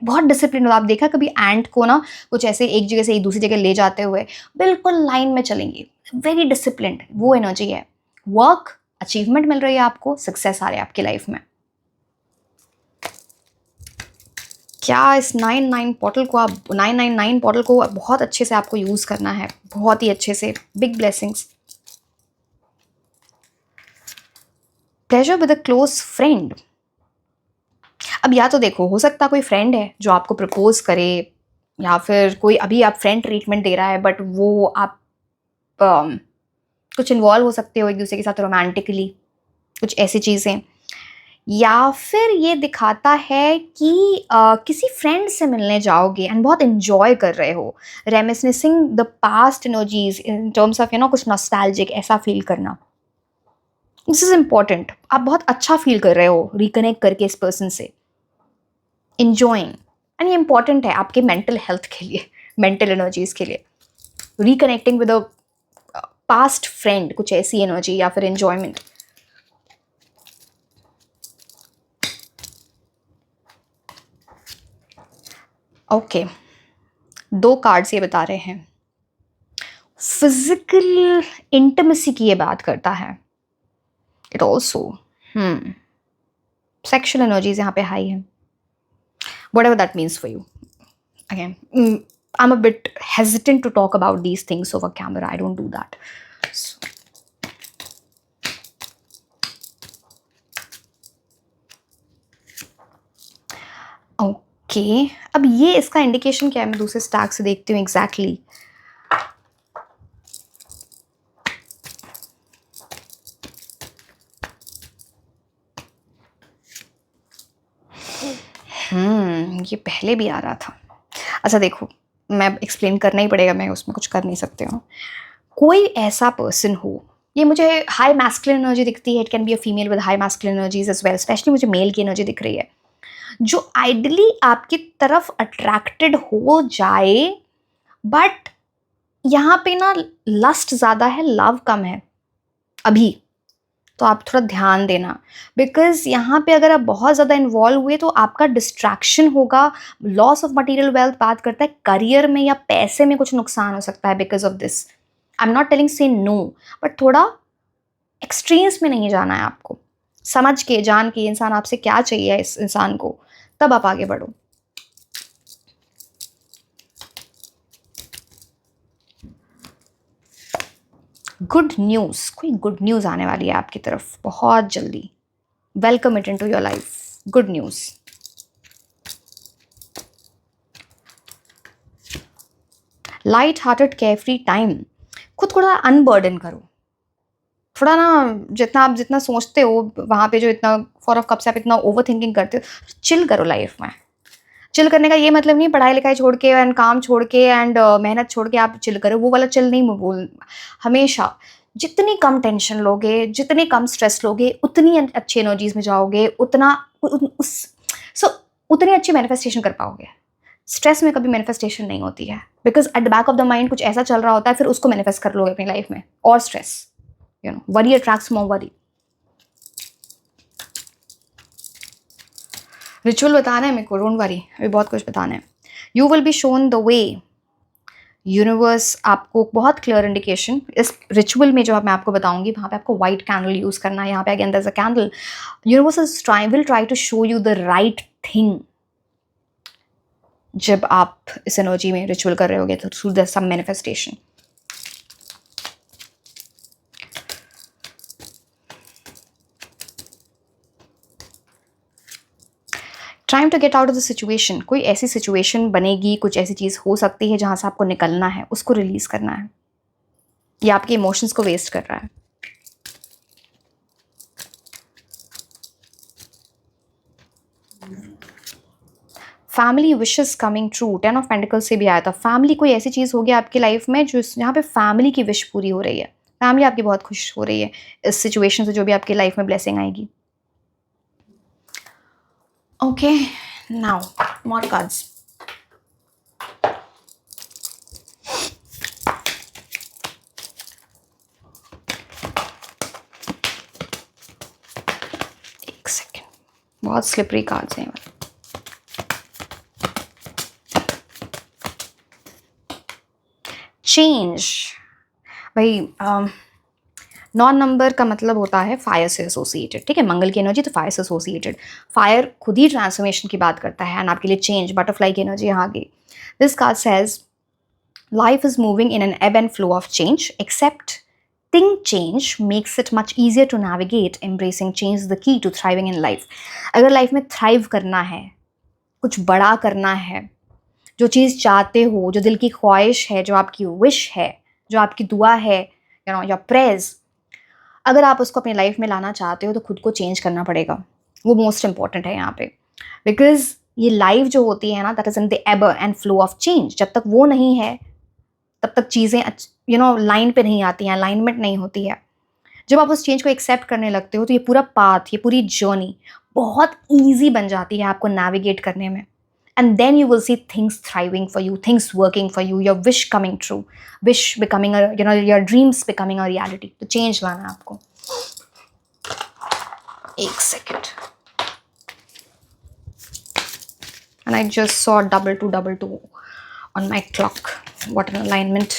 Speaker 1: बहुत डिसिप्लिन. आप देखा कभी एंट को ना, कुछ ऐसे एक जगह से एक दूसरी जगह ले जाते हुए बिल्कुल लाइन में चलेंगे, वेरी डिसिप्लिन्ड, वो एनर्जी है. वर्क अचीवमेंट मिल रही है आपको, सक्सेस आ रही है आपकी लाइफ में. क्या इस 999 पोर्टल को बहुत अच्छे से आपको यूज़ करना है, बहुत ही अच्छे से. Big blessings. Pleasure with a close friend. अब या तो देखो, हो सकता कोई फ्रेंड है जो आपको प्रपोज करे, या फिर कोई अभी आप फ्रेंड ट्रीटमेंट दे रहा है, बट वो आप कुछ इन्वॉल्व हो सकते हो एक दूसरे के साथ रोमांटिकली, कुछ ऐसी चीज़ें. या फिर ये दिखाता है कि किसी फ्रेंड से मिलने जाओगे एंड बहुत एंजॉय कर रहे हो, reminiscing the past energies in terms of कुछ नॉस्टैल्जिक, ऐसा फील करना। दिस इज इम्पॉर्टेंट, आप बहुत अच्छा फील कर रहे हो रिकनेक्ट करके इस पर्सन से, enjoying। एंड ये इंपॉर्टेंट है आपके मेंटल हेल्थ के लिए, मेंटल एनर्जीज के लिए, reconnecting with a past friend, कुछ ऐसी एनर्जी या फिर एंजॉयमेंट। ओके, दो कार्ड्स ये बता रहे हैं, फिजिकल इंटिमेसी की ये बात करता है। इट ऑल्सो सेक्शुअल एनर्जीज यहाँ पे हाई है, whatever that means for you। Again, I'm a bit hesitant to talk about these things over camera, I don't do that। So, okay, अब ये इसका इंडिकेशन क्या है, मैं दूसरे स्टैक से देखती हूँ एग्जैक्टली। ये पहले भी आ रहा था। अच्छा देखो, मैं एक्सप्लेन करना ही पड़ेगा, मैं उसमें कुछ कर नहीं सकते हूँ। कोई ऐसा पर्सन हो, ये मुझे हाई मैस्कुलिन एनर्जी दिखती है, it can be a female with high masculine energies as well, specially मुझे मेल की एनर्जी दिख रही है, जो आइडली आपकी तरफ अट्रैक्टेड हो जाए, बट यहाँ पे ना लस्ट ज़्यादा है, लव कम है अभी, तो आप थोड़ा ध्यान देना। बिकॉज यहाँ पे अगर आप बहुत ज़्यादा इन्वॉल्व हुए तो आपका डिस्ट्रैक्शन होगा, लॉस ऑफ मटेरियल वेल्थ बात करता है, करियर में या पैसे में कुछ नुकसान हो सकता है because of this. I am not telling से नो, बट थोड़ा एक्सट्रीम्स में नहीं जाना है आपको, समझ के जान के इंसान आपसे क्या चाहिए इस इंसान को, तब आप आगे बढ़ो। गुड न्यूज़, कोई गुड न्यूज़ आने वाली है आपकी तरफ बहुत जल्दी, welcome it into your life, good news. Light hearted carefree time, खुद थोड़ा अनबर्डन करो, थोड़ा ना, जितना सोचते हो वहाँ पे जो इतना फॉर ऑफ कप्स आप इतना ओवर थिंकिंग करते हो, चिल करो लाइफ में। चिल करने का ये मतलब नहीं पढ़ाई लिखाई छोड़ के एंड काम छोड़ के एंड मेहनत छोड़ के आप चिल करो, वो वाला चिल नहीं मैं बोल। हमेशा जितनी कम टेंशन लोगे, जितनी कम स्ट्रेस लोगे, उतनी अच्छी एनर्जीज में जाओगे, उतना उतनी अच्छी मैनिफेस्टेशन कर पाओगे। स्ट्रेस में कभी मैनिफेस्टेशन नहीं होती है, because at the back of the mind कुछ ऐसा चल रहा होता है, फिर उसको मैनिफेस्ट कर लोगे अपनी लाइफ में, और स्ट्रेस, वरी अट्रैक्ट्स मोर वरी। रिचुअल बताना है मेरे को, डोंट वरी, अभी बहुत कुछ बताना है। You will be shown the way, universe आपको बहुत क्लियर इंडिकेशन इस रिचुअल में जो मैं आपको बताऊंगी, वहाँ पे आपको व्हाइट कैंडल यूज़ करना है। यहाँ पे again there is a candle, universe will try to show you the right thing जब आप इस एनर्जी में रिचुअल कर रहे होगे through the some manifestation. Time to get out of the situation, कोई ऐसी सिचुएशन बनेगी, कुछ ऐसी चीज़ हो सकती है जहाँ से आपको निकलना है, उसको रिलीज करना है, या आपके इमोशंस को वेस्ट कर रहा है। Family wishes coming true, 10 of pentacles से भी आया था। फैमिली, कोई ऐसी चीज़ होगी आपकी लाइफ में जो जहाँ पे फैमिली की विश पूरी हो रही है, फैमिली आपकी बहुत खुश हो रही है इस सिचुएशन से, जो भी आपकी लाइफ में ब्लेसिंग आएगी। Okay, now more cards. एक सेकेंड, बहुत स्लिपरी कार्ड्स हैं। चेंज, भाई 9 नंबर का मतलब होता है फायर से एसोसिएटेड, ठीक है, मंगल की एनर्जी तो फायर से एसोसिएटेड, फायर खुद ही ट्रांसफॉर्मेशन की बात करता है एंड आपके लिए चेंज, बटरफ्लाई की एनर्जी यहाँ गई। This card says life is moving in an ebb and flow of change, accept thing change makes it much easier to navigate, embracing change is the key to thriving in life. अगर life में thrive करना है, कुछ बड़ा करना है, जो चीज़ चाहते हो, जो दिल की ख्वाहिश है, जो आपकी विश है, जो आपकी दुआ है, या प्रेज, अगर आप उसको अपनी लाइफ में लाना चाहते हो तो खुद को चेंज करना पड़ेगा। वो मोस्ट इंपॉर्टेंट है यहाँ पे, बिकॉज ये लाइफ जो होती है ना, that is in the ebb and flow of change. जब तक वो नहीं है तब तक चीज़ें लाइन पे नहीं आती हैं, अलाइनमेंट नहीं होती है। जब आप उस चेंज को एक्सेप्ट करने लगते हो तो ये पूरा पाथ, ये पूरी जर्नी बहुत ईजी बन जाती है आपको नेविगेट करने में। And then you will see things thriving for you, things working for you, your wish coming true, wish becoming your dreams becoming a reality. तो चेंज लाना है आपको। एक second, and I just saw double two on my clock. What an alignment.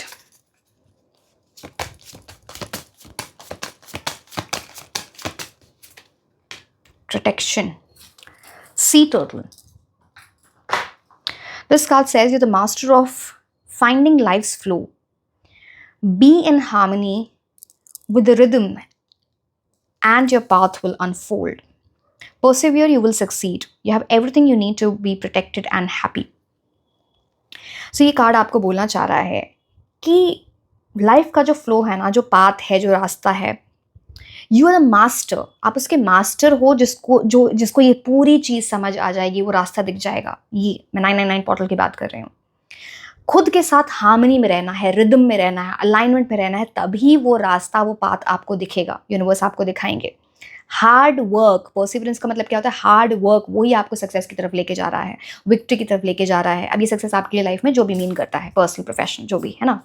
Speaker 1: Protection. Sea turtle. This card says you're the master of finding life's flow. Be in harmony with the rhythm and your path will unfold. Persevere, you will succeed. You have everything you need to be protected and happy. So ये card आपको बोलना चाह रहा है कि life का जो flow है ना, जो पाथ है, जो रास्ता है, यू आर द मास्टर। आप उसके मास्टर हो, जिसको ये पूरी चीज़ समझ आ जाएगी, वो रास्ता दिख जाएगा। ये मैं 999 पोर्टल की बात कर रही हूँ। खुद के साथ हार्मनी में रहना है, रिदम में रहना है, अलाइनमेंट में रहना है, तभी वो रास्ता, वो पाथ आपको दिखेगा, यूनिवर्स आपको दिखाएंगे। हार्ड वर्क, परसिवरेंस का मतलब क्या होता है? हार्ड वर्क, वही आपको सक्सेस की तरफ लेके जा रहा है, विक्ट्री की तरफ लेके जा रहा है। अब ये सक्सेस आपके लिए लाइफ में जो भी मीन करता है, पर्सनल, प्रोफेशनल, जो भी है ना,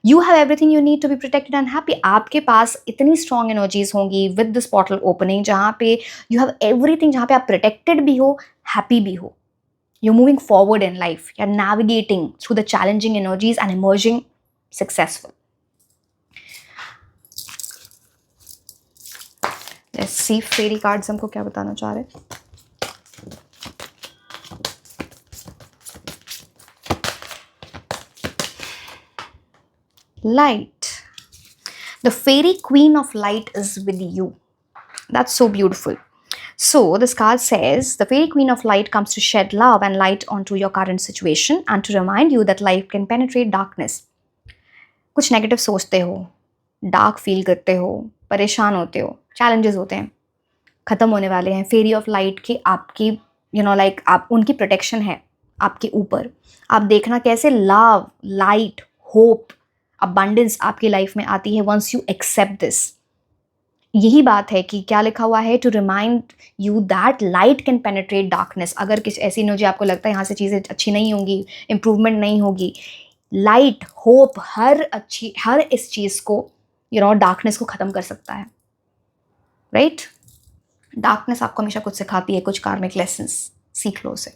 Speaker 1: you have everything you need to be protected and happy. आपके पास इतनी स्ट्रॉन्ग एनर्जीज होंगी विद दिस पोर्टल ओपनिंग, जहाँ पे यू हैव एवरीथिंग, जहाँ पे आप प्रोटेक्टेड भी हो, हैप्पी भी हो। You're moving forward in life. You're navigating through the challenging energies and emerging successful. Let's see fairy cards हमको क्या बताना चाह रहे हैं। Light. The fairy queen of light is with you. That's so beautiful. So this card says the fairy queen of light comes to shed love and light onto your current situation and to remind you that life can penetrate darkness. कुछ negative सोचते हो, dark feel करते हो, परेशान होते हो, challenges होते हैं, ख़त्म होने वाले हैं। फेरी ऑफ लाइट की आपकी आप उनकी प्रोटेक्शन है आपके ऊपर। आप देखना कैसे लव, लाइट, होप, अबंडेंस आपकी लाइफ में आती है वंस यू एक्सेप्ट दिस। यही बात है कि क्या लिखा हुआ है, to remind you that light can penetrate darkness. अगर किसी ऐसी एनर्जी आपको लगता है यहाँ से चीज़ें अच्छी नहीं होंगी, इम्प्रूवमेंट नहीं होगी, लाइट, होप, हर इस चीज़ को डार्कनेस को ख़त्म कर सकता है, राइट? डार्कनेस आपको हमेशा कुछ सिखाती है, कुछ कार्मिक लेसन्स सीख लो उसे।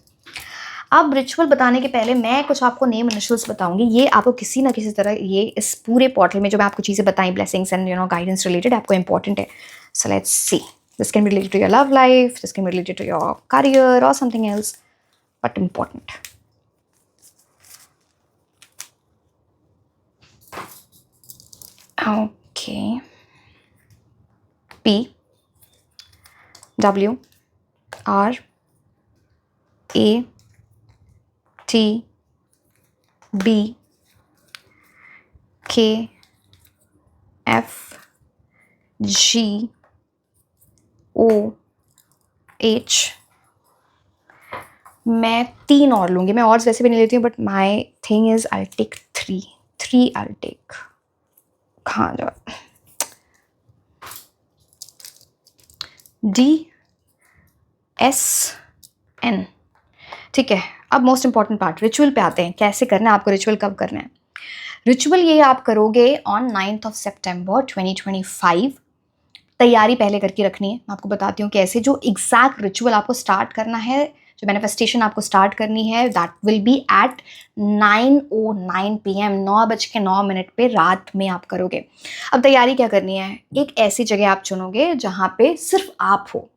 Speaker 1: अब रिचुअल बताने के पहले मैं कुछ आपको नेम इनिशियल्स बताऊंगी। ये आपको किसी ना किसी तरह, ये इस पूरे पोर्टल में जो मैं आपको चीज़ें बताई, ब्लेसिंग्स एंड गाइडेंस रिलेटेड, आपको इंपॉर्टेंट है। So let's see, this can be related to your love life, this can be related to your career और something else, but important. Okay, P W R A T B K F G O H। मैं 3 और लूँगी, मैं और वैसे भी नहीं लेती हूँ, but my thing is I take 3 I take. कहाँ जाओ? D S N। ठीक है, अब मोस्ट इंपॉर्टेंट पार्ट, रिचुअल पे आते हैं। कैसे करना है आपको, रिचुअल कब करना है? रिचुअल ये आप करोगे ऑन 9th of September 2025। तैयारी पहले करके रखनी है। मैं आपको बताती हूँ कैसे। जो एग्जैक्ट रिचुअल आपको स्टार्ट करना है, जो मैनिफेस्टेशन आपको स्टार्ट करनी है, that will be at 9:09 PM, 9:09 पे रात में आप करोगे। अब तैयारी क्या करनी है? एक ऐसी जगह आप चुनोगे जहाँ पे सिर्फ आप हो,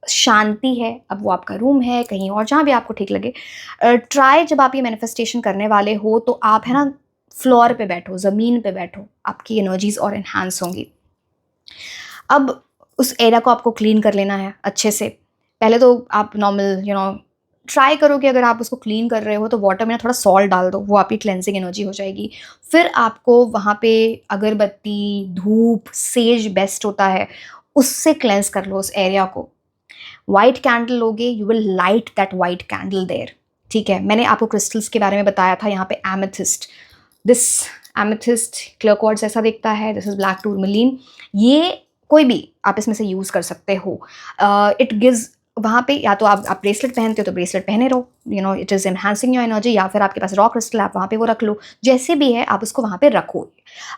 Speaker 1: शांति है। अब वो आपका रूम है, कहीं और, जहाँ भी आपको ठीक लगे। ट्राई, जब आप ये मैनिफेस्टेशन करने वाले हो तो आप है ना फ्लोर पे बैठो, ज़मीन पे बैठो, आपकी एनर्जीज और इन्हांस होंगी। अब उस एरिया को आपको क्लीन कर लेना है अच्छे से। पहले तो आप नॉर्मल ट्राई करो कि अगर आप उसको क्लीन कर रहे हो तो वाटर में थोड़ा सॉल्ट डाल दो, वो आपकी क्लेंजिंग एनर्जी हो जाएगी। फिर आपको वहाँ पे अगरबत्ती, धूप, सेज बेस्ट होता है, उससे क्लेंस कर लो उस एरिया को। वाइट कैंडल लोगे, you will light that white candle there, ठीक है। मैंने आपको क्रिस्टल्स के बारे में बताया था, यहाँ पे amethyst, this amethyst clear quartz ऐसा दिखता है, दिस इज ब्लैक टूरमलीन, ये कोई भी आप इसमें से यूज़ कर सकते हो। इट गिव्स, वहाँ पे या तो आप ब्रेसलेट पहनते हो तो ब्रेसलेट पहने रहो, you know it is enhancing your energy, या फिर आपके पास रॉ क्रिस्टल आप वहाँ पे वो रख लो, जैसे भी है आप उसको वहाँ पे रखो।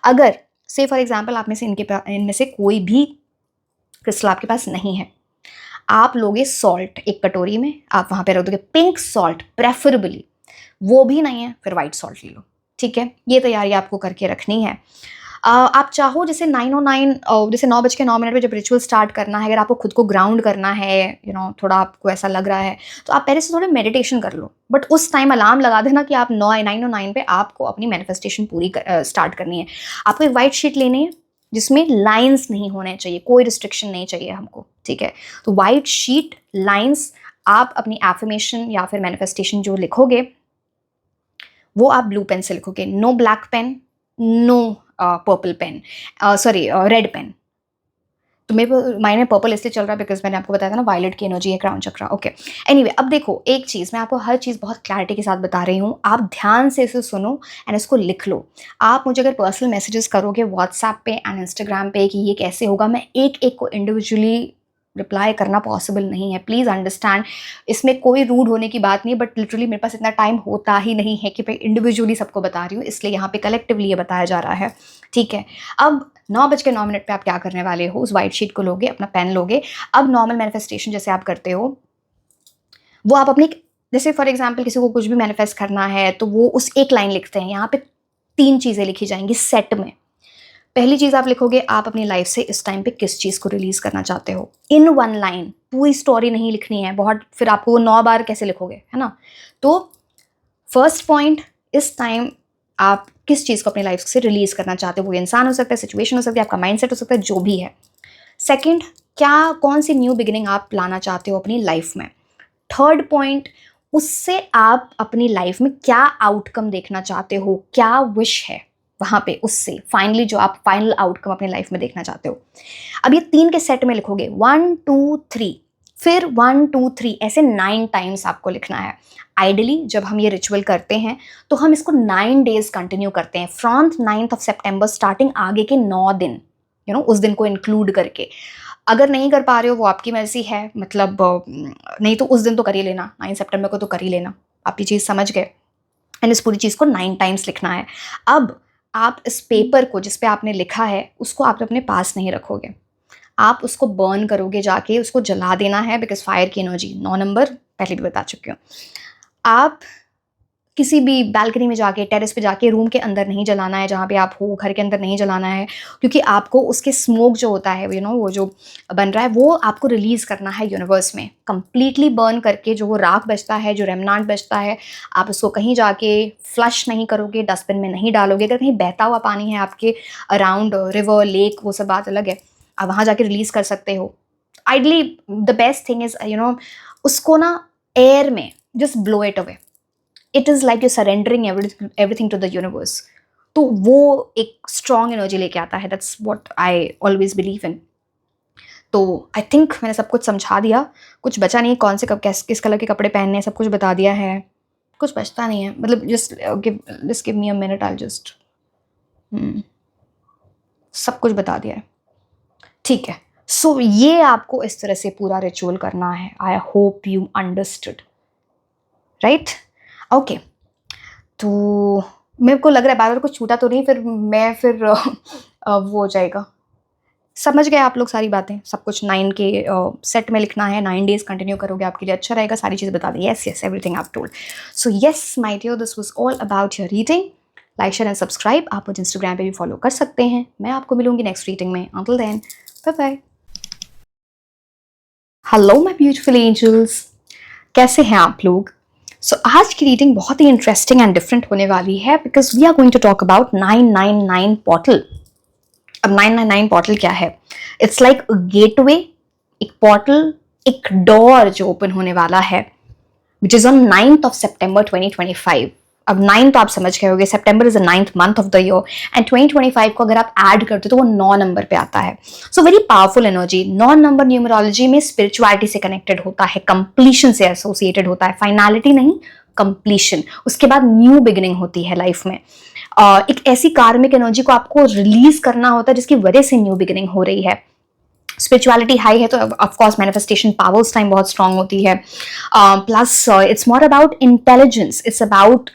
Speaker 1: अगर से फॉर एग्जाम्पल आप में से इनमें से कोई भी क्रिस्टल आपके पास नहीं है, आप लोगे सॉल्ट एक कटोरी में, आप वहाँ पे रख दोगे पिंक सॉल्ट प्रेफरेबली, वो भी नहीं है फिर वाइट सॉल्ट ले लो, ठीक है। ये तैयारी आपको करके रखनी है। आप चाहो जैसे 9:09 जैसे 9:09 पे जब रिचुअल स्टार्ट करना है, अगर आपको खुद को ग्राउंड करना है, यू नो थोड़ा आपको ऐसा लग रहा है, तो आप पहले से थोड़ा मेडिटेशन कर लो, बट उस टाइम अलार्म लगा देना कि आप 9:09 पे आपको अपनी मैनिफेस्टेशन पूरी स्टार्ट करनी है। आपको एक वाइट शीट लेनी है जिसमें लाइंस नहीं होने चाहिए, कोई रिस्ट्रिक्शन नहीं चाहिए हमको, ठीक है। तो वाइट शीट, लाइंस, आप अपनी एफर्मेशन या फिर मैनिफेस्टेशन जो लिखोगे वो आप ब्लू पेन से लिखोगे, no black pen, no purple pen, sorry red pen. तो मेरे माइंड में पर्पल इसलिए चल रहा है बिकॉज मैंने आपको बताया था ना वायलेट की एनर्जी है क्राउन चक्रा, ओके। एनीवे, अब देखो एक चीज़, मैं आपको हर चीज़ बहुत क्लैरिटी के साथ बता रही हूँ, आप ध्यान से इसे सुनो एंड इसको लिख लो। आप मुझे अगर पर्सनल मैसेजेस करोगे व्हाट्सएप पे एंड इंस्टाग्राम पे कि ये कैसे होगा, मैं एक एक को इंडिविजुअली रिप्लाई करना पॉसिबल नहीं है, प्लीज़ अंडरस्टैंड। इसमें कोई रूड होने की बात नहीं है, बट लिटरली मेरे पास इतना टाइम होता ही नहीं है कि मैं इंडिविजुअली सबको बता रही हूँ, इसलिए यहाँ पे कलेक्टिवली ये बताया जा रहा है, ठीक है। अब 9:09 पे आप क्या करने वाले हो, उस वाइट शीट को लोगे, अपना पेन लोगे। अब नॉर्मल मैनिफेस्टेशन जैसे आप करते हो वो आप अपनी, जैसे फॉर एग्जाम्पल किसी को कुछ भी मैनिफेस्ट करना है तो वो उस एक लाइन लिखते हैं, यहाँ पे 3 चीज़ें लिखी जाएंगी सेट में। पहली चीज़ आप लिखोगे आप अपनी लाइफ से इस टाइम पे किस चीज़ को रिलीज़ करना चाहते हो, इन 1 लाइन, पूरी स्टोरी नहीं लिखनी है बहुत, फिर आपको वो 9 बार कैसे लिखोगे, है ना। तो फर्स्ट पॉइंट, इस टाइम आप किस चीज़ को अपनी लाइफ से रिलीज़ करना चाहते हो, वो इंसान हो सकता है, सिचुएशन हो सकती है, आपका माइंडसेट हो सकता है, जो भी है। सेकंड, क्या कौन सी न्यू बिगिनिंग आप लाना चाहते हो अपनी लाइफ में। थर्ड पॉइंट, उससे आप अपनी लाइफ में क्या आउटकम देखना चाहते हो, क्या विश है वहाँ पे, उससे फाइनली जो आप फाइनल आउटकम अपनी लाइफ में देखना चाहते हो। अब ये 3 के सेट में लिखोगे 1 2 3, फिर 1 2 3, ऐसे 9 टाइम्स आपको लिखना है। आइडियली जब हम ये रिचुअल करते हैं तो हम इसको 9 डेज कंटिन्यू करते हैं, फ्रॉम 9th सितंबर स्टार्टिंग आगे के 9 दिन, यू नो उस दिन को इंक्लूड करके। अगर नहीं कर पा रहे हो वो आपकी मर्जी है, मतलब नहीं तो उस दिन तो कर ही लेना, 9 सितंबर को तो कर ही लेना, आप ये चीज़ समझ गए। एंड इस पूरी चीज़ को 9 टाइम्स लिखना है। अब आप इस पेपर को जिस पे आपने लिखा है उसको आप अपने पास नहीं रखोगे, आप उसको बर्न करोगे, जाके उसको जला देना है, बिकॉज फायर की एनर्जी 9 नंबर पहले भी बता चुकी हूँ। आप किसी भी बालकनी में जाके, टेरेस पे जाके, रूम के अंदर नहीं जलाना है, जहाँ पे आप हो घर के अंदर नहीं जलाना है, क्योंकि आपको उसके स्मोक जो होता है, यू नो वो जो बन रहा है वो आपको रिलीज़ करना है यूनिवर्स में। कंप्लीटली बर्न करके जो वो राख बचता है, जो रेमनांट बचता है, आप उसको कहीं जाके फ्लश नहीं करोगे, डस्टबिन में नहीं डालोगे। अगर कहीं बहता हुआ पानी है आपके अराउंड, रिवर, लेक, वो सब बात अलग है, आप वहाँ जाके रिलीज़ कर सकते हो। Ideally the best thing is, you know उसको ना एयर में just blow it away, it is like you surrendering everything to the universe. तो वो एक स्ट्रॉन्ग एनर्जी लेके आता है, that's what I always believe in. तो आई थिंक मैंने सब कुछ समझा दिया, कुछ बचा नहीं, कौन से किस कलर के कपड़े पहनने हैं सब कुछ बता दिया है, कुछ बचता नहीं है, मतलब just give me a minute, I just सब कुछ बता दिया है, ठीक है। सो ये आपको इस तरह से पूरा रिचुअल करना है। आई hope you understood, right, okay. तो मेरे को लग रहा है बार बार कुछ छूटा तो नहीं, फिर मैं वो हो जाएगा। समझ गए आप लोग सारी बातें, सब कुछ 9 के सेट में लिखना है, 9 डेज कंटिन्यू करोगे आपके लिए अच्छा रहेगा, सारी चीज़ें बता दी। Yes yes, everything I have told. So yes my dear, this was all about your reading. Like share and subscribe, आप मुझे इंस्टाग्राम पे भी फॉलो कर सकते हैं। मैं आपको मिलूंगी नेक्स्ट रीडिंग में, until then bye bye. Hello my beautiful angels, कैसे हैं आप लोग। सो आज की रीडिंग बहुत ही इंटरेस्टिंग एंड डिफरेंट होने वाली है, because we are going to talk about 999 portal. अब 999 पोर्टल क्या है? इट्स लाइक अ गेटवे, एक पोर्टल, एक डोर जो ओपन होने वाला है, which is on 9th September 2025। अब 9 तो आप समझ गए होगे, सितंबर is the 9th month of the year and 2025 को अगर आप ऐड करते हो तो वो 9 नंबर पे आता है. So very powerful energy. 9 number numerology में स्पिरिचुअलिटी से कनेक्टेड होता है, कंप्लीशन से एसोसिएटेड होता है, फाइनलिटी नहीं, कंप्लीशन. उसके बाद न्यू बिगिनिंग होती है लाइफ में. एक ऐसी कार्मिक एनर्जी को आपको रिलीज करना होता है जिसकी वजह से न्यू बिगिनिंग हो रही है. स्पिरिचुअलिटी हाई है तो ऑफकोर्स मैनिफेस्टेशन पावर उस टाइम बहुत स्ट्रांग होती है. Plus it's more about intelligence, it's about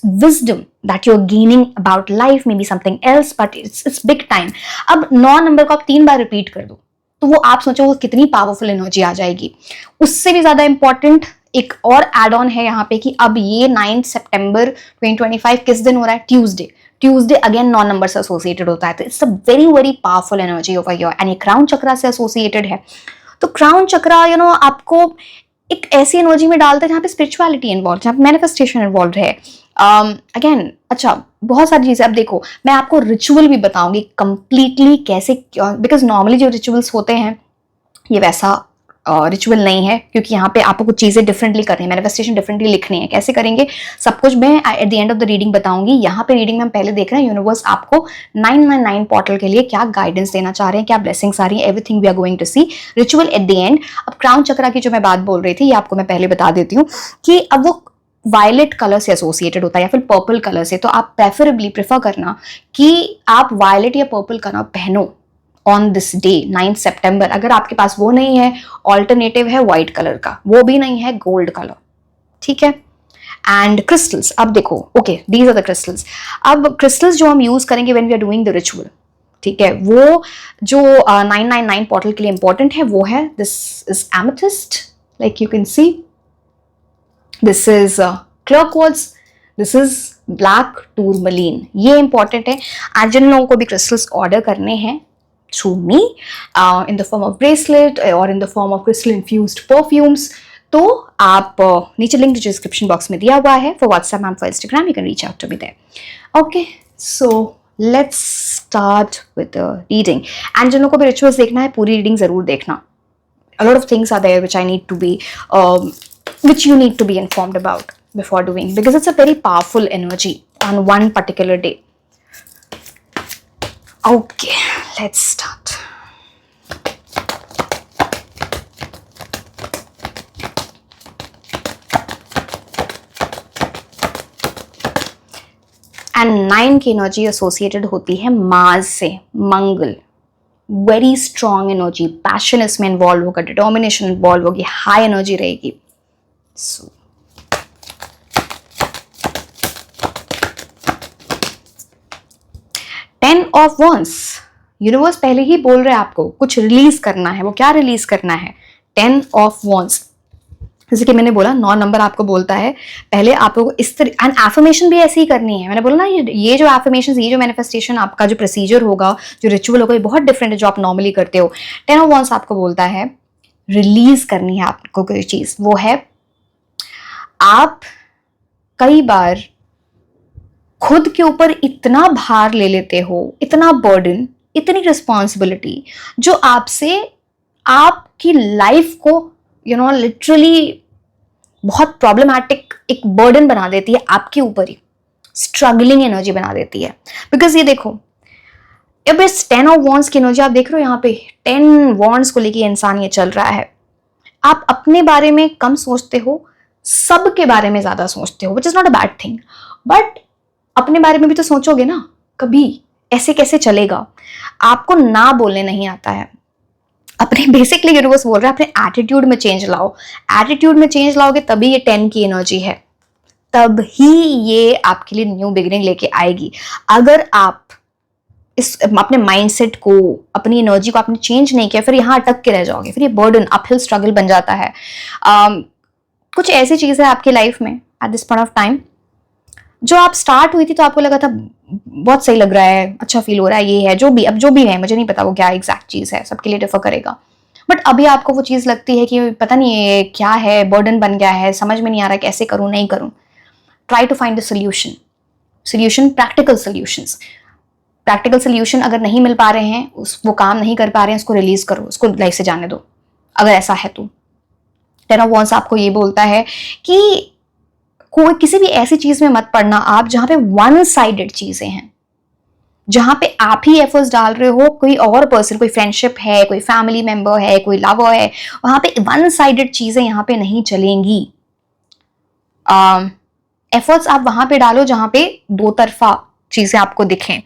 Speaker 1: wisdom that you are gaining about life, maybe something else, but it's big time. अब 9 नंबर को आप 3 बार रिपीट कर दो तो वो आप सोचो वो कितनी पावरफुल एनर्जी आ जाएगी. उससे भी ज्यादा इंपॉर्टेंट एक और एड ऑन है यहाँ पे कि अब ये 9 सितंबर 2025 किस दिन हो रहा है? ट्यूसडे. ट्यूसडे अगेन 9 नंबर से एसोसिएटेड होता है, तो it's a very very powerful energy over here. And ये क्राउन चक्रा से एसोसिएटेड है. तो क्राउन चक्रा आपको एक ऐसी एनर्जी में डालता है जहाँ पे स्पिरिचुअलिटी इन्वॉल्व, जहाँ पे मैनिफेस्टेशन इन्वॉल्व है. अगेन अच्छा बहुत सारी चीजें. अब देखो मैं आपको रिचुअल भी बताऊंगी कंप्लीटली कैसे, बिकॉज नॉर्मली जो रिचुअल्स होते हैं ये वैसा रिचुअल नहीं है, क्योंकि यहाँ पे आपको कुछ चीजें डिफरेंटली करनी है, मैनिफेस्टेशन डिफरेंटली लिखनी है. कैसे करेंगे सब कुछ मैं eight the end of the reading बताऊंगी. यहाँ पे रीडिंग में हम पहले देख रहे हैं यूनिवर्स आपको 999 पोर्टल के लिए क्या गाइडेंस देना चाह रहे हैं, क्या ब्लेसिंग्स आ रही है, everything we are going to see. Ritual at the end. अब क्राउन चक्रा की जो मैं बात बोल रही थी ये आपको मैं पहले बता देती हूँ कि अब वो वायलेट कलर से एसोसिएटेड होता है या फिर पर्पल कलर से. तो आप प्रेफर करना कि आप वायलेट या पर्पल कलर पहनो ऑन दिस डे 9 सितंबर. अगर आपके पास वो नहीं है, ऑल्टरनेटिव है व्हाइट कलर का, वो भी नहीं है गोल्ड कलर, ठीक है. एंड क्रिस्टल्स, अब देखो okay these are the crystals. अब क्रिस्टल्स जो हम यूज करेंगे when we are doing the ritual, ठीक है, वो जो 999 पोर्टल के लिए इंपॉर्टेंट है वो है this is amethyst, like you can see. This is clear quartz, this is black tourmaline. ये इंपॉर्टेंट है. एंड जिन लोगों को भी क्रिस्टल्स ऑर्डर करने हैं through me in the form of bracelet or in the form of crystal infused perfumes, तो आप नीचे लिंक डिस्क्रिप्शन बॉक्स में दिया हुआ है for WhatsApp and for Instagram. You can reach out to me there. Okay so let's start with the reading. And जिन लोगों को भी रिचुअल्स देखना है पूरी रीडिंग जरूर देखना. a lot of things are there which I need to be which you need to be informed about before doing, because it's a very powerful energy on one particular day. Okay, let's start. And 9 की energy associated होती है Mars से, मंगल. Very strong energy, passion इसमें involve होगा, determination involve होगी, high energy रहेगी. सो ten of wands. Universe पहले ही बोल रहे हैं आपको कुछ रिलीज करना है. वो क्या रिलीज करना है? 10 ऑफ वॉन्स. जैसे कि मैंने बोला 9 नंबर आपको बोलता है पहले आप लोगों को इस तरह एंड एफर्मेशन भी ऐसी ही करनी है. मैंने बोला ना ये जो एफर्मेशन, ये जो मैनिफेस्टेशन आपका जो प्रोसीजर होगा, जो रिचुअल होगा, ये बहुत डिफरेंट है जो आप नॉर्मली करते हो. 10 ऑफ वॉन्स आपको बोलता है रिलीज करनी है आपको कोई चीज. वो है आप कई बार खुद के ऊपर इतना भार ले लेते हो, इतना बर्डन, इतनी रिस्पॉन्सिबिलिटी जो आपसे आपकी लाइफ को लिटरली बहुत प्रॉब्लमैटिक एक बर्डन बना देती है आपके ऊपर ही. स्ट्रगलिंग एनर्जी बना देती है. बिकॉज ये देखो अब इस 10 ऑफ वॉन्ड्स की एनर्जी आप देख रहे हो यहाँ पे 10 वॉन्ड्स को लेके इंसान ये चल रहा है. आप अपने बारे में कम सोचते हो, सबके बारे में ज्यादा सोचते हो, which is not a bad thing. But अपने बारे में भी तो सोचोगे ना कभी. ऐसे कैसे चलेगा? आपको ना बोलने नहीं आता है. अपने बेसिकली यूनिवर्स बोल रहा है अपने एटीट्यूड में चेंज लाओ. एटीट्यूड में चेंज लाओगे तभी ये 10 की एनर्जी है, तब ही ये आपके लिए न्यू बिगिनिंग लेके आएगी. अगर आप इस अपने माइंडसेट को, अपनी एनर्जी को आपने चेंज नहीं किया, फिर यहाँ अटक के रह जाओगे. फिर ये बर्डन, अपहिल स्ट्रगल बन जाता है. कुछ ऐसी चीज है आपकी लाइफ में at this point of time जो आप स्टार्ट हुई थी तो आपको लगा था बहुत सही लग रहा है, अच्छा फील हो रहा है, ये है जो भी, अब जो भी है मुझे नहीं पता वो क्या एग्जैक्ट चीज है, सबके लिए डिफर करेगा. बट अभी आपको वो चीज लगती है कि पता नहीं ये क्या है, बर्डन बन गया है, समझ में नहीं आ रहा कैसे करूं, नहीं करूं. Try to find the solution, practical solutions. Practical solution अगर नहीं मिल पा रहे हैं, वो काम नहीं कर पा रहे हैं, उसको रिलीज करो, उसको लाइफ से जाने दो अगर ऐसा है तो. 10 ऑफ वॉन्ड्स आपको ये बोलता है कि कोई किसी भी ऐसी चीज में मत पड़ना आप जहां पे वन साइडेड चीजें हैं, जहां पे आप ही एफर्ट्स डाल रहे हो, कोई और पर्सन, कोई फ्रेंडशिप है, कोई फैमिली मेंबर है, कोई लवर है, वहां पे वन साइडेड चीजें यहां पे नहीं चलेंगी। एफर्ट्स आप वहां पे डालो जहां पे दो तरफा चीजें आपको दिखें।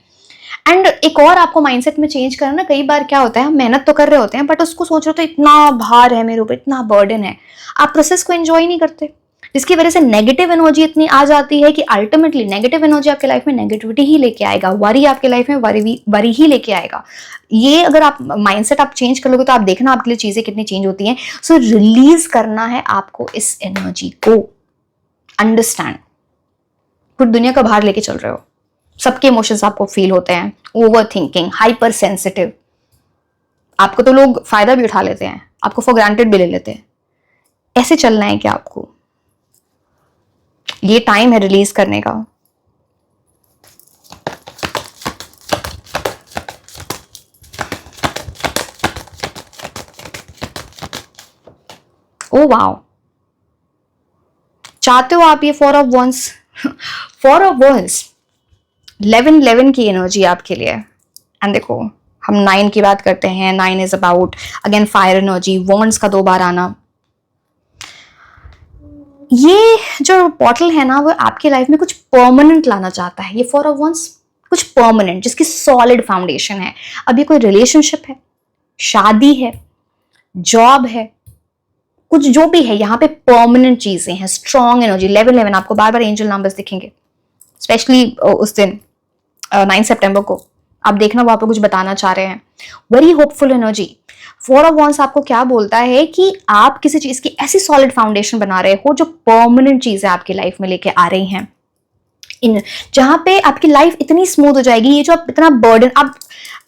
Speaker 1: एंड एक और आपको माइंडसेट में चेंज करना ना, कई बार क्या होता है हम मेहनत तो कर रहे होते हैं बट उसको सोच रहे होते हैं इतना भार है मेरे ऊपर, इतना बर्डन है, आप प्रोसेस को एंजॉय नहीं करते, जिसकी वजह से नेगेटिव एनर्जी इतनी आ जाती है कि अल्टीमेटली नेगेटिव एनर्जी आपके लाइफ में नेगेटिविटी ही लेके आएगा, वरी आपके लाइफ में वरी ही लेके आएगा। ये अगर आप माइंडसेट आप चेंज कर लोगे तो आप देखना आपके लिए चीजें कितनी चेंज होती हैं। सो रिलीज करना है आपको इस एनर्जी को। अंडरस्टैंड, पूरी दुनिया का भार लेके चल रहे हो, सबके इमोशंस आपको फील होते हैं, ओवर थिंकिंग, हाइपर सेंसिटिव, आपको तो लोग फायदा भी उठा लेते हैं, आपको फॉर ग्रांटेड भी ले लेते हैं। ऐसे चलना है क्या आपको? ये टाइम है रिलीज करने का। ओ वाओ, चाहते हो आप ये 4 ऑफ वंस? 4 ऑफ वंस 11 की एनर्जी आपके लिए। एंड देखो हम 9 की बात करते हैं, 9 is about again fire energy, wands का 2 बार आना। ये जो पोर्टल है ना वो आपके लाइफ में कुछ परमानेंट लाना चाहता है। ये 4 ऑफ वंस कुछ परमानेंट, जिसकी सॉलिड फाउंडेशन है। अब ये कोई रिलेशनशिप है, शादी है, जॉब है, कुछ जो भी है, यहाँ पे परमानेंट चीजें हैं, स्ट्रॉन्ग एनर्जी। 11 आपको बार बार एंजल नंबर्स दिखेंगे, स्पेशली उस दिन 9 सितंबर को। आप देखना वो आपको कुछ बताना चाह रहे हैं। Very hopeful energy. 4 of wands आपको क्या बोलता है कि आप किसी चीज की ऐसी सॉलिड फाउंडेशन बना रहे हो जो परमानेंट चीजें आपकी लाइफ में लेके आ रही हैं, इन जहां पे आपकी लाइफ इतनी स्मूथ हो जाएगी। ये जो आप इतना बर्डन,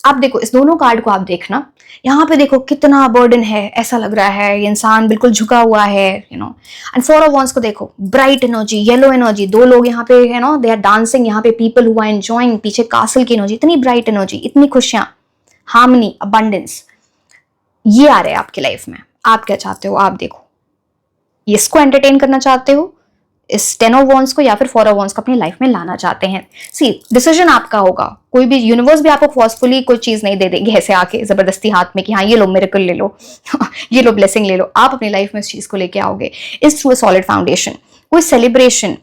Speaker 1: आप देखो इस दोनों कार्ड को आप देखना, यहाँ पे देखो कितना बर्डन है, ऐसा लग रहा है ये इंसान बिल्कुल झुका हुआ है, you no. And 4 of wands को देखो, ब्राइट एनर्जी, येलो एनर्जी, 2 लोग यहाँ पे है ना, दे आर डांसिंग, यहाँ पे पीपल हु आर एंजॉयिंग, पीछे कासल की एनर्जी, इतनी ब्राइट एनर्जी, इतनी खुशियां, हार्मनी, अबंडेंस, ये आ रहे हैं आपकी लाइफ में। आप क्या चाहते हो? आप देखो, इसको एंटरटेन करना चाहते हो, इस 10 ऑफ वॉन्ड्स को, या फिर 4 ऑफ वॉन्ड्स को अपनी लाइफ में लाना चाहते हैं। सी डिसीजन आपका होगा। कोई भी यूनिवर्स भी आपको फोर्सफुली कोई चीज नहीं दे देंगे ऐसे आके जबरदस्ती हाथ में कि हाँ ये लो मिरेकल ले लो ये लो ब्लेसिंग ले लो। आप अपनी लाइफ में इस चीज को लेके आओगे इस थ्रू अ सॉलिड फाउंडेशन। कोई सेलिब्रेशन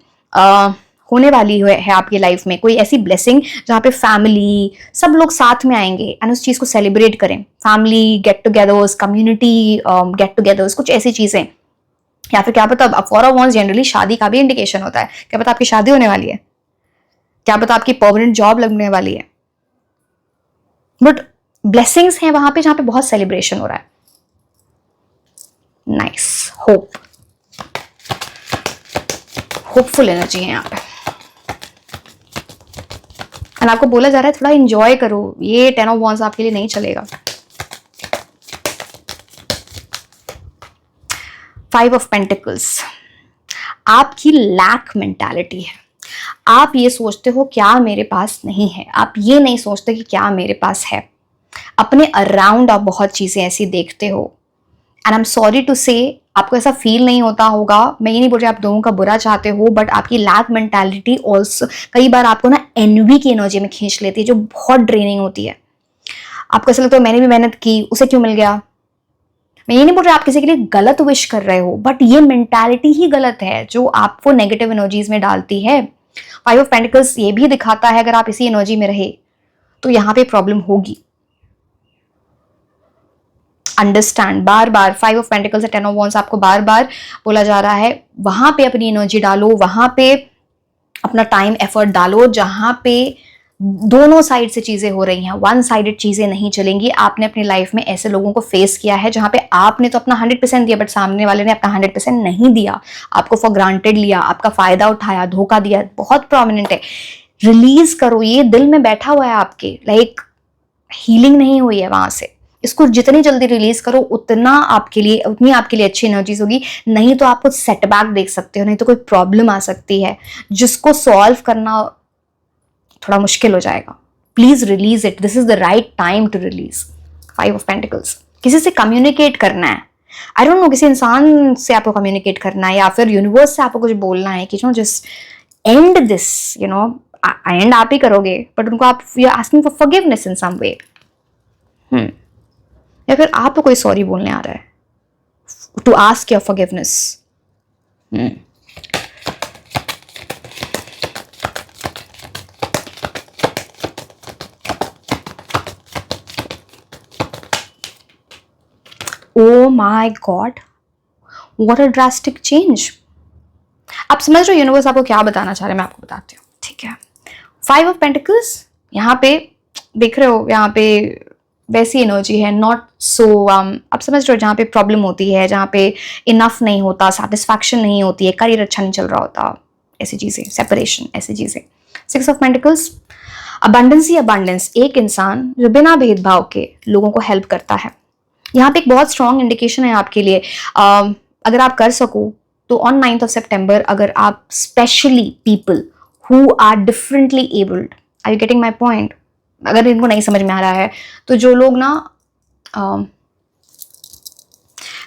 Speaker 1: होने वाली है आपकी लाइफ में, कोई ऐसी ब्लेसिंग जहाँ पे फैमिली सब लोग साथ में आएंगे एंड उस चीज को सेलिब्रेट करें। Family get togethers, community get togethers, कुछ ऐसी चीजें। या फिर क्या पता, अब 4 ऑफ वॉन्ड्स जनरली शादी का भी इंडिकेशन होता है। क्या पता आपकी शादी होने वाली है, क्या पता आपकी परमानेंट जॉब लगने वाली है। बट ब्लेसिंग्स हैं वहां पे जहां पे बहुत सेलिब्रेशन हो रहा है। नाइस, होप, होपफुल एनर्जी है यहाँ पे। एंड आपको बोला जा रहा है थोड़ा एंजॉय करो, ये 10 ऑफ वॉन्ड्स आपके लिए नहीं चलेगा। 5 ऑफ पेंटिकल्स आपकी लैक मेंटालिटी है। आप ये सोचते हो क्या मेरे पास नहीं है, आप ये नहीं सोचते कि क्या मेरे पास है। अपने अराउंड आप बहुत चीजें ऐसी देखते हो and I am sorry to say आपको ऐसा फील नहीं होता होगा। मैं ये नहीं बोल रही आप दोनों का बुरा चाहते हो, बट आपकी लैक मेंटालिटी ऑल्सो कई बार आपको ना एनवी की एनर्जी में खींच लेती है, जो बहुत ड्रेनिंग होती है। आपको ऐसा लगता है मैंने भी मेहनत की, उसे क्यों मिल गया। मैं ये नहीं बोल रही आप किसी के लिए गलत विश कर रहे हो, बट ये मेंटालिटी ही गलत है जो आपको नेगेटिव एनर्जीज में डालती है। 5 ऑफ पेंटिकल्स ये भी दिखाता है अगर आप इसी एनर्जी में रहे तो यहां पे प्रॉब्लम होगी। Understand, bar bar 5 of pentacles और 10 ऑफ वॉन्ड्स आपको बार बार बोला जा रहा है वहां पे अपनी एनर्जी डालो, वहां पे अपना टाइम एफर्ट डालो जहां पे दोनों साइड से चीजें हो रही हैं, वन साइडेड चीजें नहीं चलेंगी। आपने अपनी लाइफ में ऐसे लोगों को फेस किया है जहां पे आपने तो अपना 100% दिया बट सामने वाले ने अपना 100% नहीं दिया, आपको फॉर ग्रांटेड लिया, आपका फायदा उठाया, धोखा दिया, बहुत प्रोमिनेंट है। रिलीज करो, ये दिल में बैठा हुआ है आपके, लाइक हीलिंग नहीं हुई है वहां से। इसको जितनी जल्दी रिलीज करो उतना आपके लिए, उतनी आपके लिए अच्छी एनर्जीज होगी। नहीं तो आप कुछ सेटबैक देख सकते हो, नहीं तो कोई प्रॉब्लम आ सकती है जिसको सॉल्व करना थोड़ा मुश्किल हो जाएगा। Please release it, this is the right time to release. 5 of pentacles, किसी से कम्युनिकेट करना है, आई डोंट नो, किसी इंसान से आपको कम्युनिकेट करना है या फिर यूनिवर्स से आपको कुछ बोलना है कि जस्ट एंड दिस, एंड आप ही करोगे, बट उनको आप you are asking for forgiveness in some way, या फिर आपको कोई सॉरी बोलने आ रहा है, to ask your forgiveness. Oh my God, what a drastic change. आप समझ रहे हो यूनिवर्स आपको क्या बताना चाह रहे हैं, मैं आपको बताती हूँ, ठीक है। 5 ऑफ पेंटिकल्स यहाँ पे देख रहे हो, यहाँ पे वैसी एनर्जी है, नॉट सो आप समझ रहे हो, जहाँ पे प्रॉब्लम होती है, जहाँ पे इनफ नहीं होता, सेटिस्फैक्शन नहीं होती है, करियर अच्छा नहीं चल रहा होता, ऐसी चीज़ें, सेपरेशन, ऐसी चीज़ें। 6 of pentacles, abundance he abundance, एक इंसान जो बिना भेदभाव के लोगों को हेल्प करता है। यहाँ पे एक बहुत स्ट्रॉन्ग इंडिकेशन है आपके लिए, अगर आप कर सको तो ऑन 9th ऑफ सेप्टेम्बर, अगर आप specially people who are differently abled, are you getting my point? अगर इनको नहीं समझ में आ रहा है तो जो लोग ना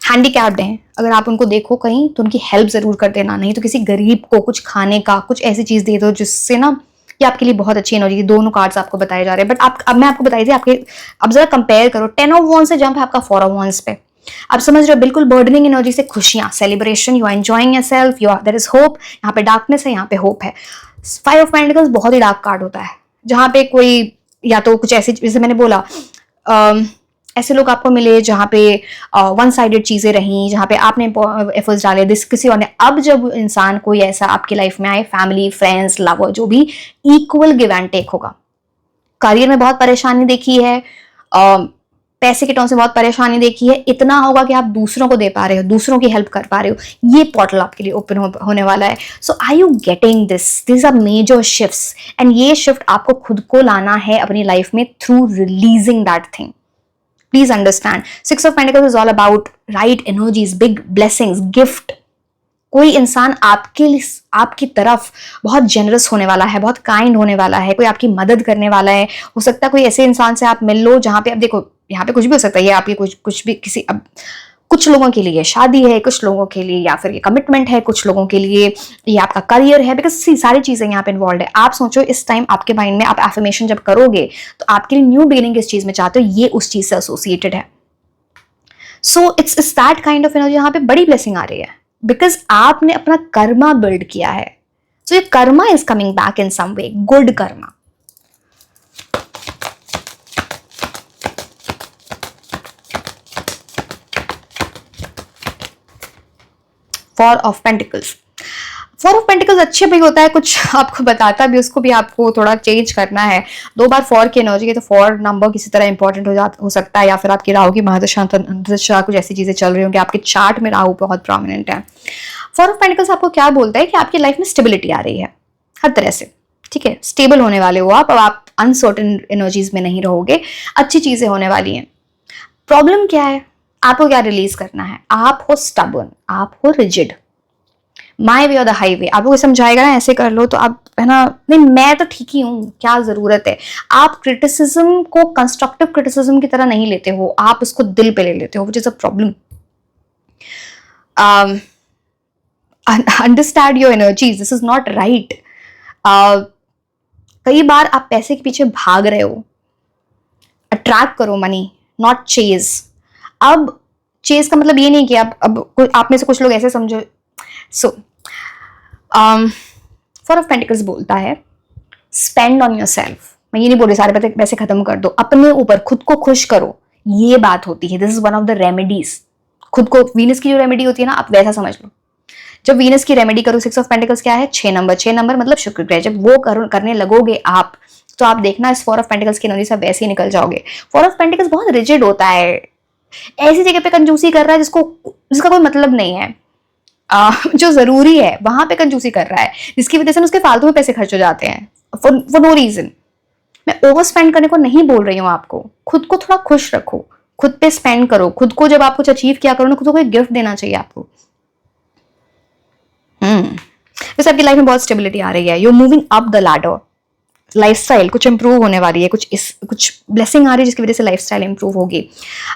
Speaker 1: हैंडीकैप्ड हैं, अगर आप उनको देखो कहीं तो उनकी हेल्प जरूर कर देना, नहीं तो किसी गरीब को कुछ खाने का कुछ ऐसी चीज दे दो जिससे ना, ये आपके लिए बहुत अच्छी एनर्जी। दोनों कार्ड्स आपको बताए जा रहे हैं, बट अब मैं आपको बताई थी आपके, अब जरा कंपेयर करो, 10 ऑफ वॉन्ड्स से जंप है आपका 4 ऑफ वॉन्ड्स पे। आप समझ रहे हो, बिल्कुल बर्डनिंग एनर्जी से खुशियां, celebration, you are enjoying yourself, there is hope, यहाँ पे डार्कनेस है, यहाँ पे होप है। 5 ऑफ पेंटिकल्स बहुत ही डार्क कार्ड होता है, जहाँ पे कोई या तो कुछ ऐसी, जैसे मैंने बोला, ऐसे लोग आपको मिले जहाँ पे वन साइडेड चीज़ें रहीं, जहाँ पे आपने एफर्ट्स डाले, दिस किसी और ने। अब जब इंसान कोई ऐसा आपकी लाइफ में आए, फैमिली, फ्रेंड्स, लवर, जो भी, इक्वल गिव एंड टेक होगा। करियर में बहुत परेशानी देखी है, पैसे के टर्म से बहुत परेशानी देखी है, इतना होगा कि आप दूसरों को दे पा रहे हो, दूसरों की हेल्प कर पा रहे हो, ये पोर्टल आपके लिए ओपन होने वाला है। So are you getting this are major shifts, and ये शिफ्ट आपको खुद को लाना है अपनी लाइफ में through releasing that thing. Please understand, 6 of Pentacles is all about right energies, big blessings, gift. कोई इंसान आपकी तरफ बहुत जेनरस होने वाला है, बहुत काइंड होने वाला है, कोई आपकी मदद करने वाला है। हो सकता है कोई ऐसे इंसान से आप मिल लो जहाँ पे, अब देखो यहाँ पे कुछ भी हो सकता है, ये आपकी कुछ भी किसी, अब कुछ लोगों के लिए शादी है, कुछ लोगों के लिए या फिर ये कमिटमेंट है, कुछ लोगों के लिए ये आपका करियर है, बिकॉज सारी चीजें यहाँ पे इन्वॉल्व है। आप सोचो इस टाइम आपके माइंड में आप एफर्मेशन जब करोगे तो आपके लिए न्यू बिगिनिंग किस चीज में चाहते हो, ये उस चीज से एसोसिएटेड है। So it's that kind of energy, यहाँ पे बड़ी ब्लेसिंग आ रही है बिकॉज आपने अपना कर्मा बिल्ड किया है। सो ये karma is coming back in some way, good karma. Four of pentacles, 4 of pentacles अच्छे भी होता है, कुछ आपको बताता भी, उसको भी आपको थोड़ा चेंज करना है। 2 बार 4 की एनर्जी है तो 4 नंबर किसी तरह इंपॉर्टेंट हो सकता है, या फिर आपकी राहु की महादशा कुछ ऐसी चीजें चल रही होंगी, आपके चार्ट में राहु बहुत प्रोमिनेंट है। 4 ऑफ पेंटिकल्स आपको क्या बोलता है कि आपकी लाइफ में स्टेबिलिटी आ रही है हर तरह से, ठीक है, स्टेबल होने वाले हो आप, अब आप अनसर्टेन एनर्जीज में नहीं रहोगे, अच्छी चीजें होने वाली हैं। प्रॉब्लम क्या है, आपको क्या रिलीज करना है, आप हो स्टबर्न, आप हो रिजिड, माई वे और द हाईवे। आपको समझाएगा ना ऐसे कर लो तो आप, है ना, नहीं मैं तो ठीक ही हूँ, क्या जरूरत है। आप क्रिटिसिज्म को कंस्ट्रक्टिव क्रिटिसिज्म की तरह नहीं लेते हो, आप उसको दिल पे ले लेते हो, which is a problem. Understand your energies, this is not right. कई बार आप पैसे के पीछे भाग रहे हो, अट्रैक्ट करो मनी, नॉट चेज। अब चेज का मतलब ये नहीं कि आप में से कुछ लोग ऐसे समझो। सो 4 ऑफ पेंटिकल्स बोलता है स्पेंड ऑन योर सेल्फ। मैं ये नहीं बोल रही सारे पैसे खत्म कर दो, अपने ऊपर खुद को खुश करो, ये बात होती है। This is one of the remedies. खुद को, वीनस की जो रेमेडी होती है ना, आप वैसा समझ लो। जब वीनस की रेमेडी करो, 6 ऑफ पेंटिकल्स क्या है, 6 नंबर, 6 नंबर मतलब शुक्र ग्रह, जब वो करने लगोगे आप, तो आप देखना इस 4 ऑफ पेंटिकल्स की एनर्जी से वैसे ही निकल जाओगे। 4 ऑफ पेंटिकल्स बहुत रिजिड होता है, ऐसी जगह पे कंजूसी कर रहा है जिसका कोई मतलब नहीं है, जो जरूरी है वहां पे कंजूसी कर रहा है, जिसकी वजह से उसके फालतू में पैसे खर्च हो जाते हैं फॉर नो रीजन। मैं ओवर स्पेंड करने को नहीं बोल रही हूँ आपको, खुद को थोड़ा खुश रखो, खुद पे स्पेंड करो, खुद को जब आप कुछ अचीव किया करो ना, खुद को कोई गिफ्ट देना चाहिए आपको। वैसे आपकी लाइफ में बहुत स्टेबिलिटी आ रही है, you are moving up the ladder, lifestyle कुछ इंप्रूव होने वाली है, कुछ ब्लेसिंग आ रही है जिसकी वजह से लाइफस्टाइल इंप्रूव होगी।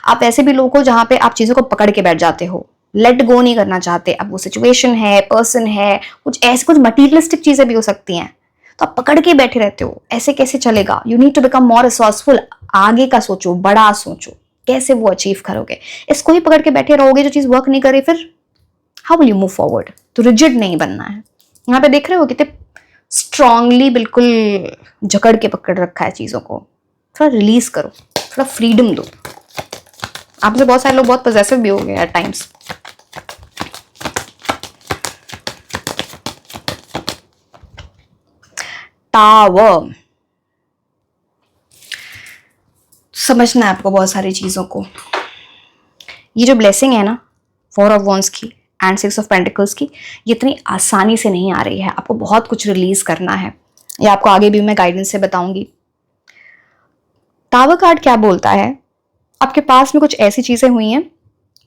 Speaker 1: आप ऐसे भी लोग हो जहाँ पे आप चीज़ों को पकड़ के बैठ जाते हो, लेट गो नहीं करना चाहते। अब वो सिचुएशन है, पर्सन है, कुछ मटीरियलिस्टिक चीज़ें भी हो सकती हैं, तो आप पकड़ के बैठे रहते हो, ऐसे कैसे चलेगा। You need to become more resourceful, आगे का सोचो, बड़ा सोचो, कैसे वो अचीव करोगे। इसको ही पकड़ के बैठे रहोगे, जो चीज़ वर्क नहीं करे, फिर how will you move forward. तो रिजिड नहीं बनना है। यहाँ पे देख रहे हो कितने स्ट्रांगली बिल्कुल जकड़ के पकड़ रखा है चीज़ों को। थोड़ा रिलीज करो, थोड़ा फ्रीडम दो। आपसे बहुत सारे लोग बहुत पॉजेसिव भी हो गए एट टाइम्स। टावर, समझना है आपको बहुत सारी चीज़ों को। ये जो ब्लेसिंग है ना, 4 ऑफ वॉन्ड्स की एंड 6 ऑफ पेंटिकल्स की, ये इतनी आसानी से नहीं आ रही है। आपको बहुत कुछ रिलीज करना है, ये आपको आगे भी मैं गाइडेंस से बताऊंगी। टावर कार्ड क्या बोलता है, आपके पास में कुछ ऐसी चीजें हुई हैं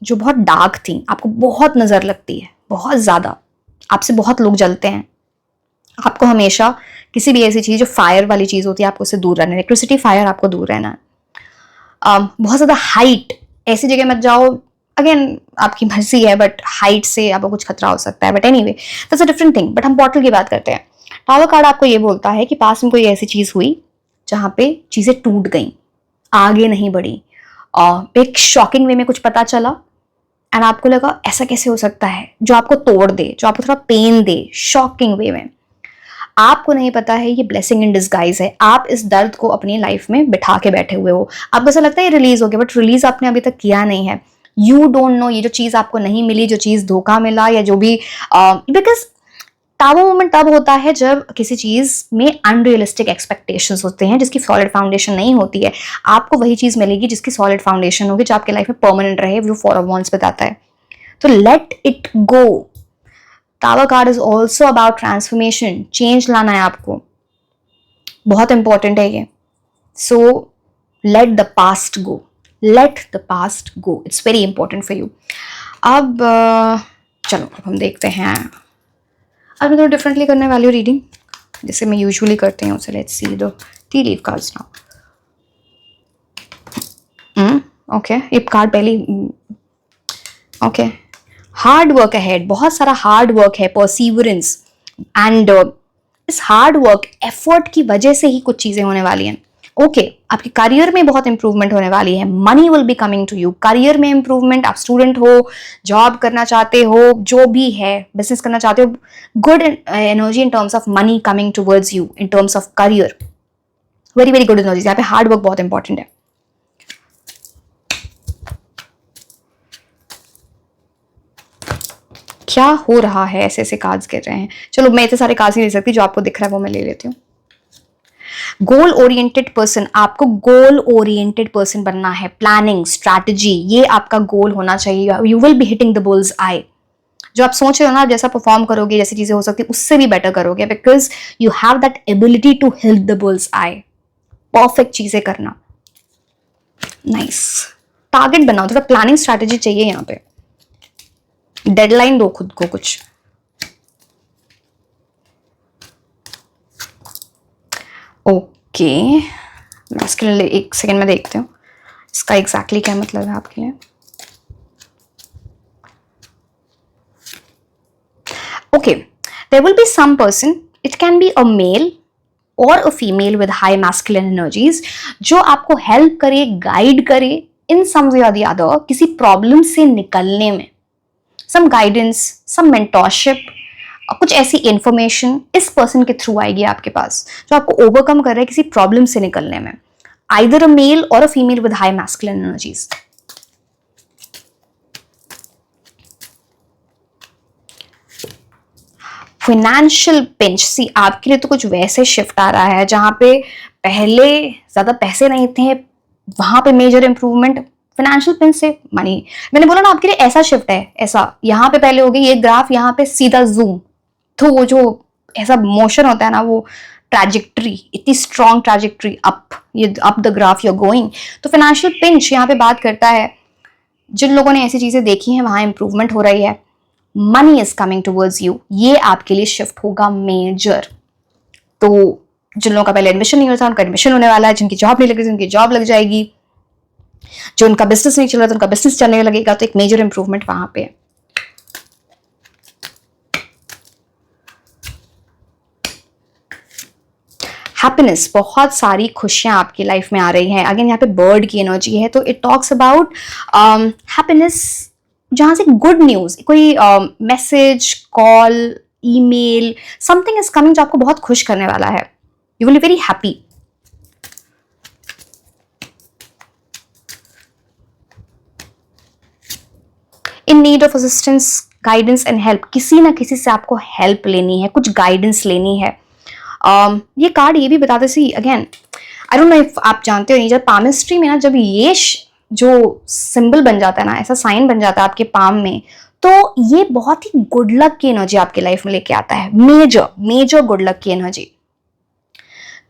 Speaker 1: जो बहुत डार्क थी, आपको बहुत नजर लगती है, बहुत ज्यादा, आपसे बहुत लोग जलते हैं। आपको हमेशा किसी भी ऐसी चीज जो फायर वाली चीज होती है, आपको उससे दूर रहना है। इलेक्ट्रिसिटी, फायर, आपको दूर रहना है। बहुत ज्यादा हाइट, ऐसी जगह मत जाओ। अगेन आपकी मर्जी है, बट हाइट से आपको कुछ खतरा हो सकता है। But anyway that's a different thing. But हम पोर्टल की बात करते हैं। टावर कार्ड आपको ये बोलता है कि पास में कोई ऐसी चीज हुई जहां पे चीजें टूट गई, आगे नहीं बढ़ी, एक शॉकिंग वे में कुछ पता चला एंड आपको लगा ऐसा कैसे हो सकता है, जो आपको तोड़ दे, जो आपको थोड़ा पेन दे, शॉकिंग वे में। आपको नहीं पता है ये ब्लेसिंग इन डिस्गाइज है। आप इस दर्द को अपनी लाइफ में बिठा के बैठे हुए हो। आपको ऐसा लगता है ये रिलीज हो गया, बट रिलीज आपने अभी तक किया नहीं है। यू डोंट नो ये जो चीज आपको नहीं मिली, जो चीज धोखा मिला, या जो भी, बिकॉज टावर मोमेंट तब होता है जब किसी चीज में अनरियलिस्टिक एक्सपेक्टेशंस होते हैं, जिसकी सॉलिड फाउंडेशन नहीं होती है। आपको वही चीज मिलेगी जिसकी सॉलिड फाउंडेशन होगी, जो आपके लाइफ में परमानेंट रहे, जो 4 ऑफ वॉन्ड्स बताता है। तो let it go. Tower card is also about transformation, change लाना है आपको, बहुत इंपॉर्टेंट है ये। So let the past go, let the past go, it's very important for you. अब चलो अब हम देखते हैं। अब मैं थोड़ा डिफरेंटली करने वाली हूँ रीडिंग, जैसे मैं यूजुअली करती हूँ। सो let's see the T leaf cards now. Okay, ये कार्ड पहली, ओके, हार्ड वर्क अहेड, बहुत सारा हार्ड वर्क है, परसीवरेंस एंड इस हार्ड वर्क एफर्ट की वजह से ही कुछ चीजें होने वाली हैं। ओके, आपके करियर में बहुत इंप्रूवमेंट होने वाली है। Money will be coming to you. Career में इंप्रूवमेंट, आप स्टूडेंट हो, जॉब करना चाहते हो, जो भी है, बिजनेस करना चाहते हो, good energy in terms of money coming towards you, in terms of career, very very good energy. यहाँ पे हार्ड वर्क बहुत इंपॉर्टेंट है। क्या हो रहा है, ऐसे ऐसे कार्ड्स गिर रहे हैं। चलो मैं इतने सारे कार्ड्स नहीं ले सकती, जो आपको दिख रहा है वो मैं ले लेती हूँ। गोल ओरिएंटेड पर्सन, आपको गोल ओरिएंटेड पर्सन बनना है। प्लानिंग, स्ट्रैटेजी, ये आपका गोल होना चाहिए। You will be hitting the bull's eye. जो आप सोच रहे हो ना, जैसा परफॉर्म करोगे, जैसी चीजें हो सकती है, उससे भी बेटर करोगे, because you have that ability to hit the bull's eye. Perfect चीजें करना, नाइस। टारगेट बनाओ, थोड़ा प्लानिंग स्ट्रैटेजी चाहिए यहाँ पे। डेडलाइन दो खुद को कुछ। ओके, मैं इसके लिए एक सेकेंड में देखती हूँ इसका एग्जैक्टली क्या मतलब है आपके लिए। Okay, there will be some person, it can be a male और a female with high masculine energies, जो आपको हेल्प करे, गाइड करे इन सम वे और द अदर, किसी प्रॉब्लम से निकलने में। सम गाइडेंस, सम मेंटोरशिप, कुछ ऐसी इंफॉर्मेशन इस पर्सन के थ्रू आएगी आपके पास, जो आपको ओवरकम कर रहा है किसी प्रॉब्लम से निकलने में। आइदर अ मेल और a female with high masculine energies. Financial pinch, see आपके लिए तो कुछ वैसे शिफ्ट आ रहा है जहां पे पहले ज्यादा पैसे नहीं थे, वहां पे मेजर इंप्रूवमेंट। फाइनेंशियल पिंच से मनी, मैंने बोला ना आपके लिए ऐसा शिफ्ट है, ऐसा यहाँ पे पहले हो गई ये ग्राफ, यहाँ पे सीधा जूम, तो वो जो ऐसा मोशन होता है ना, वो ट्रैजेक्टरी, इतनी स्ट्रॉन्ग ट्रैजेक्टरी अप, ये up the graph you are going. तो फाइनेंशियल पिंच यहाँ पे बात करता है, जिन लोगों ने ऐसी चीजें देखी हैं वहां इंप्रूवमेंट हो रही है। Money is coming towards you, ये आपके लिए शिफ्ट होगा मेजर। तो जिन लोगों का पहले एडमिशन नहीं होता उनका एडमिशन होने वाला है, जिनकी जॉब नहीं लग रही उनकी जॉब लग जाएगी, जो उनका बिजनेस नहीं चल रहा था उनका बिजनेस चलने लगेगा। तो एक मेजर इंप्रूवमेंट वहां पे है। हैप्पीनेस, बहुत सारी खुशियां आपकी लाइफ में आ रही हैं। अगेन यहाँ पे बर्ड की एनर्जी है, तो इट टॉक्स अबाउट हैप्पीनेस, जहां से गुड न्यूज, कोई message, call, email, something is coming जो आपको बहुत खुश करने वाला है। You will be very happy. In need of assistance, guidance and help, किसी ना किसी से आपको हेल्प लेनी है, कुछ गाइडेंस लेनी है। ये कार्ड ये भी बताते see, again I don't know if आप जानते हो नहीं, जब पामिस्ट्री में ना जब ये जो सिंबल बन जाता है ना, ऐसा साइन बन जाता है आपके पाम में, तो ये बहुत ही गुड लक की एनर्जी आपके लाइफ में लेके आता है, मेजर मेजर गुड लक की एनर्जी।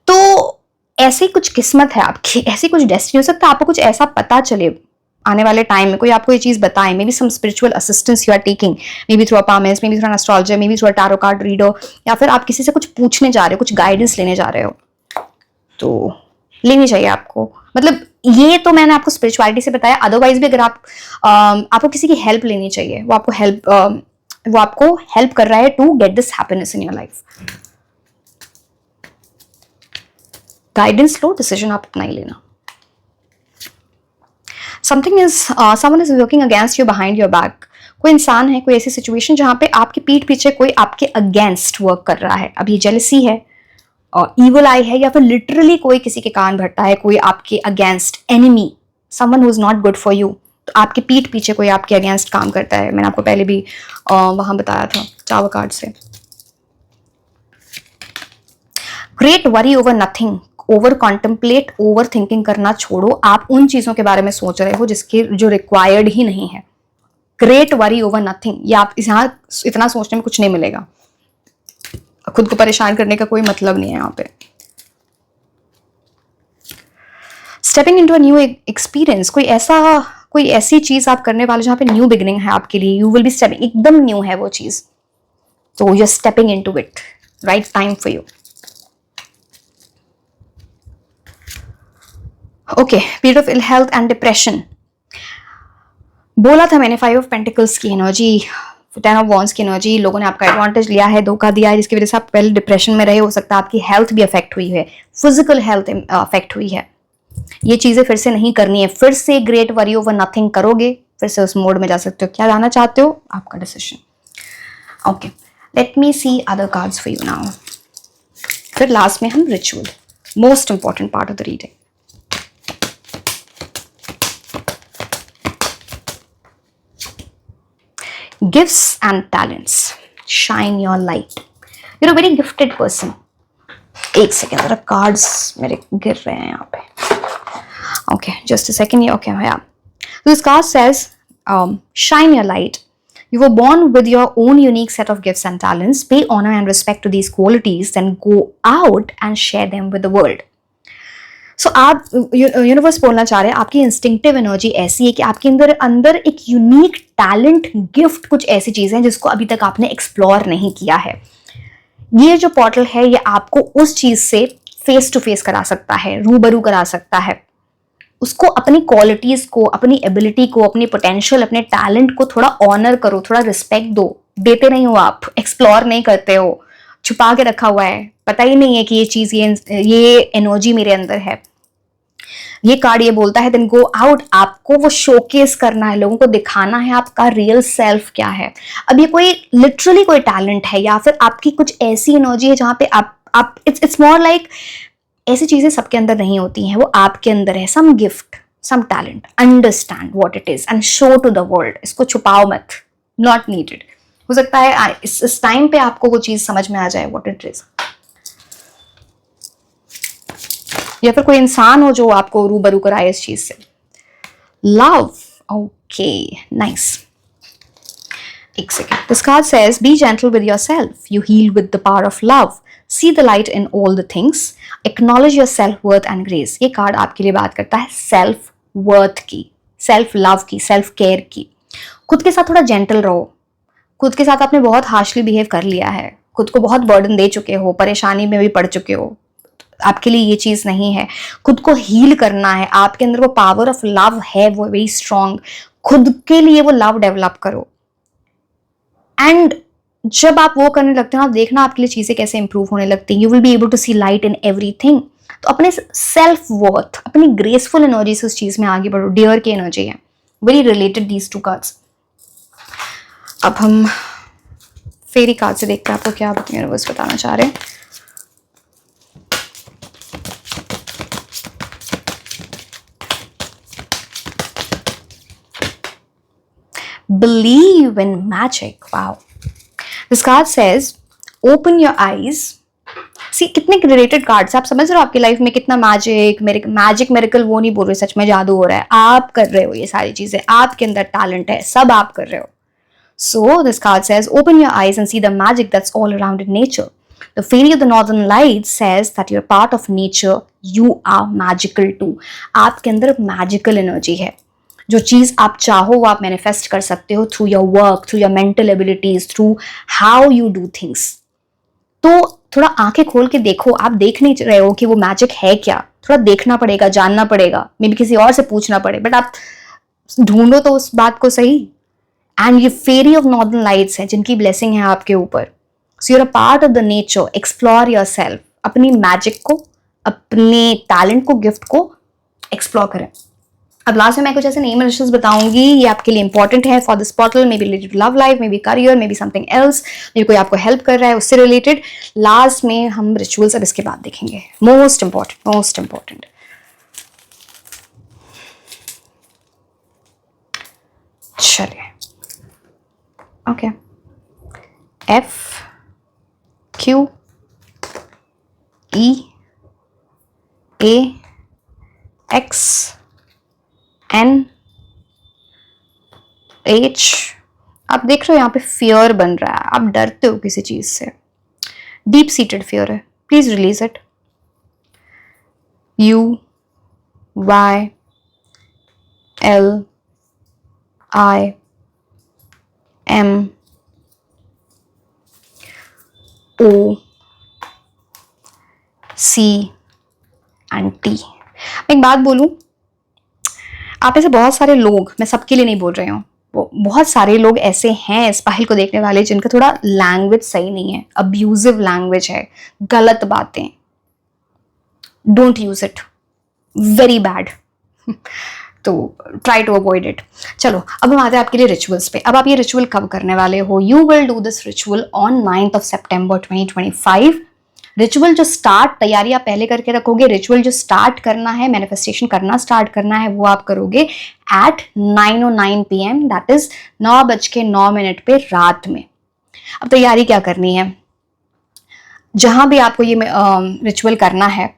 Speaker 1: तो ऐसी कुछ किस्मत है आपकी, ऐसी कुछ डेस्टिनी, हो सकता है आपको कुछ ऐसा पता चले आने वाले टाइम में, कोई आपको ये चीज बताए, maybe some spiritual assistance you are taking, maybe through a palmist, maybe through an astrologer, maybe through a tarot card reader, या फिर आप किसी से कुछ पूछने जा रहे हो, कुछ गाइडेंस लेने जा रहे हो, तो लेनी चाहिए आपको। मतलब ये तो मैंने आपको स्पिरिचुअलिटी से बताया, अदरवाइज भी अगर आपको किसी की हेल्प लेनी चाहिए, वो आपको हेल्प कर रहा है to get this happiness in your life. Guidance लो, डिसीजन आप अपना ही लेना। someone is working against you behind your back, कोई इंसान है, कोई ऐसी सिचुएशन जहां पे आपकी पीठ पीछे कोई आपके अगेंस्ट वर्क कर रहा है। अब ये जेलसी है और ईवल आई है, या फिर लिटरली कोई किसी के कान भरता है, कोई आपके against enemy, someone who is not good for you. तो आपके पीठ पीछे कोई आपके अगेंस्ट काम करता है। मैंने आपको पहले भी वहां बताया था टावर कार्ड से। Great worry over nothing, over contemplate, over thinking करना छोड़ो। आप उन चीजों के बारे में सोच रहे हो जिसके जो रिक्वायर्ड ही नहीं है। ग्रेट वरी ओवर नथिंग, ये आप यहाँ इतना सोचने में कुछ नहीं मिलेगा, खुद को परेशान करने का कोई मतलब नहीं है यहाँ पे। Stepping into a new experience, कोई ऐसी चीज आप करने वाले जहां पे न्यू बिगिनिंग है आपके लिए। यू विल बी स्टेपिंग, एकदम न्यू है वो चीज, तो you are stepping into it, right time for you. Okay, period of ill health and depression, बोला था मैंने 5 ऑफ पेंटिकल्स की एनर्जी, 10 ऑफ वॉन्ड्स की एनर्जी, लोगों ने आपका एडवांटेज लिया है, धोखा दिया है, जिसकी वजह से आप पहले डिप्रेशन में रहे। हो सकता है आपकी हेल्थ भी अफेक्ट हुई है, फिजिकल हेल्थ अफेक्ट हुई है। ये चीजें फिर से नहीं करनी है, फिर से ग्रेट वरी ओवर नथिंग करोगे, फिर से उस मोड में जा सकते हो। क्या जाना चाहते हो, आपका decision. Okay, let me see other cards for you now. फिर लास्ट में हम ritual, most important part of the reading. Gifts and talents, shine your light. You're a very gifted person. एक सेकेंड, जरा कार्ड्स मेरे गिर रहे हैं यहाँ पे। Okay, just a second. Okay, yeah. So this card says, shine your light. You were born with your own unique set of gifts and talents. Pay honor and respect to these qualities, then go out and share them with the world. सो आप universe बोलना चाह रहे हैं, आपकी instinctive energy ऐसी है कि आपके अंदर एक यूनिक टैलेंट, गिफ्ट, कुछ ऐसी चीजें हैं जिसको अभी तक आपने एक्सप्लोर नहीं किया है। ये जो पोर्टल है ये आपको उस चीज से फेस टू फेस करा सकता है, रूबरू करा सकता है। उसको, अपनी क्वालिटीज को, अपनी एबिलिटी को, अपनी पोटेंशियल, अपने टैलेंट को थोड़ा ऑनर करो, थोड़ा रिस्पेक्ट दो। देते नहीं हो आप, एक्सप्लोर नहीं करते हो, छुपा के रखा हुआ है, पता ही नहीं है कि ये चीज, ये एनर्जी मेरे अंदर है। ये कार्ड ये बोलता है देन गो आउट, आपको वो शोकेस करना है, लोगों को दिखाना है आपका रियल सेल्फ क्या है। अब ये कोई लिटरली कोई टैलेंट है, या फिर आपकी कुछ ऐसी एनर्जी है जहां पे आप इट्स मोर लाइक, ऐसी चीजें सबके अंदर नहीं होती हैं, वो आपके अंदर है। Some gift, some talent, understand what it is and show to the world. इसको छुपाओ मत, नॉट नीडेड। हो सकता है इस टाइम पे आपको वो चीज समझ में आ जाए व्हाट इट इज, या फिर कोई इंसान हो जो आपको रूबरू कराए इस चीज से। Love, okay, nice. एक second, this card says be gentle with yourself, you heal with the power of love, see the light in all the things, acknowledge your self worth and grace. ये card आपके लिए बात करता है self worth की, self love की, self care की। खुद के साथ थोड़ा जेंटल रहो। खुद के साथ आपने बहुत हार्शली बिहेव कर लिया है, खुद को बहुत बर्डन दे चुके हो, परेशानी में भी पड़ चुके हो, आपके लिए ये चीज नहीं है। खुद को हील करना है, आपके अंदर वो पावर ऑफ लव है, वो वेरी स्ट्रांग। खुद के लिए वो लव डेवलप करो। एंड जब आप वो करने लगते हो, आप देखना आपके लिए चीजें कैसे इंप्रूव होने लगती हैं। You will be able to see light in everything. तो अपने सेल्फ वर्थ, अपनी ग्रेसफुल एनर्जी से उस चीज में आगे बढ़ो। डियर की एनर्जी है, very related these two cards. अब हम फेरी कार्ड से देखते हैं आपको क्या यूनिवर्स बताना चाह रहे हैं। Believe in magic. Wow. This card says, open your eyes. See, कितने रिलेटेड कार्ड्स आप समझ रहे हो आपकी लाइफ में कितना मैजिक मेरिकल वो नहीं बोल रहे सच में जादू हो रहा है। आप कर रहे हो ये सारी चीजें, आपके अंदर टैलेंट है, सब आप कर रहे हो। So this card says, open your eyes and see the magic that's all around in nature. The fairy of the northern lights says that you're part of nature. You are magical too. आपके अंदर magical energy है। जो चीज आप चाहो वो आप manifest कर सकते हो through your work, through your mental abilities, through how you do things. तो थोड़ा आंखें खोल के देखो। आप देख नहीं रहे हो कि वो मैजिक है क्या, थोड़ा देखना पड़ेगा, जानना पड़ेगा, मे बी किसी और से पूछना पड़े, बट आप ढूंढो तो उस बात को सही। एंड ये फेरी ऑफ नॉर्दर्न लाइट्स है जिनकी ब्लेसिंग है आपके ऊपर। So you're a part of the nature. Explore your self. अपनी मैजिक को, अपने टैलेंट को, गिफ्ट को एक्सप्लोर करें। अब लास्ट में मैं कुछ ऐसे नेम विशेस बताऊंगी, ये आपके लिए इंपॉर्टेंट है for this portal, may be related love life, may be career, may be something else, may be कोई आपको हेल्प कर रहा है उससे रिलेटेड। लास्ट में हम रिचुअल्स अब इसके बाद देखेंगे। Most important. चलिए, okay. F Q E A X N H। आप देख रहे हो यहाँ पे फियर बन रहा है, आप डरते हो किसी चीज से, डीप सीटेड फियर है, please release it. U Y L I M O C and T। मैं एक बात बोलूं, आप ऐसे बहुत सारे लोग, मैं सबके लिए नहीं बोल रही हूँ, बहुत सारे लोग ऐसे हैं इस पाहिल को देखने वाले जिनका थोड़ा लैंग्वेज सही नहीं है, अब्यूजिव लैंग्वेज है, गलत बातें। Don't use it, very bad. तो ट्राई टू अवॉइड इट। चलो अब हम आते हैं आपके लिए रिचुअल्स पे। अब आप ये रिचुअल कब करने वाले हो? You will do this ritual on 9th of September 2025। Ritual जो स्टार्ट, तैयारी आप पहले करके रखोगे, रिचुअल जो स्टार्ट करना है, मैनिफेस्टेशन करना स्टार्ट करना है, वो आप करोगे एट 9:09 PM, दैट इज 9:09 पे रात में। अब तैयारी क्या करनी है, जहां भी आपको ये रिचुअल करना है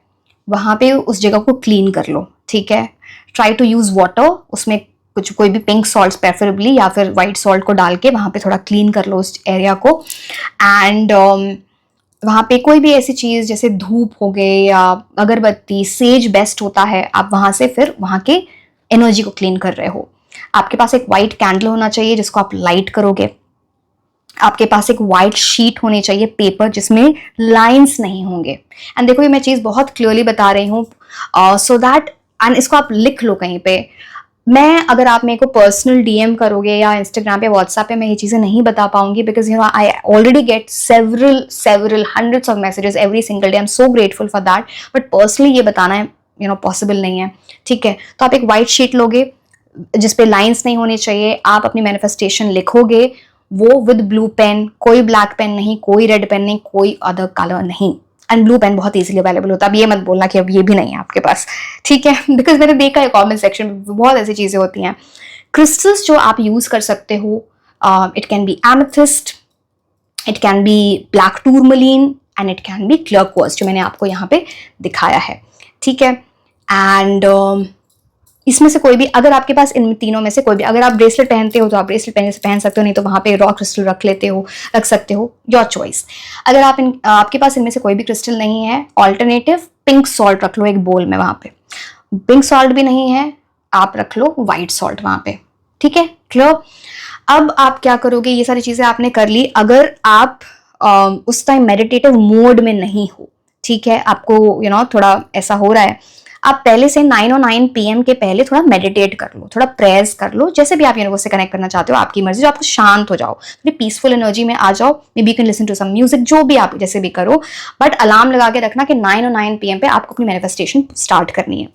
Speaker 1: वहां पे उस जगह को क्लीन कर लो, ठीक है। ट्राई टू यूज वाटर, उसमें कुछ कोई भी पिंक सॉल्ट प्रेफरेबली या फिर व्हाइट सॉल्ट को डाल के वहां पे थोड़ा क्लीन कर लो उस एरिया को। एंड वहां पे कोई भी ऐसी चीज जैसे धूप हो गए या अगरबत्ती, सेज बेस्ट होता है, आप वहां से फिर वहां के एनर्जी को क्लीन कर रहे हो। आपके पास एक व्हाइट कैंडल होना चाहिए जिसको आप लाइट करोगे। आपके पास एक व्हाइट शीट होनी चाहिए, पेपर, जिसमें लाइंस नहीं होंगे। एंड देखो ये मैं चीज बहुत क्लियरली बता रही हूँ सो दैट, एंड इसको आप लिख लो कहीं पे। मैं अगर आप मेरे को पर्सनल डीएम करोगे या इंस्टाग्राम पे, व्हाट्सएप पे, मैं ये चीजें नहीं बता पाऊंगी because you know I already gate several hundreds of messages every single day. I am so grateful for that, but personally ये बताना है यू नो पॉसिबल नहीं है, ठीक है। तो आप एक व्हाइट शीट लोगे जिसपे लाइंस नहीं होनी चाहिए, आप अपनी मैनिफेस्टेशन लिखोगे वो विद ब्लू पेन, कोई ब्लैक पेन नहीं, कोई रेड पेन नहीं, कोई अदर कलर नहीं। एंड ब्लू पेन बहुत इजीली अवेलेबल होता है। अब ये मत बोलना कि अब ये भी नहीं है आपके पास, ठीक है, बिकॉज मैंने देखा है कमेंट सेक्शन में बहुत ऐसी चीजें होती हैं। क्रिस्टल्स जो आप यूज कर सकते हो, it can be amethyst, it can be black tourmaline and it can be clear quartz, जो मैंने आपको यहाँ पे दिखाया है, ठीक है। एंड इसमें से कोई भी, अगर आपके पास इन तीनों में से कोई भी, अगर आप ब्रेसलेट पहनते हो तो आप ब्रेसलेट पहन सकते हो, नहीं तो वहां पे रॉ क्रिस्टल रख सकते हो, योर चॉइस। अगर आपके पास इनमें से कोई भी क्रिस्टल नहीं है, ऑल्टरनेटिव पिंक सॉल्ट रख लो एक बोल में, वहां पे पिंक सॉल्ट भी नहीं है, आप रख लो व्हाइट सॉल्ट वहां पे, ठीक है, क्लियर। अब आप क्या करोगे, ये सारी चीजें आपने कर ली। अगर आप उस टाइम मेडिटेटिव मोड में नहीं हो, ठीक है, आपको थोड़ा ऐसा हो रहा है, आप पहले से 9 और 9 PM के पहले थोड़ा मेडिटेट कर लो, थोड़ा प्रेयर्स कर लो, जैसे भी आप यूनिवर्स से कनेक्ट करना चाहते हो, आपकी मर्जी, जो आपको शांत हो जाओ, थोड़ी पीसफुल एनर्जी में आ जाओ। Maybe you can listen to some music, जो भी आप जैसे भी करो, बट अलार्म लगा के रखना कि 9 और 9 PM पे आपको अपनी मैनिफेस्टेशन स्टार्ट करनी है।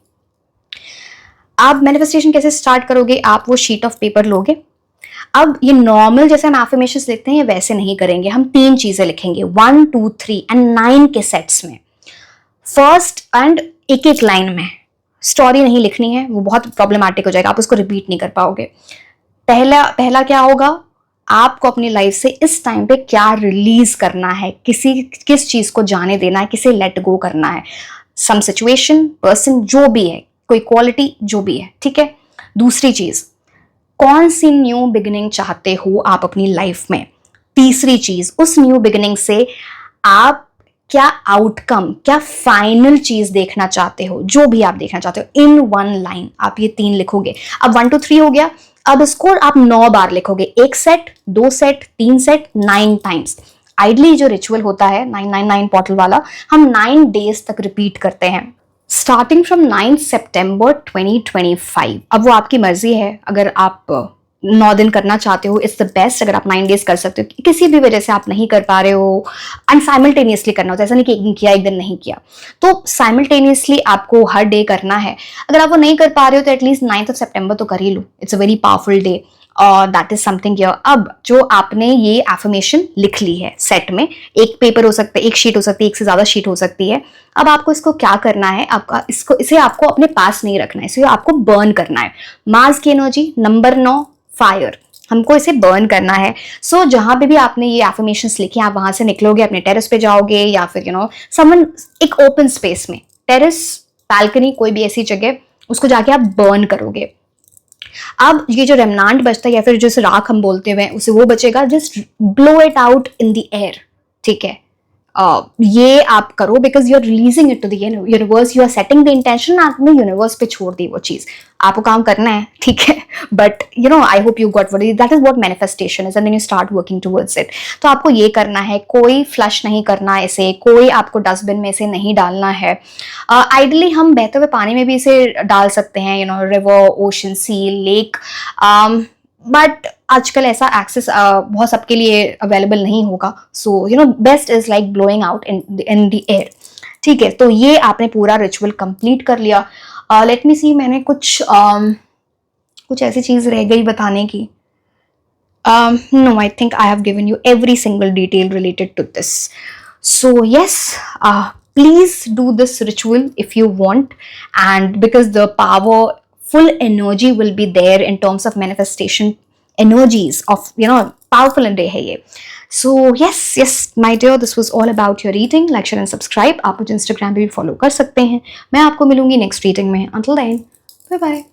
Speaker 1: आप मैनिफेस्टेशन कैसे स्टार्ट करोगे? आप वो शीट ऑफ पेपर लोगे। अब ये नॉर्मल जैसे हम एफर्मेशंस लिखते हैं वैसे नहीं करेंगे, हम 3 चीजें लिखेंगे, 1, 2, 3 एंड 9 के सेट्स में। फर्स्ट एंड एक एक लाइन में, स्टोरी नहीं लिखनी है, वो बहुत प्रॉब्लमेटिक हो जाएगा, आप उसको रिपीट नहीं कर पाओगे। पहला क्या होगा, आपको अपनी लाइफ से इस टाइम पे क्या रिलीज करना है, किस चीज को जाने देना है, किसे लेट गो करना है, सम सिचुएशन, पर्सन, जो भी है, कोई क्वालिटी, जो भी है, ठीक है। दूसरी चीज, कौन सी न्यू बिगिनिंग चाहते हो आप अपनी लाइफ में। तीसरी चीज, उस न्यू बिगिनिंग से आप क्या आउटकम, क्या फाइनल चीज देखना चाहते हो, जो भी आप देखना चाहते हो, इन 1 लाइन आप ये 3 लिखोगे। अब 1 2 3 हो गया, अब इसको आप 9 बार लिखोगे, 1 set, 2 set, 3 set, 9 times. Ideally जो रिचुअल होता है 999 पोर्टल वाला, हम 9 डेज तक रिपीट करते हैं, स्टार्टिंग फ्रॉम 9 सितंबर 2025। अब वो आपकी मर्जी है, अगर आप 9 दिन करना चाहते हो, इट्स द बेस्ट। अगर आप 9 डेज कर सकते हो, किसी भी वजह से आप नहीं कर पा रहे हो, एंड साइमल्टेनियसली करना होता है, ऐसा नहीं कि एक दिन किया एक दिन नहीं किया, तो साइमल्टेनियसली आपको हर डे करना है। अगर आप वो नहीं कर पा रहे हो तो एटलीस्ट 9 सितंबर तो कर ही लो, it's a very powerful day, और दैट इज समथिंग हियर। अब जो आपने ये एफर्मेशन लिख ली है सेट में, एक पेपर हो सकता है, एक शीट हो सकती है, एक से ज्यादा शीट हो सकती है। अब आपको इसको क्या करना है, इसे आपको अपने पास नहीं रखना है, इसे आपको बर्न करना है। मार्स की एनर्जी, नंबर 9, फायर, हमको इसे बर्न करना है। सो जहां पे भी आपने ये एफर्मेशंस लिखे, आप वहां से निकलोगे, अपने टेरेस पे जाओगे, या फिर समवन एक ओपन स्पेस में, टेरेस, बालकनी, कोई भी ऐसी जगह, उसको जाके आप बर्न करोगे। अब ये जो रेमनांट बचता है, या फिर जो राख हम बोलते हुए उसे, वो बचेगा, just blow it out in the air, ठीक है। ये आप करो, because you are releasing it to the universe, you are setting the intention, आपने यूनिवर्स पे छोड़ दी वो चीज, आपको काम करना है, ठीक है। But I hope you got what that is, what manifestation is, and then you start working towards it. तो आपको ये करना है, कोई फ्लश नहीं करना इसे, कोई आपको डस्टबिन में इसे नहीं डालना है। आइडली हम बहते हुए पानी में भी इसे डाल सकते हैं, river, ocean, sea, lake, but आजकल ऐसा एक्सेस बहुत सबके लिए अवेलेबल नहीं होगा। So best is like blowing out in the air, ठीक है। तो ये आपने पूरा रिचुअल कंप्लीट कर लिया। लेट मी सी, मैंने कुछ ऐसी चीज रह गई बताने की। No, I think I have given you every single detail related to this. So yes, please do this ritual if you want, and because the powerful energy will be there in terms of manifestation energies of powerful day hai ye. So yes my dear, this was all about your reading. Like, share and subscribe. आप मुझे Instagram पे भी follow कर सकते हैं। मैं आपको मिलूंगी next reading में. Until then, bye bye.